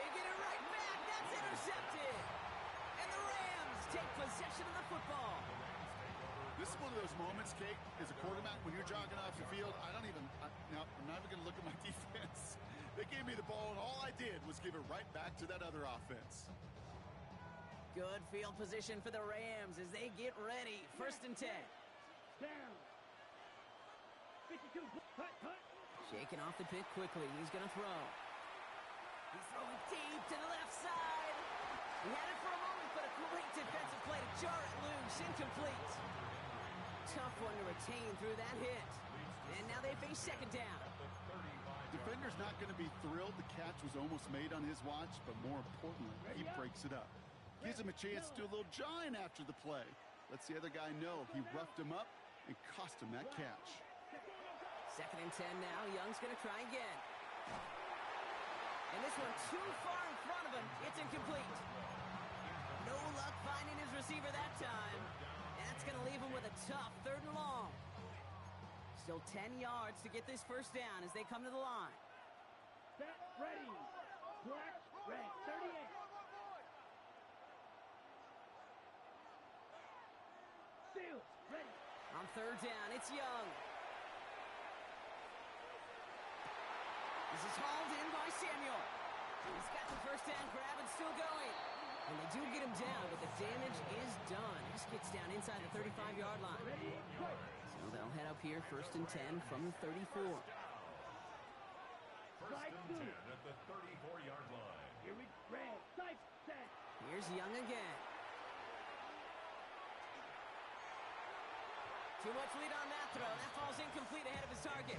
They get it right back. That's intercepted. And the Rams take possession of the football. This is one of those moments, Kate, as a quarterback, when you're jogging off the field, I'm not even going to look at my defense. They gave me the ball, and all I did was give it right back to that other offense. Good field position for the Rams as they get ready. 1st and 10. Down. 52. Hut. Shaking off the pick quickly. He's going to throw. He's throwing deep to the left side. He had it for a moment, but a great defensive play to jar it loose. Incomplete. Tough one to retain through that hit. And now they face 2nd down. Defender's not going to be thrilled the catch was almost made on his watch, but more importantly, he breaks it up. Gives him a chance to do a little jawing after the play. Lets the other guy know he roughed him up and cost him that catch. 2nd and 10 now. Young's going to try again. And this one too far in front of him. It's incomplete. No luck finding his receiver that time. That's going to leave him with a tough 3rd and long. Still 10 yards to get this 1st down as they come to the line. Set, ready. Black, red, 38. Steal, ready. On 3rd down, it's Young. This is hauled in by Samuel. He's got the 1st down grab and still going. And they do get him down, but the damage is done. This gets down inside the 35-yard line. So they'll head up here 1st and 10 from the 34. 1st and 10 at the 34-yard line. Here we red, sight, set. Here's Young again. Too much lead on that throw. That falls incomplete ahead of his target.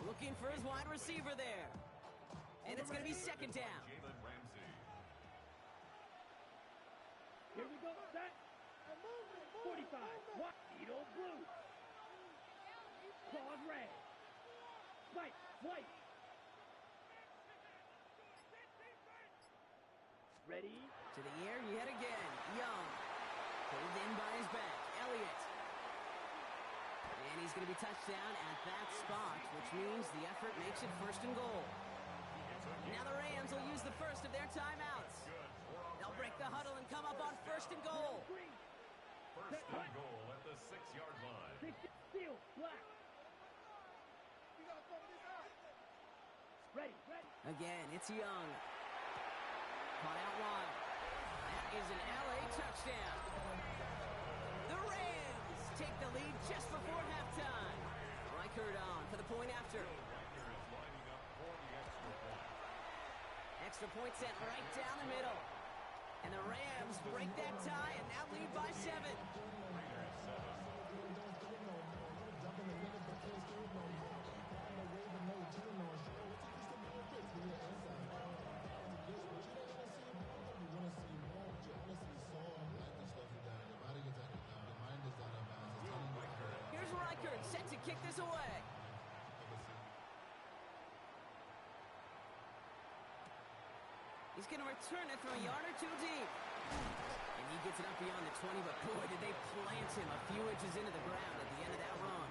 Looking for his wide receiver there. And it's going to be 2nd down. Here we go, set. 45. White, needle blue. Claws red. Spike, white. Ready. To the air yet again. Young. Pulled in by his back. Elliott. And he's going to be touched down at that spot, which means the effort makes it 1st and goal. Now the Rams will use the first of their timeouts. They'll break the huddle and come up on 1st and goal. 1st and goal at the 6-yard line. Steal, black. Ready. Again, it's Young. Caught out wide. That is an LA touchdown. The Rams take the lead just before halftime. Reichard on for the point after. Extra point set right down the middle. And the Rams break that tie and now lead by 7. Here's Reichard set to kick this away. He's going to return it from a yard or 2 deep. And he gets it up beyond the 20, but boy, did they plant him a few inches into the ground at the end of that run.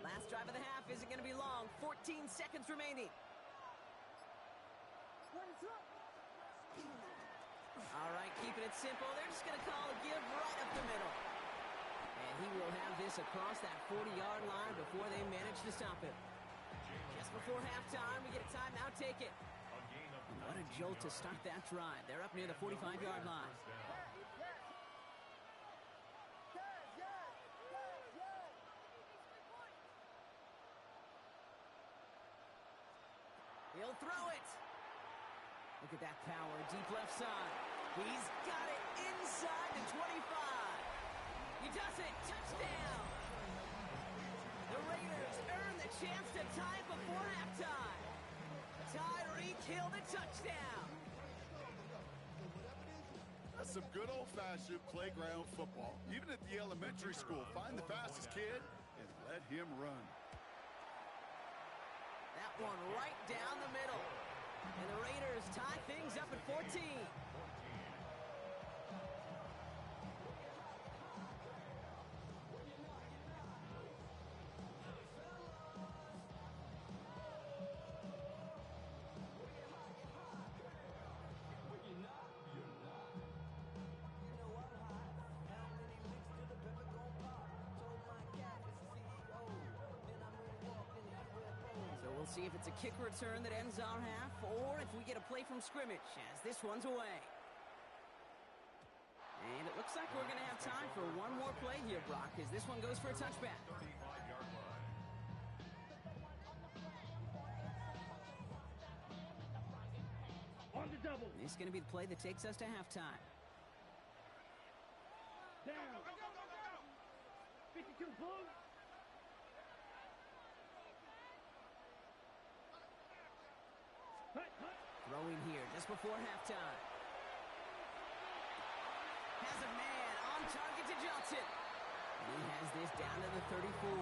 Last drive of the half isn't going to be long. 14 seconds remaining. All right, keeping it simple. They're just going to call a give right up the middle. And he will have this across that 40-yard line before they manage to stop him. Just before halftime, we get a timeout. Take it. And what a jolt to start that drive. They're up near the 45-yard line. He'll throw it. Look at that power, deep left side. He's got it inside the 25. He does it, touchdown. The Raiders earn the chance to tie it before halftime. Tyreek Hill, the touchdown. That's some good old-fashioned playground football. Even at the elementary school, find the fastest kid and let him run. That got one right down the middle. And the Raiders tie things up at 14. We'll see if it's a kick return that ends our half, or if we get a play from scrimmage, as this one's away. And it looks like we're going to have time for one more play here, Brock, as this one goes for a touchback. 35-yard line. On the double. This is going to be the play that takes us to halftime. Down. 52 Bulls. Throwing here just before halftime. Has a man on target to Johnson. And he has this down to the 34.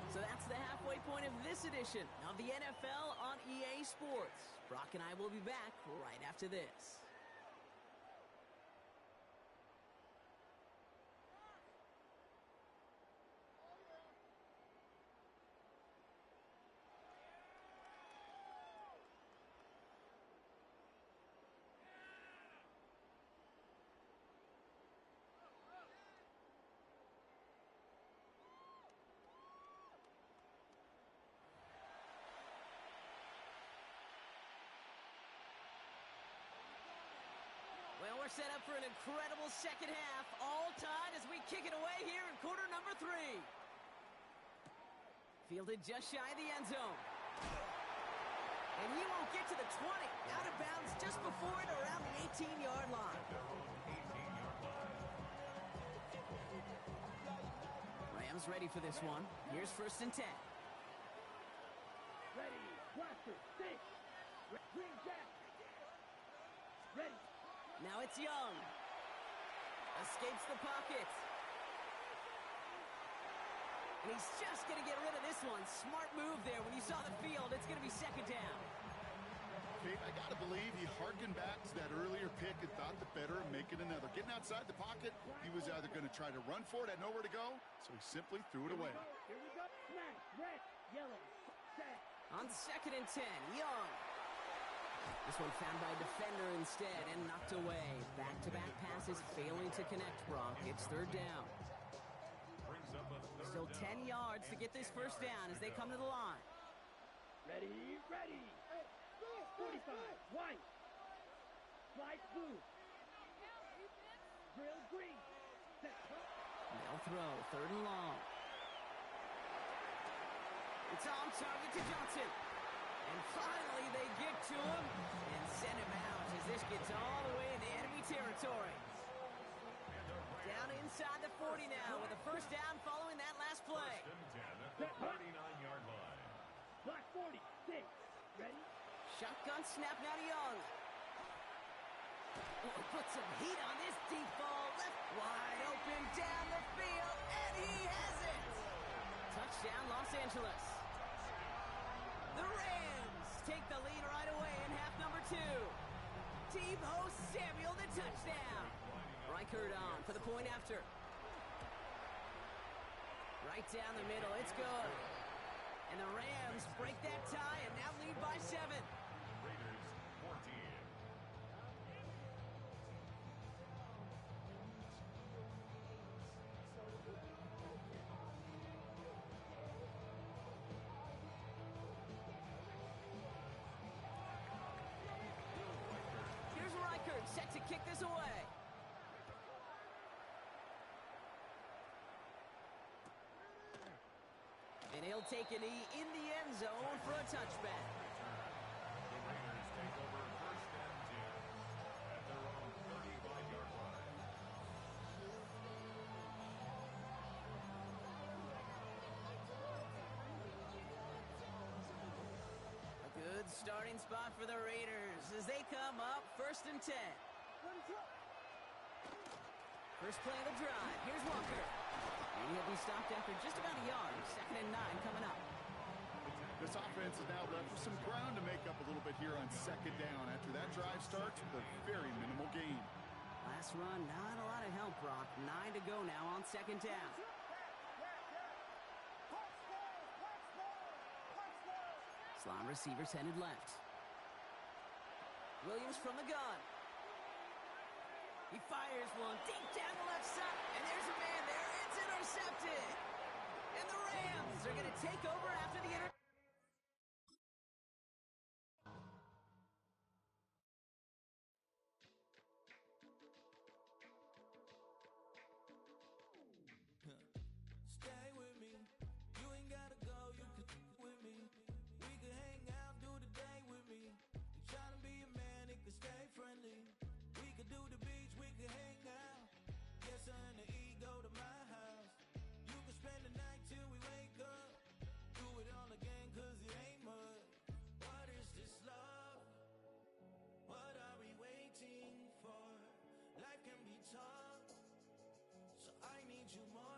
So that's the halfway point of this edition of the NFL on EA Sports. Brock and I will be back right after this. Well, we're set up for an incredible second half, all tied as we kick it away here in quarter number 3. Fielded just shy of the end zone. And he won't get to the 20. Out of bounds just before it around the 18-yard line. Rams ready for this one. Here's 1st and 10. Ready. Blaster. 6. Green Jack. Ready. Now it's Young. Escapes the pocket. And he's just going to get rid of this one. Smart move there. When you saw the field, it's going to be 2nd down. Kate, I got to believe he harkened back to that earlier pick and thought the better and make it another. Getting outside the pocket, he was either going to try to run for it, had nowhere to go, so he simply threw it away. Here we go. Smash. Red. Yellow. Set. On 2nd and 10, Young. This one found by a defender instead and knocked away. Back-to-back passes failing to connect, Brock. It's 3rd down. Still 10 yards to get this 1st down as they come to the line. Ready, ready. 45, white. Slide blue. Drill green. Set. They'll throw, 3rd and long. It's on target to Johnson. And finally they get to him and send him out as this gets all the way into enemy territory. Down inside the 40 now with a 1st down following that last play. 1st and 10 at the 39-yard line. Black 40, 6. Ready? Shotgun snap now to Young. Oh, put some heat on this deep ball. Left wide open down the field, and he has it. Touchdown, Los Angeles. The Rams take the lead right away in half number 2. Tebow Samuel, the touchdown. Reichard on for the point after. Right down the middle, it's good. And the Rams break that tie and now lead by 7. Raiders 14. Here's Reichard set to kick this away. And he'll take a knee in the end zone for a touchback. The Raiders take over 1st and 10 at their own 35-yard line. A good starting spot for the Raiders as they come up 1st and 10. First play of the drive. Here's Walker. And he'll be stopped after just about a yard. 2nd and 9 coming up. This offense is now left with some ground to make up a little bit here on 2nd down. After that drive starts with a very minimal gain. Last run, not a lot of help, Brock. 9 to go now on 2nd down. Slot receivers headed left. Williams from the gun. He fires one deep down the left side, and there's a man there. It's intercepted. And the Rams are going to take over after the interception. Stay with me. You ain't gotta go, you can with me. We can hang out, do the day with me. You tryna be a man, it can stay friendly. We could do the beach, we can hang out. Yes, her and the E go to my house. You can spend the night till we wake up. Do it all again, cause it ain't much. What is this love? What are we waiting for? Life can be tough, so I need you more